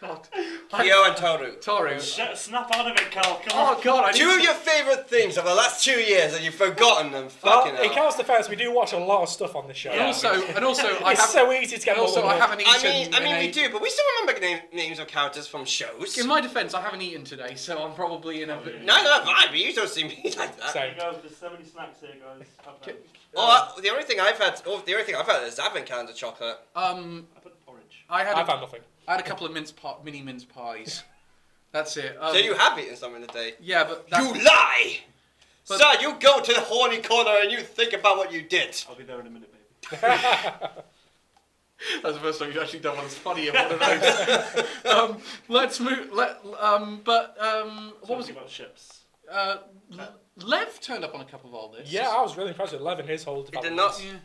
God, Kyo and Toru. Snap out of it, Carl. Come on. Oh God, Two of your favourite things of the last 2 years, and you've forgotten them. Fucking In hell. Carl's defence, we do watch a lot of stuff on this show. and also, I It's have, so easy to get and also, more I than haven't eaten. I mean, we do, but we still remember names of characters from shows. In my defence, I haven't eaten today, so I'm probably in a. Neither have I, but you don't see me like that. So- There you go. There's so many snacks here, guys. Have them. The only thing I've had is advent calendar chocolate. I put porridge. I I've had nothing. had a couple of mini mince pies. That's it. So you have eaten something today? Yeah, but You lie! But- Sir, you go to the horny corner and you think about what you did. I'll be there in a minute, baby. That's the first time you've actually done one that's funny of one of those. Let's move. What was Talking it? about ships? Lev turned up on a couple of our lists. Yeah, I was really impressed with Lev and his whole He development. did not. Yeah.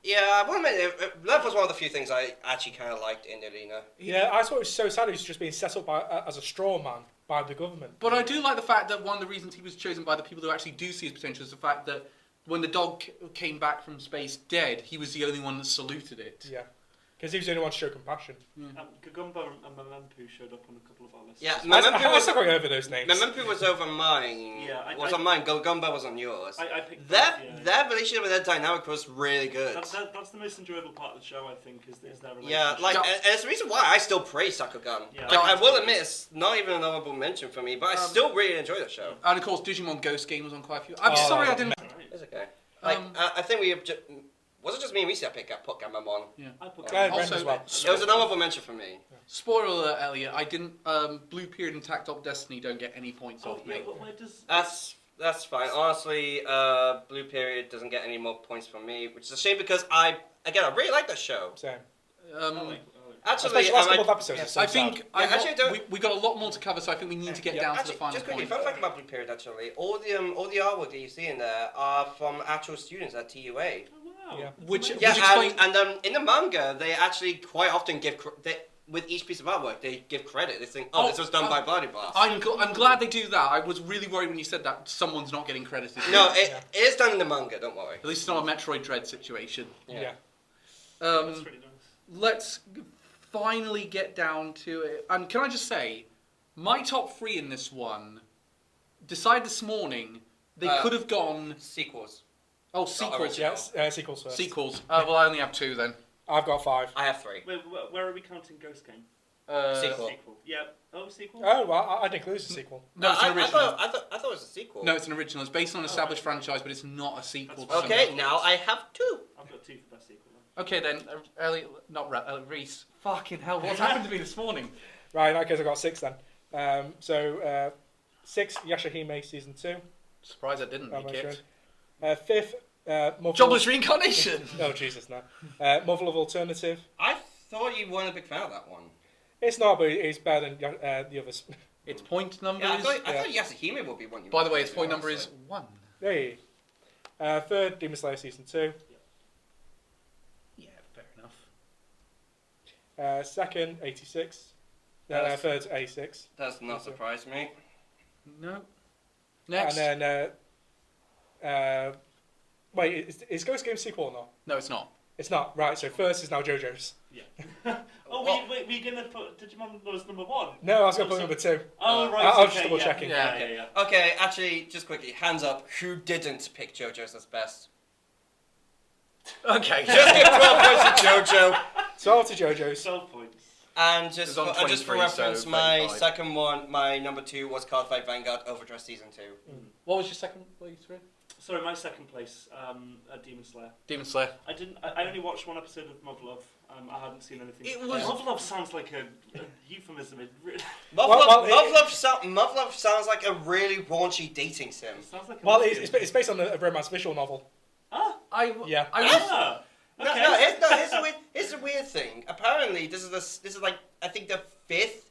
Yeah, I will admit, Lev was one of the few things I actually kind of liked in the arena. Yeah, I thought it was so sad he was just being set up as a straw man by the government. But I do like the fact that one of the reasons he was chosen by the people who actually do see his potential is the fact that when the dog came back from space dead, he was the only one that saluted it. Yeah, because he was the only one to show compassion. Gagumba and Memempu showed up on a couple of our lists. Yeah, I was still going over those names. Memempu was over mine. Yeah, was on mine. Gulgumba was on yours. I picked Their relationship with their dynamic was really good. That's the most enjoyable part of the show, I think, is their relationship. Yeah, and it's the reason why I still praise Sakugan. Yeah. I will admit it's not even an honorable mention for me, but I still really enjoy the show. And of course, Digimon Ghost Game was on quite a few. I'm Oh, sorry I that didn't. It's okay. I think we was it just me and Reese that picked up Gambam on? I put Yeah, Gagumba. Brent as well. It was an honorable mention for me. Spoiler alert, Elliot. I didn't. Blue Period and Tactop Destiny don't get any points off Yeah, me. but where does... That's fine. Honestly, Blue Period doesn't get any more points from me, which is a shame because I really like that show. Same. Actually, Especially the last couple of episodes. It's so I think actually, we got a lot more to cover, so I think we need to get down to the Actually, final just quickly, point. fun fact about Blue Period. Actually, all the artwork that you see in there are from actual students at TUA. Oh, wow. Yeah. Which Yeah, explain- and in the manga, they actually quite often give with each piece of artwork, they give credit. They think, this was done by blah blah. I'm glad they do that. I was really worried when you said that someone's not getting credited. No, it is done in the manga. Don't worry. At least it's not a Metroid Dread situation. Yeah. That's pretty nice. Let's finally get down to it. And can I just say, my top 3 in this one, decided this morning, they could have gone... Sequels. Oh, sequels. original. Yeah, sequels first. Sequels. Well, I only have 2 then. I've got 5. I have 3. Wait, where are we counting Ghost Game? Sequel. Sequel. Yeah. Oh, sequel? Oh, well, I didn't include the sequel. No, it's an original. I thought it was a sequel. No, it's an original. It's based on an established franchise, but it's not a sequel. That's to Okay, something. now I have 2. I've got 2 for best sequel. Okay then, Elliot, Reese. Fucking hell, what's happened to me this morning? Right, in that case, I've got 6 then. 6, Yashahime Season 2. Surprised I didn't make it. 5th, Marvel... Jobless Reincarnation! Oh, Jesus, no. Marvel of Alternative. I thought you weren't a big fan of that one. It's not, but it's better than the others. Its point number Yeah, I is... thought Yasuhime would be one. By the way, its point number is 1. Hey. 3rd, Demon Slayer Season 2. Yeah, fair enough. 2nd, 86. That's- 3rd, 86. Does not surprise me. No. Next. And then, wait, is Ghost Game sequel or not? No, it's not. It's not. Right, so first is now JoJo's. Yeah. Oh, we're going to put Digimon as number 1? No, I was going to put number 2. Oh, right. I was okay, just double checking. Yeah. Okay, actually, just quickly, hands up. Who didn't pick JoJo's as best? Okay. Just give 12 points to JoJo. 12 to JoJo's. 12 points. And just It's on for 23, reference, so my 35. second one, my number 2 was Cardfight Vanguard Overdress Season 2. What was your second place, Ray? Sorry, my second place, Demon Slayer. Demon Slayer. I only watched one episode of Love Love. I hadn't seen anything. It was- Love Love sounds like a euphemism. Love Love sounds like a really raunchy dating sim. It sounds like a Well, lesbian. it's based on a romance visual novel. Ah, Yeah. I was, ah, No, okay. no. Here's the weird thing. Apparently, this is like I think the fifth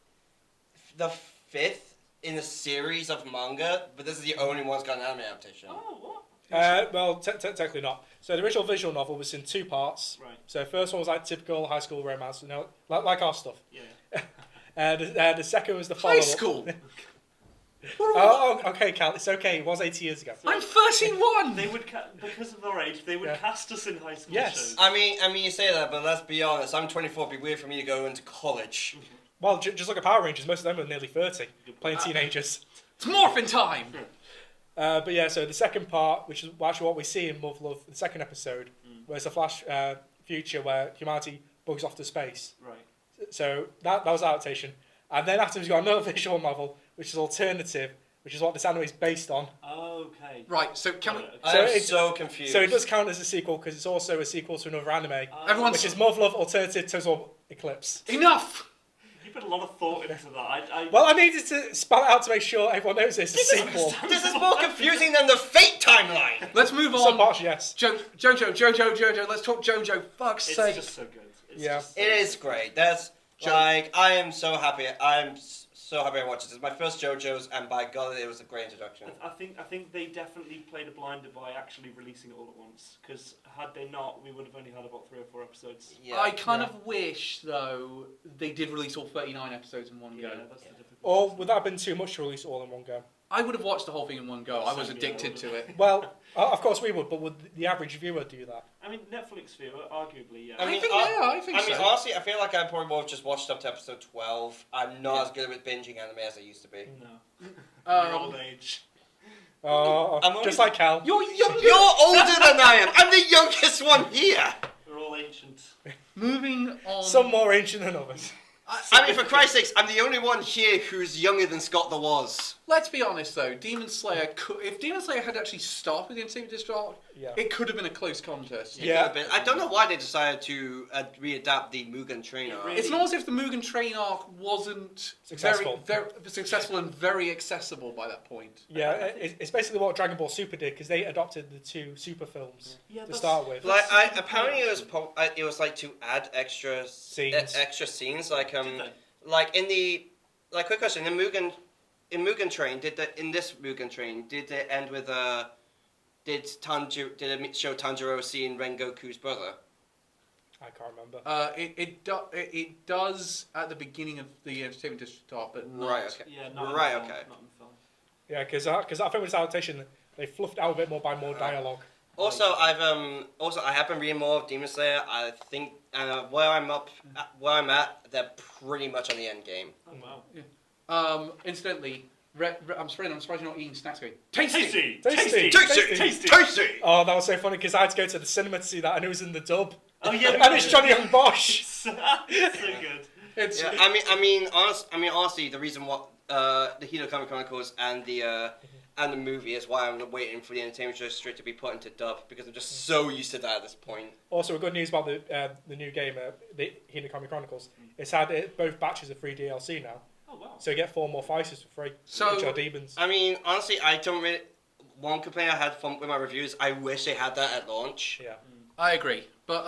in a series of manga, but this is the only one that's got an anime adaptation. Oh, what? Well, technically not. So the original visual novel was in 2 parts. Right. So first one was like typical high school romance, like our stuff. Yeah. The second was the follow-up. high school. Oh, okay, Cal. It's okay. It was 80 years ago. I'm 31. They would because of our age, they would Yeah. cast us in high school Yes. shows. I mean, you say that, but let's be honest. I'm 24. It'd be weird for me to go into college. Well, just look at Power Rangers. Most of them are nearly 30, playing teenagers. It's morphin' time. But yeah, so the second part, which is actually what we see in Love Love, the second episode, where it's a flash future where humanity bugs off to space. Right. So that was adaptation. And then after we've got another visual novel, which is alternative, which is what this anime is based on. Okay. Right. So can we? I'm it's- so confused. So it does count as a sequel because it's also a sequel to another anime, Everyone's- which is Love Love Alternative Total Eclipse. Enough. You put a lot of thought into that. Well, I needed to spell it out to make sure everyone knows it's a sequel. This is more confusing than the Fate timeline. Let's move Some on. parts, yes. Jojo. Let's talk Jojo. Fuck's It's sake. just so good. It's Yeah. just so It is great. That's like I am so happy. I'm so happy I watched this. It's my first JoJo's, and by God, it was a great introduction. I think they definitely played a blinder by actually releasing it all at once. Because had they not, we would have only had about 3 or 4 episodes. Yeah. I kind of wish, though, they did release all 39 episodes in one Yeah, go. that's the difficulty. Or would that have been too much to release all in one go? I would have watched the whole thing in one go. I was Same, yeah, addicted I to it. Well, of course we would, but would the average viewer do that? I mean, Netflix viewer, arguably, yeah. I think so. Honestly, I feel like I probably would have just watched up to episode 12. I'm not as good with binging anime as I used to be. No. Um, Your old age. Oh, I'm only- just like Cal. You're young. You're older than I am. I'm the youngest one here. We're all ancient. Moving on. Some more ancient than others. I mean, for Christ's sakes, I'm the only one here who's younger than Scott the Was. Let's be honest, though. Demon Slayer if Demon Slayer had actually started the Entertainment District arc, Yeah. it could have been a close contest. It Yeah. could have been. I don't know why they decided to readapt the Mugen Train arc. really- It's not as if the Mugen Train arc wasn't Successful. very successful and very accessible by that point. Yeah, it's basically what Dragon Ball Super did because they adopted the 2 Super films Yeah, to start with. Like, apparently it was like to add extra Scenes. extra scenes. Like Did they? like in the quick question in Mugen Train did this Mugen Train did it end with did it show Tanjiro seeing Rengoku's brother? I can't remember. It does at the beginning of the Entertainment District arc, but not. Right. Okay. Yeah, not Right, in the film, okay. Not in the film. Yeah, because I think with this adaptation, they fluffed it out a bit more by more dialogue. Also, I have been reading more of Demon Slayer. I think where I'm at, they're pretty much on the end game. Oh, wow. Incidentally, I'm surprised you're not eating snacks going. Tasty! Tasty! Tasty! Oh, that was so funny because I had to go to the cinema to see that and it was in the dub. Oh, yeah. And it's Johnny Young Bosch. So good. It's Yeah, I mean, honestly, the reason what the Hinokami Chronicles and the movie is why I'm waiting for the Entertainment District to be put into dub because I'm just so used to that at this point. Also, good news about the new game, the Hinokami Chronicles. It's had both batches of free DLC now. Oh, wow. So you get 4 more fighters for free, So- which are demons. I mean, honestly, I don't really. One complaint I had with my reviews, I wish they had that at launch. Yeah. I agree, but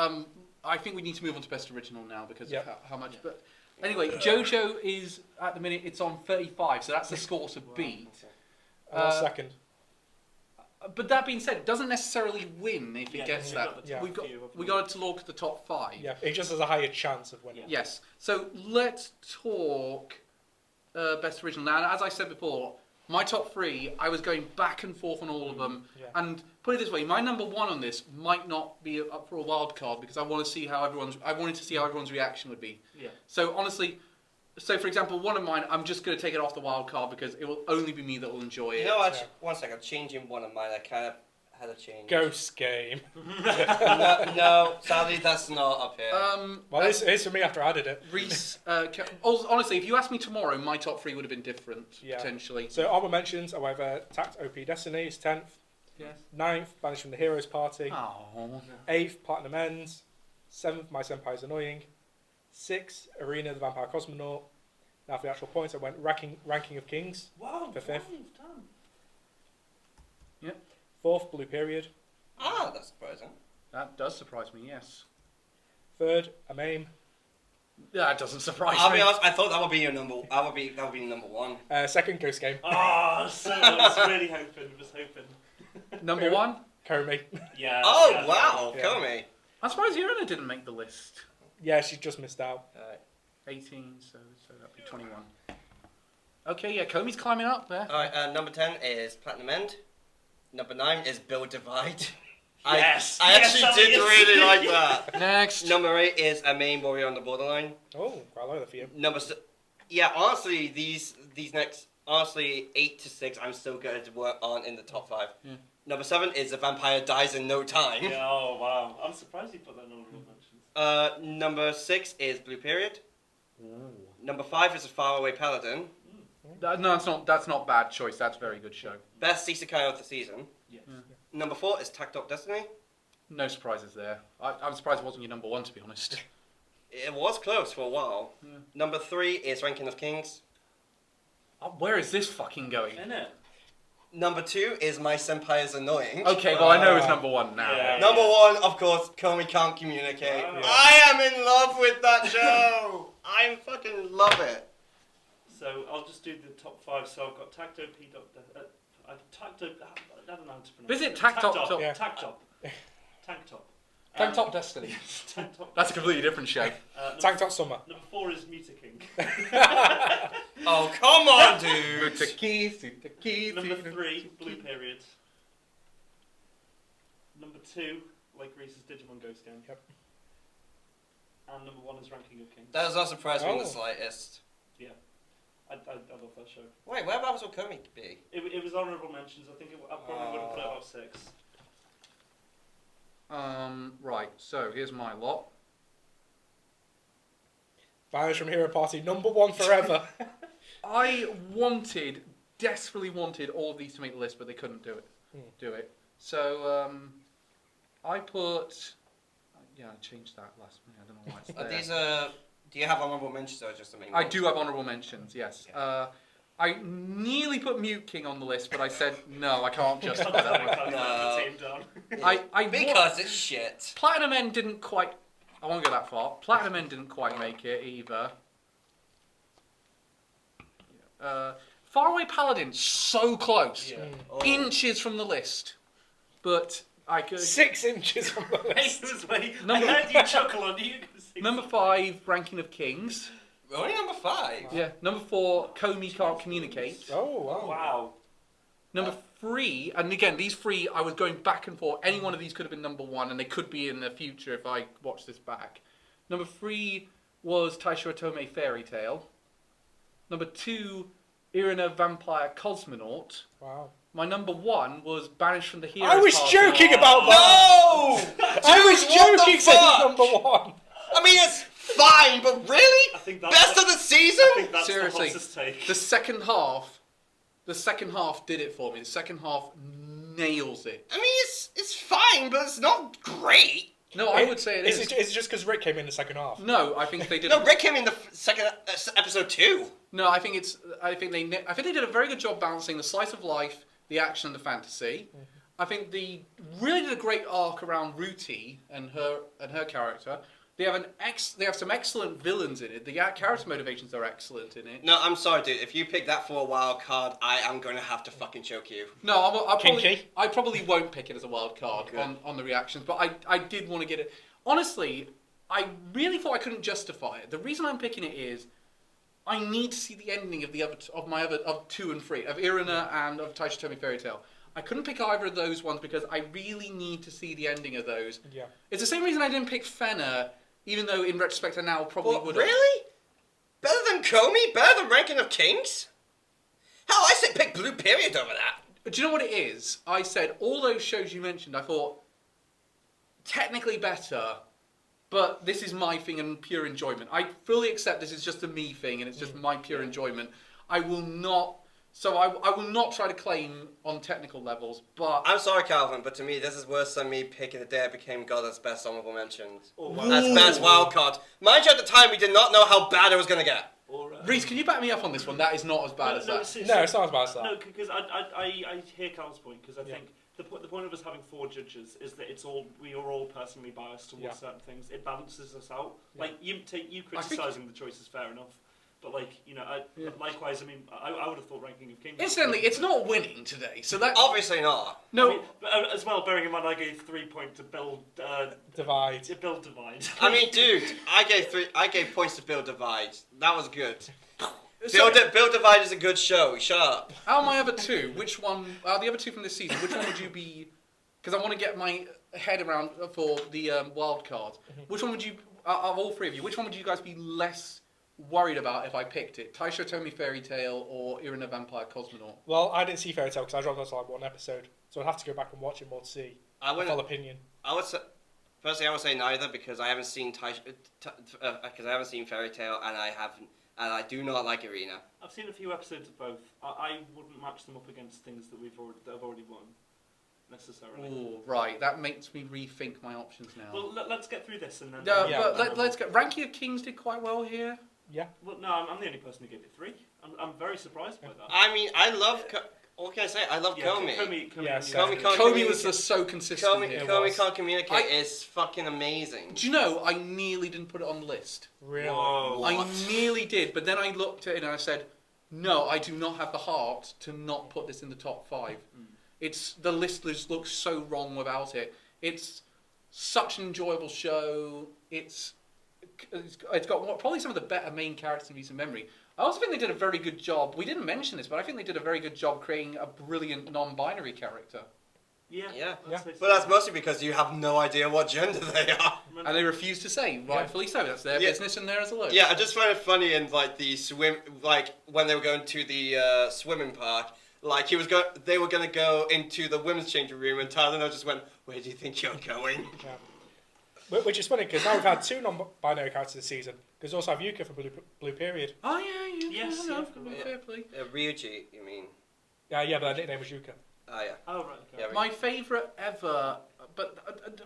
I think we need to move on to Best Original now because Yep. of how much. But anyway, JoJo is at the minute it's on 35, so that's the score to beat. Second. But that being said, it doesn't necessarily win if it Yeah, gets we've that. got the top We've got few, haven't we we? got to look at the top 5. Yeah, it just has a higher chance of winning. Yeah. Yes. So let's talk Best Original now. And as I said before, my top 3, I was going back and forth on all of them. Yeah. And put it this way, my number 1 on this might not be up for a wild card because I wanted to see how everyone's reaction would be. Yeah. So honestly, for example, one of mine, I'm just going to take it off the wild card because it will only be me that will enjoy it. You know, actually, one second, changing one of mine, I kind of had a change. Ghost game. no, sadly that's not up here. Well, it's for me after I did it. Reese, honestly, if you asked me tomorrow, my top 3 would have been different, potentially. So honourable mentions, however, Tact OP Destiny is 10th. Yes. 9th, Banished from the Heroes Party. Oh. 8th, Platinum Ends. 7th, My Senpai's Annoying. 6th, Arena the Vampire Cosmonaut. Now for the actual points, I went Ranking of Kings. Wow, For 5th. damn. Yep. 4th, Blue Period. That's surprising. That does surprise me, yes. 3rd, Amame. That doesn't surprise I'll me. be honest, I thought that would be your number. That would be number 1. 2nd, Ghost Game. Oh, so I was really hoping. Number 1? Komi. Yeah. Oh yeah, wow, yeah. Komi. I'm surprised Irina didn't make the list. Yeah, she just missed out. 18, so that'd be 21. Okay, yeah, Komi's climbing up there. Alright, number 10 is Platinum End. Number 9 is Build Divide. Yes. I actually did really like that. Next. Number 8 is a main warrior on the borderline. Oh, quite low there for you. Yeah, honestly, these next, 8 to 6, I'm still going to work on in the top 5. Yeah. Number 7 is the vampire dies in no time. Yeah, oh wow. I'm surprised you put that in honorable mentions. Number 6 is Blue Period. Number 5 is a Faraway Paladin. No, that's not bad choice. That's a very good show. Best Isekai of the season. Yes. Number 4 is Tact Up Destiny. No surprises there. I'm surprised it wasn't your number 1, to be honest. It was close for a while. Yeah. Number 3 is Ranking of Kings. Oh, where is this fucking going? Isn't it? Number 2 is My Senpai is Annoying. Okay, well, I know it's number 1 now. Yeah. Number 1, of course, Komi Can't Communicate. Wow. I am in love with that show! I fucking love it. So I'll just do the top 5. So I've got Tacto P. I don't know how to pronounce Visit it. Tactop. Yeah. Tactop. Tank Top. Tank Top Destiny. Tank Top. That's a completely different show. Tank Top Summer. Number 4 is Muta King. Oh, come on, dude! Number 3, Blue Period. Number 2, like Reese's Digimon Ghost Game. Yep. And number 1 is Ranking of Kings. That does not surprise me in the Oh. slightest. I love that show. Wait, whereabouts will Komi be? It was honourable mentions. I think I probably would have put it about 6. Right, so here's my lot. Banished from Hero Party, number 1 forever. I desperately wanted all of these to make the list, but they couldn't do it. So, I put... Yeah, I changed that last minute. I don't know why it's Are there. these do you have honourable mentions or just something? I do have honourable mentions, yes. Okay. I nearly put Mute King on the list, but I said, no, I can't justify that one. No. The team down. Because it's shit. Platinum End didn't quite... I won't go that far. Platinum End didn't quite make it either. Faraway Paladin, so close. Yeah. Oh. Inches from the list. But I could... 6 inches from the list. I Number- heard you chuckle on you. Number 5, Ranking of Kings. Only number 5. Yeah. Number 4, Komi Can't Communicate. Oh, wow. Wow. Number 3, and again, these 3, I was going back and forth. Any one of these could have been number 1, and they could be in the future if I watch this back. Number 3 was Taisho Otome Fairy Tale. Number 2, Irina Vampire Cosmonaut. Wow. My number 1 was Banished from the Heroes I was Party. joking about that! No! I was Dude, what the joking saying fuck? number 1. I mean, it's fine, but really? I think that's Best of the season? I think that's Seriously, the hottest take. The second half did it for me. The second half nails it. I mean, it's fine, but it's not great. No, I would say it is. Is it just because Rick came in the second half? No, I think they did. No, Rick came in the second episode 2. No, I think they did a very good job balancing the slice of life, the action, and the fantasy. Mm-hmm. I think they really did a great arc around Ruti and her character. They have some excellent villains in it. The character motivations are excellent in it. No, I'm sorry, dude. If you pick that for a wild card, I am going to have to fucking choke you. No, Kinky? I probably won't pick it as a wild card on the reactions, but I did want to get it. Honestly, I really thought I couldn't justify it. The reason I'm picking it is I need to see the ending of of 2 and 3, of Irina and of Taisho Otome Fairy Tale. I couldn't pick either of those ones because I really need to see the ending of those. Yeah. It's the same reason I didn't pick Fenner, even though in retrospect I now probably What, would have. really? Better than Komi? Better than Ranking of Kings? Hell, I say pick Blue Period over that. Do you know what it is? I said all those shows you mentioned. I thought technically better, but this is my thing and pure enjoyment. I fully accept this is just a me thing and it's just my pure enjoyment. I will not. So I will not try to claim on technical levels, but I'm sorry, Calvin, but to me, this is worse than me picking The Day I Became God as best honorable mentions. Or As best wild card. Mind you, at the time, we did not know how bad it was going to get. Reese, can you back me up on this one? That is not as bad as that. No, it's not as bad as that. No, because I hear Cal's point, because I think the point of us having 4 judges is that we are all personally biased towards certain things. It balances us out. Yeah. Like, you criticising the choice is fair enough. But, like, you know, likewise, I mean, I would have thought Ranking of Kings... Incidentally, it's not winning today, so that... Obviously not. No. I mean, but as well, bearing in mind I gave 3 points to Build... Divide. Build Divide. I mean, dude, I gave points to Build Divide. That was good. So, Build Divide is a good show. Shut up. out of my other 2, which one... the other 2 from this season, which one would you be... Because I want to get my head around for the wild card. Which one would you... of all 3 of you, which one would you guys be less... worried about if I picked it? Taisho Tomi Fairy Tale or Irina Vampire Cosmonaut? Well, I didn't see Fairy Tale because I dropped onto like 1 episode, so I'd have to go back and watch it more to see I the wouldn't. full opinion. I would say, firstly, I would say neither because I haven't seen Fairy Tale and I do not like Irina. I've seen a few episodes of both. I wouldn't match them up against things that have already won, necessarily. Ooh, right. That makes me rethink my options now. Well, let's get through this and then... but let's get... Ranking of Kings did quite well here. Yeah. Well, no, I'm the only person who gave it 3. I'm very surprised by that. I mean, I love... what can I say? I love Comey. Comey was just so consistent here. Comey Can't Communicate is fucking amazing. Do you know, I nearly didn't put it on the list. Really? Whoa. I nearly did, but then I looked at it and I said, no, I do not have the heart to not put this in the top 5. The list just looks so wrong without it. It's such an enjoyable show. It's got probably some of the better main characters in recent memory. I also think they did a very good job. We didn't mention this, but I think they did a very good job creating a brilliant non-binary character. Yeah. But that's mostly because you have no idea what gender they are. And they refuse to say, rightfully so. That's their business and theirs alone. Yeah, I just find it funny in like the swim, like when they were going to the swimming park. Like they were going to go into the women's changing room, and Tyler just went, "Where do you think you're going?" Yeah. Which is funny because now we've had 2 non-binary characters this season. Because we also have Yuka from Blue Period. Oh yeah. Yes, Fair play. Ryuji, you mean? Yeah, but her nickname was Yuka. Oh yeah. Oh right. Okay. Yeah, My favourite ever, but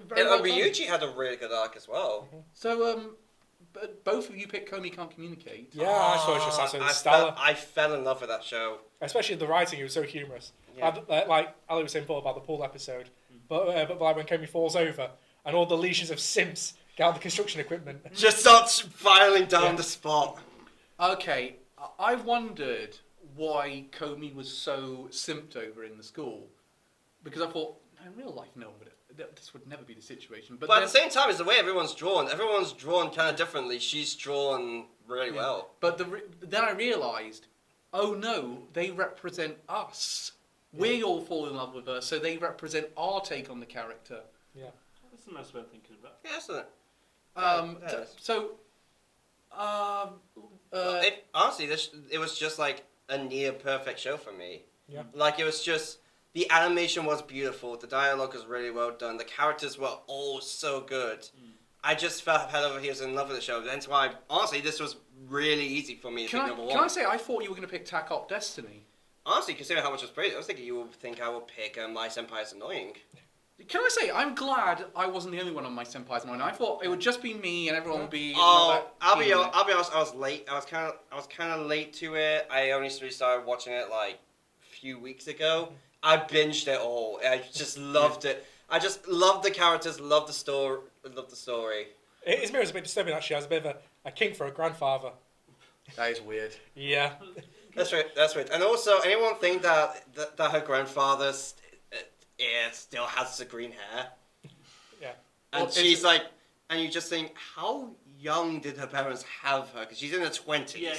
very and well done. Ryuji had a really good arc as well. So but both of you picked Comey Can't Communicate. Yeah, I saw it just absolutely stellar. I fell in love with that show. Especially the writing, it was so humorous. Yeah. Like Ali was saying before about the pool episode, but like when Comey falls over and all the legions of simps get out the construction equipment. Just starts filing down the spot. Okay, I wondered why Comey was so simped over in the school, because I thought, no, in real life, no, this would never be the situation. But at the same time, it's the way everyone's drawn. Everyone's drawn kind of differently. She's drawn really well. But then I realised, oh no, they represent us. We all fall in love with her, so they represent our take on the character. Yeah. That's a nice way of thinking about it. Yeah, isn't it? Honestly, it was just like a near perfect show for me. Yeah. Like it was just the animation was beautiful, the dialogue was really well done, the characters were all so good. I just felt head over heels in love with the show. That's why, honestly, this was really easy for me to pick number 1. Can I say I thought you were going to pick Tac Op Destiny? Honestly, considering how much it was praised, I was thinking you would think I would pick My Senpai's Annoying. Can I say, I'm glad I wasn't the only one on My Senpai's Annoying. I thought it would just be me and everyone would be... I'll be honest, I was late. I was kind of late to it. I only started watching it like a few weeks ago. I binged it all. I just loved it. I just loved the characters, loved the story. Izmira's a bit disturbing actually. She has a bit of a kink for a grandfather. That is weird. Yeah. That's right. And also, anyone think that her grandfather still has the green hair? Yeah. And she's like, and you just think, how young did her parents have her? Because she's in her 20s. Yeah,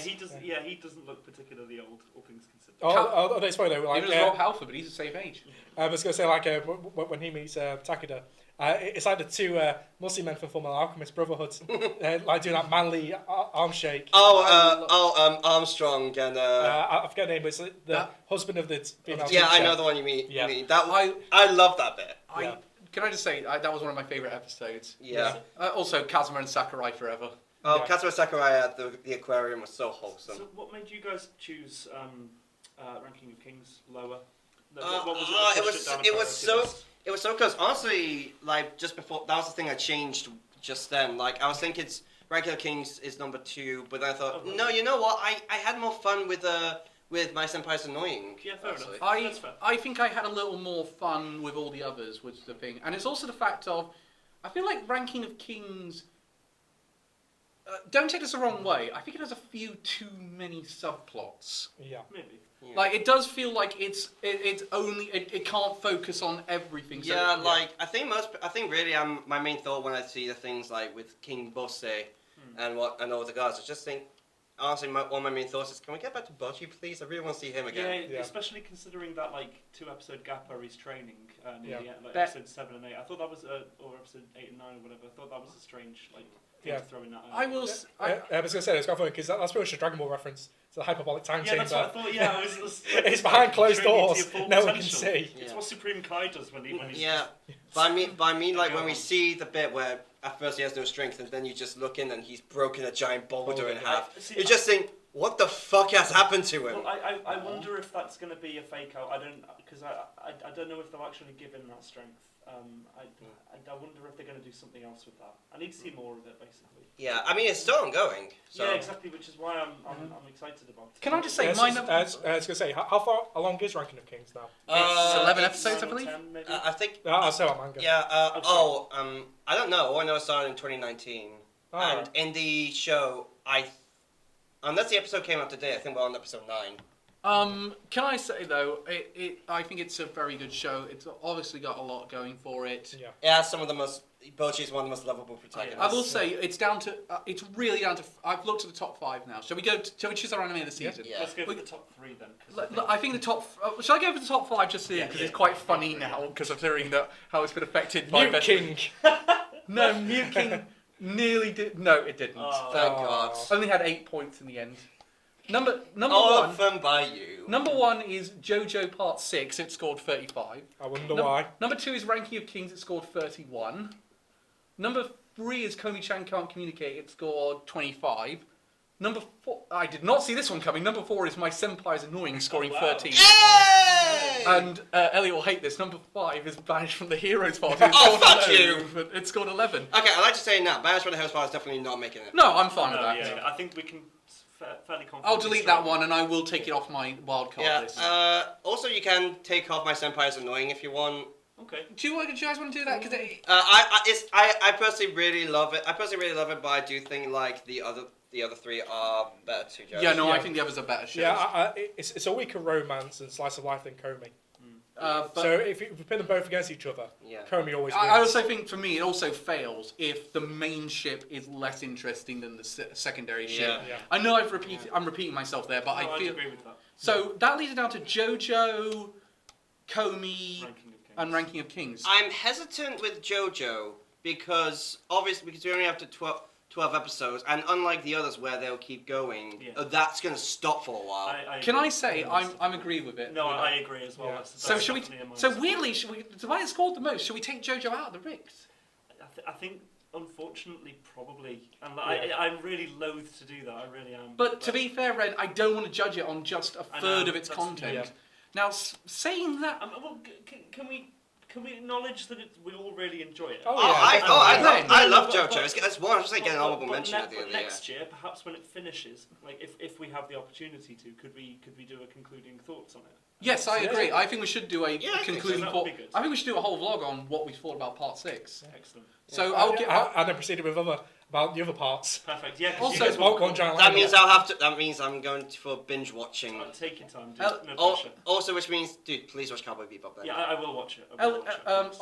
he doesn't look particularly old, all things considered. That's funny though. Like, Even as Rob Halford, but he's the same age. I was going to say, like, when he meets Takeda, It's like the two Muslim men from Fullmetal Alchemist Brotherhood, like doing that manly arm shake. Armstrong and I forget the name, but it's the husband of the female yeah, teacher. I know the one you mean. Yeah. I love that bit. Can I just say that was one of my favourite episodes. Yeah. Also, Kazuma and Sakurai forever. Oh, Yeah. Kazuma Sakurai at the aquarium was so wholesome. So what made you guys choose Ranking of Kings lower? It What was it that pushed down a priority list? It was so close. Honestly, like just before, that was the thing I changed just then. Like I was thinking it's Ranking of Kings is number 2, but then I thought, Okay. no, you know what? I had more fun with My Senpai's Annoying. Yeah, fair actually. enough. That's fair. I think I had a little more fun with all the others, was the thing. And it's also the fact of, I feel like Ranking of Kings, don't take this the wrong way, I think it has a few too many subplots. Yeah. Maybe. Yeah. Like, it does feel like it's only, it can't focus on everything. So, Yeah, like I think really my main thought when I see the things like with King Bosse and all the guys, I just think honestly one of my main thoughts is, can we get back to Bocce please? I really want to see him again. Yeah, especially considering that like 2-episode gap where he's training near the end, like That- episode 7 and 8. I thought that was or episode 8 and 9 or whatever. I thought that was a strange like thing Yeah. to throw in that. I will. I was going to say, it's quite funny because that's pretty much a Dragon Ball reference to the hyperbolic time Yeah, chamber. that's what I thought. Yeah, it was It's behind closed training to doors, your full no one can potential. see. It's what Supreme Kai does when he's Yeah, but I mean like when we see the bit where at first he has no strength and then you just look in and he's broken a giant boulder in half. You just think, what the fuck has happened to him? Well, I wonder if that's going to be a fake out. I don't know if they'll actually give him that strength. I wonder if they're going to do something else with that. I need to see more of it, basically. Yeah, I mean it's still ongoing. So. Yeah, exactly, which is why I'm excited about it. Can I just say, I my was number... going to say, how far along is Ranking of Kings now? It's 11 it's- episodes, I believe. 10, maybe? I think. I'll say about manga. Yeah. sorry. I don't know. All I know it started in 2019, Oh, and right. in the show, unless the episode came out today, I think we're on episode 9. Can I say though, I think it's a very good show. It's obviously got a lot going for it. Yeah. It has some of the most. Bocce is one of the most lovable protagonists. I will say it's down to. It's really down to. I've looked at the top 5 now. Shall we go? Shall we choose our anime of the season? Yeah. Let's go for We- the top 3 then. 'Cause I think the top. Shall I go for the top 5 just here because Yeah. it's quite funny now because of hearing that how it's been affected by Mute Best- King. No, Mute King nearly did. No, it didn't. Oh. Thank Oh. God. Only had 8 points in the end. Number All 1. of them by you. Number 1 is JoJo Part 6. It scored 35. I wonder why. Number 2 is Ranking of Kings. It scored 31. Number 3 is Komi-chan Can't Communicate. It scored 25. Number 4, I did not see this one coming. Number 4 is My Senpai's Annoying, scoring wow. 13. Yay! And Elliot will hate this. Number 5 is Banished from the Heroes Party. It Oh, scored fuck 11. It scored 11. Okay, I'd like to say now, Banished by the House Fire is definitely not making it. No, I'm fine No, with that. yeah, I think we can fairly confidently. I'll delete that one and I will take it off my wildcard Yeah. list. Also, you can take off My Senpai's Annoying if you want. Okay. do you guys want to do that? Because I personally really love it. But I do think like the other 3 are better too. Judge. yeah, no, I Yeah. think the others are better shows. Yeah, it's a weaker romance and slice of life than Komi. But So if we put them both against each other, Yeah. Komi always wins. I also think for me it also fails if the main ship is less interesting than the secondary ship. Yeah. I know I'm repeating myself there, but No, I feel agree with that. so that leads it down to JoJo, Komi, Ranking of Kings. and Ranking of Kings. I'm hesitant with JoJo because we only have to 12 episodes, and unlike the others where they'll keep going, Yeah. that's going to stop for a while. Can agree. I say I'm agree with it? No, I agree as well. Yeah. That's So should we? definitely a So mindset. weirdly, should we? The way it scored the most, should we take JoJo out of the mix? I think, unfortunately, probably. And Yeah. I'm really loath to do that. I really am. But to be fair, Red, I don't want to judge it on just a I third know, of its that's- content. yeah. Now, saying that, Well, can we acknowledge that we all really enjoy it? Oh, yeah, I love but- JoJo. It's one. I was just getting an honorable But mention at the end of the year. next year, perhaps when it finishes, like if we have the opportunity to, could we do a concluding thoughts on it? yes, I Yeah. agree. I think we should do a Yeah, I think so. concluding That would thought. be good. I think we should do a whole vlog on what we thought about Part 6. Excellent. So I'll I'll get. and then proceeded with about the other parts. Perfect. Yeah. 'cause Also, you guys it's will- One giant That line. means I'll have to. That means I'm going for binge watching. Take your time. Dude. El- No Oh, pressure. also, which means, dude, please watch Cowboy Bebop then. Yeah, I will watch it. I will watch it, of course.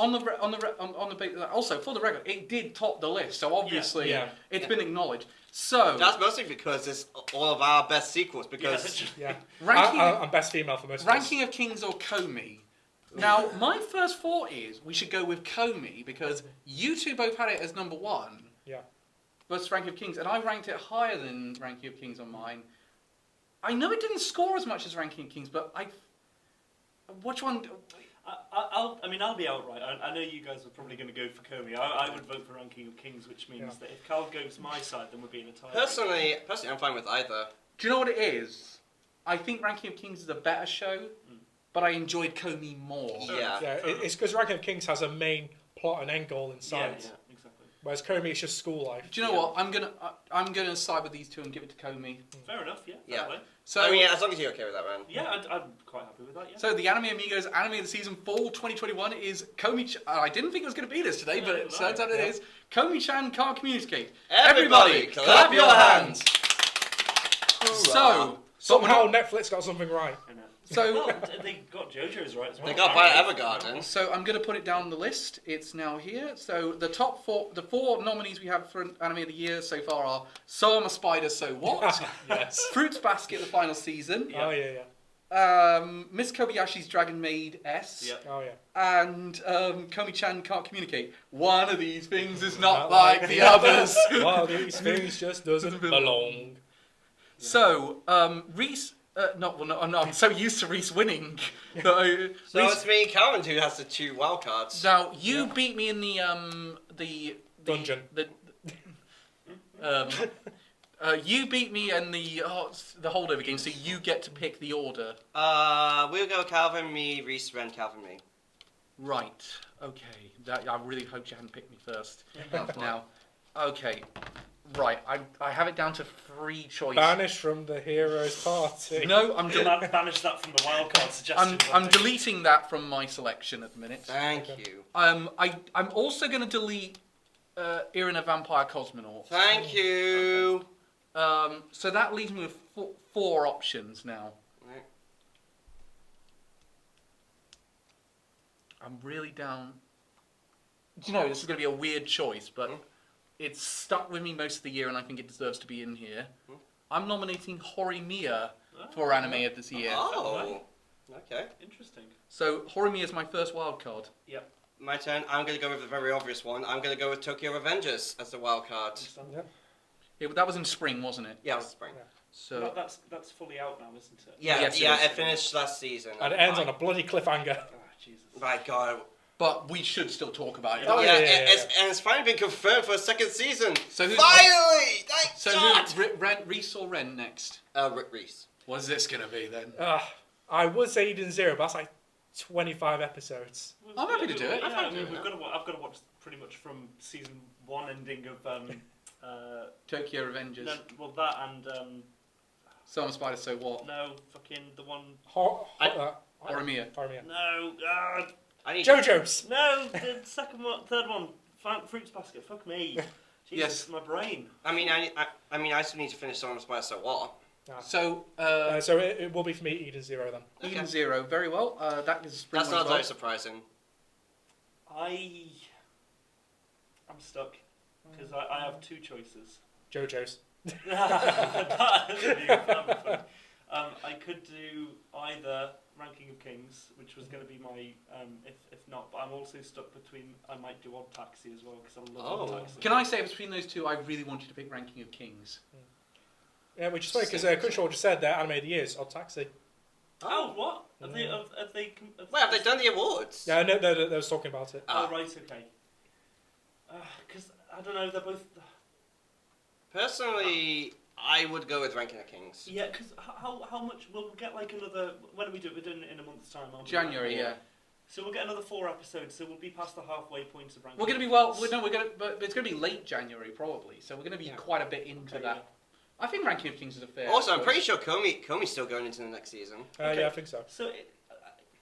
Also for the record, it did top the list. So obviously, Yeah. it's been acknowledged. So That's mostly because it's all of our best sequels. Because Yeah. ranking I'm best female for most of us. ranking of Kings or Komi. Now, my first thought is we should go with Comey because you two both had it as number 1. Yeah. Versus Ranking of Kings, and I ranked it higher than Ranking of Kings on mine. I know it didn't score as much as Ranking of Kings, but which one? I'll be outright. I know you guys are probably going to go for Comey. I would vote for Ranking of Kings, which means that if Cal goes my side, then we'll be in a tie. Personally, I'm fine with either. Do you know what it is? I think Ranking of Kings is a better show, but I enjoyed Comey more. Yeah. It's because Ranking of Kings has a main plot and end goal inside. Yeah, exactly. Whereas Comey is just school life. Do you know what? I'm gonna side with these two and give it to Comey. Fair enough. Yeah. Yeah. So as long as you're okay with that, man. Yeah, I'm quite happy with that. Yeah. So the Anime Amigos Anime of the Season Fall 2021 is Comey. I didn't think it was going to be this today, but it turns out it is. Comey-chan can't communicate. Everybody, clap your hands. So Somehow Netflix got something right. I know. So Well, they got JoJo's right as well. They got Violet Evergarden. So I'm going to put it down the list. It's now here. So the top 4, the 4 nominees we have for Anime of the Year so far are So I'm a Spider, So What? Yes. Fruits Basket, the final season. Oh yeah. Miss Kobayashi's Dragon Maid S. Yeah. Oh yeah. And Komi-chan can't communicate. One of these things is not like the others. One of these things just doesn't belong. So, Reese... no, I'm so used to Reese winning. So Reese, it's me and Calvin who has the 2 wildcards. now, you beat me in the Dungeon. You beat me in the holdover game, so you get to pick the order. We'll go Calvin, me, Reese, Ren, Calvin, me. Right. Okay. I really hoped you hadn't picked me first. Now, okay. Right. I have it down to 3 choices. Banished from the heroes party. No, I'm Banish that from the wildcard suggestions. I'm deleting that from my selection at the minute. Thank you. I'm also going to delete Irina Vampire Cosmonaut. Thank you. So that leaves me with 4 options now. Right. I'm really down. You know, this is going to be a weird choice, but it's stuck with me most of the year, and I think it deserves to be in here. I'm nominating Horimiya for Anime of this year. Oh. Okay. Interesting. So Horimiya is my first wild card. Yep. My turn. I'm going to go with the very obvious one. I'm going to go with Tokyo Revengers as the wild card. That was in spring, wasn't it? Yeah, it was spring. Yeah. So That's fully out now, isn't it? Yeah, Yes, it yeah, is. it finished last season. And it ends on a bloody cliffhanger. Oh, Jesus. My God. but we should still talk about it. Oh, yeah, yeah. It's finally been confirmed for a 2nd season. So who's Finally! Thank So God! who, Reese or Ren next? Reese. What's this gonna be then? I would say Eden Zero, but that's like 25 episodes. I'm happy to do it. Yeah, I'm happy to I've do it. got to watch pretty much from season 1 ending of Tokyo Revengers. no, well that and Summer Spider, so what? no fucking the one Horimiya. Horimiya. no I need JoJo's. no the second one third one Fruits Basket, fuck me. Jesus, Yes. my brain. I mean, I still need to finish Summer Spider, so what? So So it will be for me Eden Zero then. Eden Okay. Zero, very well. That is spring That's one not as well. very surprising. I'm stuck because I have 2 choices. JoJo's. I could do either Ranking of Kings, which was going to be my if not, but I'm also stuck between. I might do Odd Taxi as well because I love Odd Taxi. Can I say between those two, I really want you to pick Ranking of Kings. Yeah, which is funny because Crunchyroll just said their anime of the year is Odd Taxi. Oh, what? Have they? Wait, have they done the awards? Yeah, no, they was talking about it. Oh, right, okay. Because I don't know, they're both. Personally, I would go with Ranking of Kings. Yeah, because how much we'll get like another. When do we do it? We're doing it in a month's time, aren't we? January, yeah. So we'll get another 4 episodes. So we'll be past the halfway point of Ranking. We're going to be but it's going to be late January probably. So we're going to be quite a bit into that. Yeah. I think Ranking of Kings is a fair. Also, I'm choice. pretty sure Komi's still going into the next season. Okay. Yeah, I think so. So,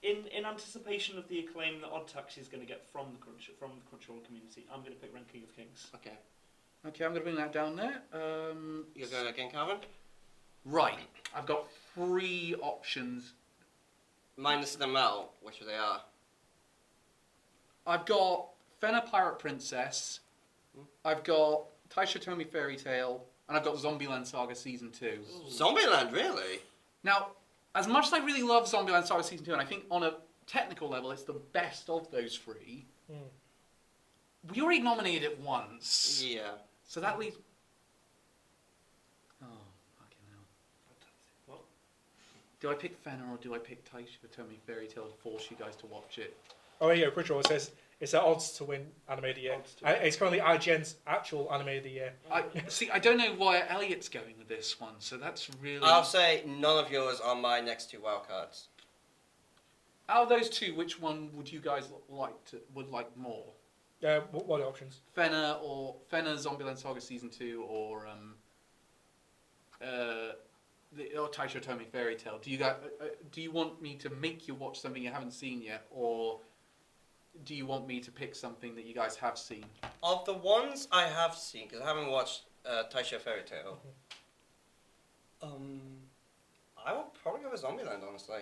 in anticipation of the acclaim that Odd Taxi is going to get from the Crunchyroll community, I'm going to pick Ranking of Kings. Okay. Okay, I'm going to bring that down there. You're going again, Calvin? Right, I've got 3 options. Minus the Mel, which they are. I've got Fena Pirate Princess. I've got Taisha Tomi Fairy Tale. And I've got Zombieland Saga Season 2. Zombieland, really? Now, as much as I really love Zombieland Saga Season 2, and I think on a technical level, it's the best of those three. We already nominated it once. Yeah. So that leaves... Oh, fucking hell. What? Do I pick Fenner or do I pick Taisha Tomy Fairy Tale to force you guys to watch it? Oh, yeah, pretty sure it says it's at odds to win Anime of the Year. Odds to win. It's currently IGN's actual Anime of the Year. I don't know why Elliot's going with this one, so that's really... I'll say none of yours are my next 2 wildcards. Out of those two, which one would you guys would like more? What are the options? Fenner Zombieland Saga Season 2 or Taisha Tomy Fairy Tale? Do you want me to make you watch something you haven't seen yet, or do you want me to pick something that you guys have seen? Of the ones I have seen, because I haven't watched Taisha Fairy Tale, I would probably go with Zombieland, honestly.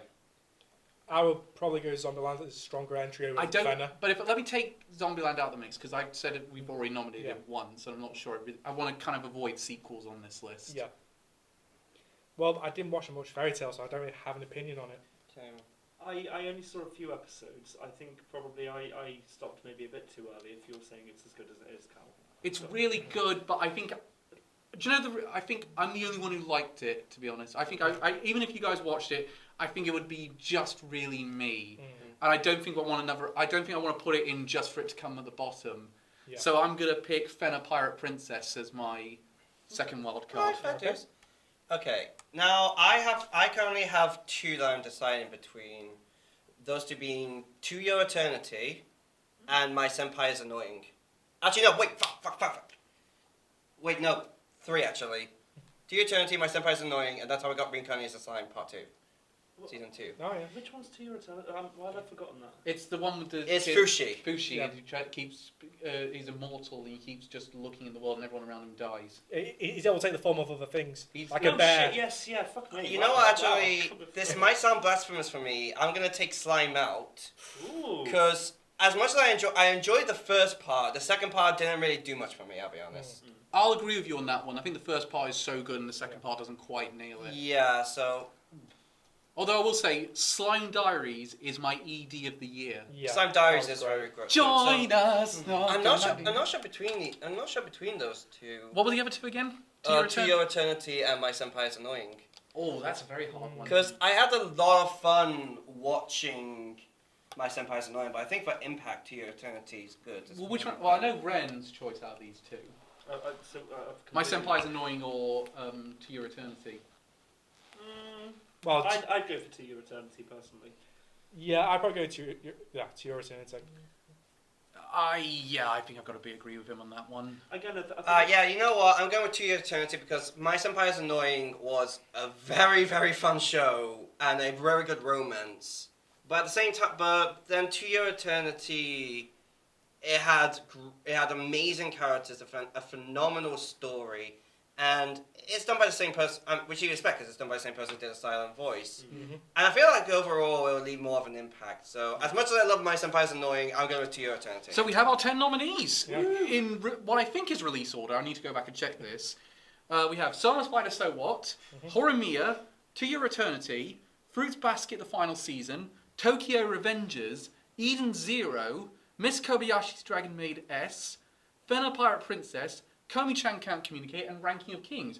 I would probably go Zombieland as a stronger entry over Fenner. But let me take Zombieland out of the mix, because I said we've already nominated it once, and I'm not sure. I want to kind of avoid sequels on this list. Yeah. Well, I didn't watch much Fairy Tale, so I don't really have an opinion on it. Same. I only saw a few episodes. I think probably I stopped maybe a bit too early. If you're saying it's as good as it is, Cal. It's really good, but I think... Do you know, I think I'm the only one who liked it, to be honest. I think even if you guys watched it, I think it would be just really me. And I don't think I want to put it in just for it to come at the bottom. Yeah. So I'm going to pick Fenner Pirate Princess as my second wild card. Okay, now I currently have 2 that I'm deciding between. Those 2 being To Your Eternity and My Senpai is Annoying. Actually, no, wait, fuck. Wait, no, 3 actually. To Your Eternity, My Senpai is Annoying, and That's How I Got Reincarnated as a Slime Part 2. Season 2. Oh, yeah. Which one's To Your Eternity? Why have I forgotten that? It's the one with the... It's kid, Fushi. Fushi, Yeah. he's immortal, and he keeps just looking in the world and everyone around him dies. He's able to take the form of other things, like Oh a bear. shit! Yes, yeah. Fuck me. You Wow, know what, wow. actually, this might sound blasphemous for me. I'm going to take Slime out. Ooh. Because as much as I enjoyed the first part, the second part didn't really do much for me, I'll be honest. I'll agree with you on that one. I think the first part is so good and the second part doesn't quite nail it. Yeah, so... Although I will say, Slime Diaries is my ED of the year. Yeah. Slime Diaries is very good. Join us! No, I'm not sure between those 2. What were the other 2 again? To Your Eternity and My Senpai is Annoying. Oh, that's a very hard one. Because I had a lot of fun watching My Senpai is Annoying, but I think for impact, To Your Eternity is good. Well, which one? Well, I know Ren's choice out of these 2. My Senpai is Annoying or To Your Eternity. Well, I'd go for To Your Eternity personally. yeah, I'd probably go to Your Eternity. I think I've got to agree with him on that one. Again, Yeah, you know what? I'm going with To Your Eternity because My Senpai is Annoying was a very, very fun show and a very good romance. But at the same time, but then To Your Eternity, it had amazing characters, a phenomenal story, and it's done by the same person, which you expect because it's done by the same person who did a silent voice. Mm-hmm. And I feel like overall it will leave more of an impact. So as much as I love My Senpai is Annoying, I'm going with To Your Eternity. So we have our 10 nominees Yeah. in what I think is release order. I need to go back and check this. We have Summer Spider So What, Horimiya, To Your Eternity, Fruits Basket The Final Season, Tokyo Revengers, Eden Zero, Miss Kobayashi's Dragon Maid S, Fenner Pirate Princess, Komi-chan Can't Communicate, and Ranking of Kings.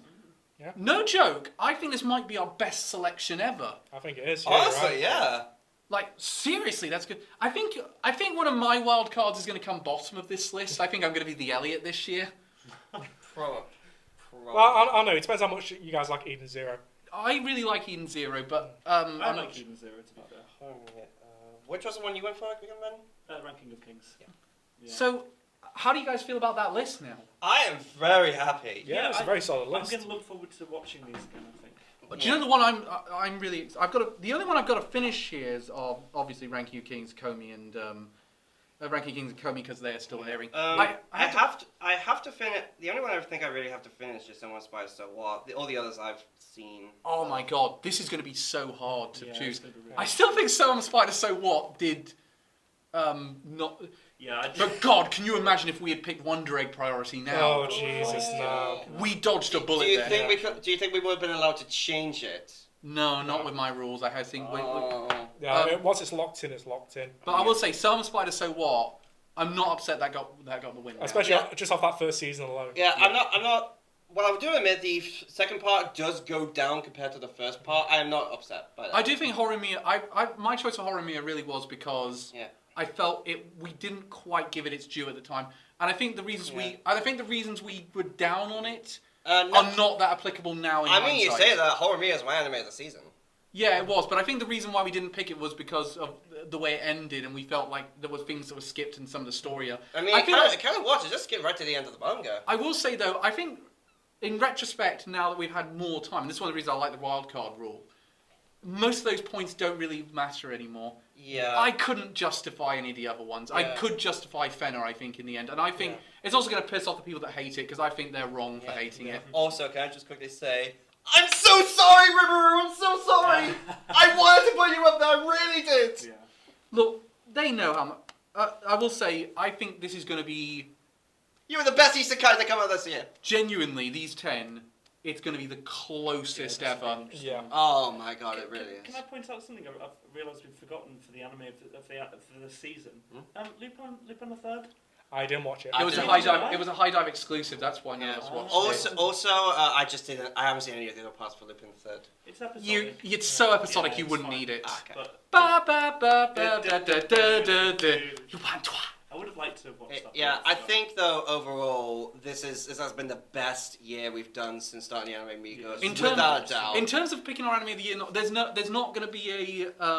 Yeah. No joke, I think this might be our best selection ever. I think it is. Yeah, Honestly, right. yeah. Like, seriously, that's good. I think one of my wild cards is going to come bottom of this list. I think I'm going to be the Elliot this year. Probably. Well, I don't know. It depends how much you guys like Eden Zero. I really like Eden Zero, but I I'm like not Eden Zero. It's about there. Which was the one you went for again, Ben? Ranking of Kings. Yeah. So, how do you guys feel about that list now? I am very happy. Yeah, it's a very solid I'm list. going to look forward to watching these again, I think. Do you know the one I'm really... the only one I've got to finish here is obviously Ranking of Kings, Komi, and... Ranking of Kings and Komi because they're still airing. I have to finish. The only one I think I really have to finish is Someone Spider So What. All the others I've seen. Oh my god, this is going to be so hard to Yeah, choose. it's gonna be really I still think Summer Spider So What did... not... Yeah, But God, can you imagine if we had picked Wonder Egg priority now? Oh Jesus, no. We dodged a bullet Do you there. think do you think we would have been allowed to change it? No, not with my rules. I think. Yeah, once it's locked in, it's locked in. But I will say, Summer Spider, so what? I'm not upset that got the win. Especially just off that first season alone. Yeah, I'm not. Well, I do admit the second part does go down compared to the first part. I am not upset by that. I do think Horimiya. My choice for Horimiya really was because I felt we didn't quite give it its due at the time, and I think the reasons we were down on it are not that applicable now. In hindsight. You say that Horimiya is my anime of the season. Yeah, it was, but I think the reason why we didn't pick it was because of the way it ended, and we felt like there were things that were skipped in some of the story. I mean, it kind of was. It just skipped right to the end of the manga. I will say though, I think. In retrospect, now that we've had more time, and this is one of the reasons I like the wildcard rule, most of those points don't really matter anymore. Yeah. I couldn't justify any of the other ones. Yeah. I could justify Fenner, I think, in the end. And I think it's also going to piss off the people that hate it, because I think they're wrong for hating it. Also, can I just quickly say, I'm so sorry, Rimuru! I'm so sorry! I wanted to put you up there, I really did! Yeah. Look, they know how much... I will say, I think this is going to be... You were the best isekai that come out this year. Genuinely, these 10, it's going to be the closest ever. Yeah. Oh my god, it really is. Can I point out something I've realised we've forgotten for the anime for the season? Lupin the Third? I didn't watch it. It was a high dive. It was a high dive exclusive. That's why none of us watched it. Also, I just didn't. I haven't seen any of the other parts for Lupin the Third. It's episodic. It's so episodic. You wouldn't need it. Okay. Ba ba ba ba da da da da da. I would have liked to have watched that. Yeah, I think though overall this has been the best year we've done since starting the Anime Amigos. Without a doubt. In terms of picking our anime of the year, there's not going to be a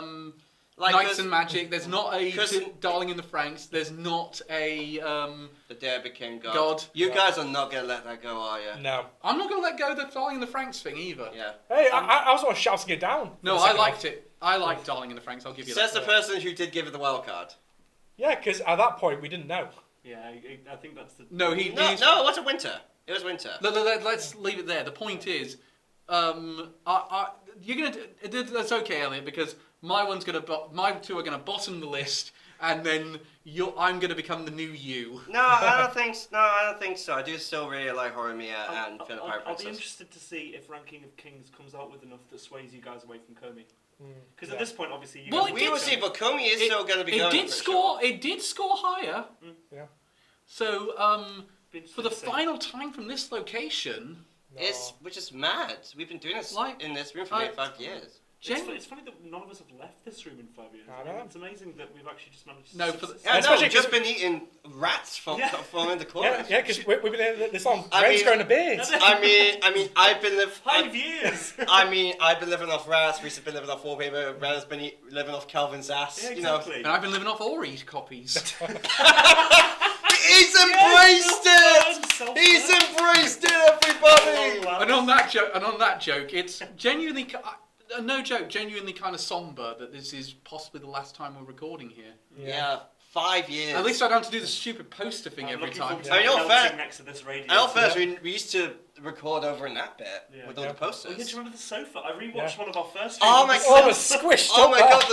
Knights and Magic. There's not a Darling in the Franxx. There's not a The Day I Became God. You guys are not gonna let that go, are you? No. I'm not gonna let go of the Darling in the Franxx thing either. Yeah. Hey, I was on shouting it down. No, I liked it. I liked Darling in the Franxx. I'll give you that. Says the person who did give it the wild card. Yeah, because at that point we didn't know. Yeah, I think that's the... No, it wasn't winter. It was winter. Let's leave it there. The point is, you're gonna. That's okay, Elliot, because my two are gonna bottom the list, and then I'm gonna become the new you. No, I don't think so. I do still really like Horimiya and Finn the Pirate Princess. I'll be interested to see if Ranking of Kings comes out with enough that sways you guys away from Komi. Because at this point, obviously, we will see, but Komi is still going to be going. It did score higher. Yeah. So, for the final time from this location, which is mad. We've been doing this in this room for 5 years. It's funny that none of us have left this room in 5 years. I mean, it's amazing that we've actually just managed to... We've just been eating rats from in the corner. Yeah, because we've been in this long. Graham's growing a beard. I mean, I've been living... 5 years! I mean, I've been living off rats, Reese's been living off wallpaper, Ren's been living off Calvin's ass, yeah, exactly. And I've been living off Ori copies. He's embraced it! He's embraced it, everybody! And on that joke, it's genuinely... No joke, genuinely kind of somber that this is possibly the last time we're recording here. Yeah, 5 years. At least I don't have to do the stupid poster thing every time. I mean, fair. Next to this radio. I know first we used to record over in that bit with all the posters. Oh, yeah, do you remember the sofa? I rewatched one of our first. Oh my god! I was squished. Oh my god!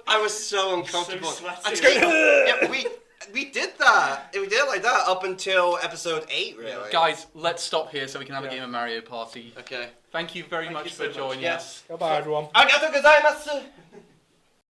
I was so uncomfortable. So sweaty. We did that. We did it like that up until episode 8, really. Guys, let's stop here so we can have a game of Mario Party. Okay. Thank you very much for joining us. Goodbye, everyone. Arigatou gozaimasu!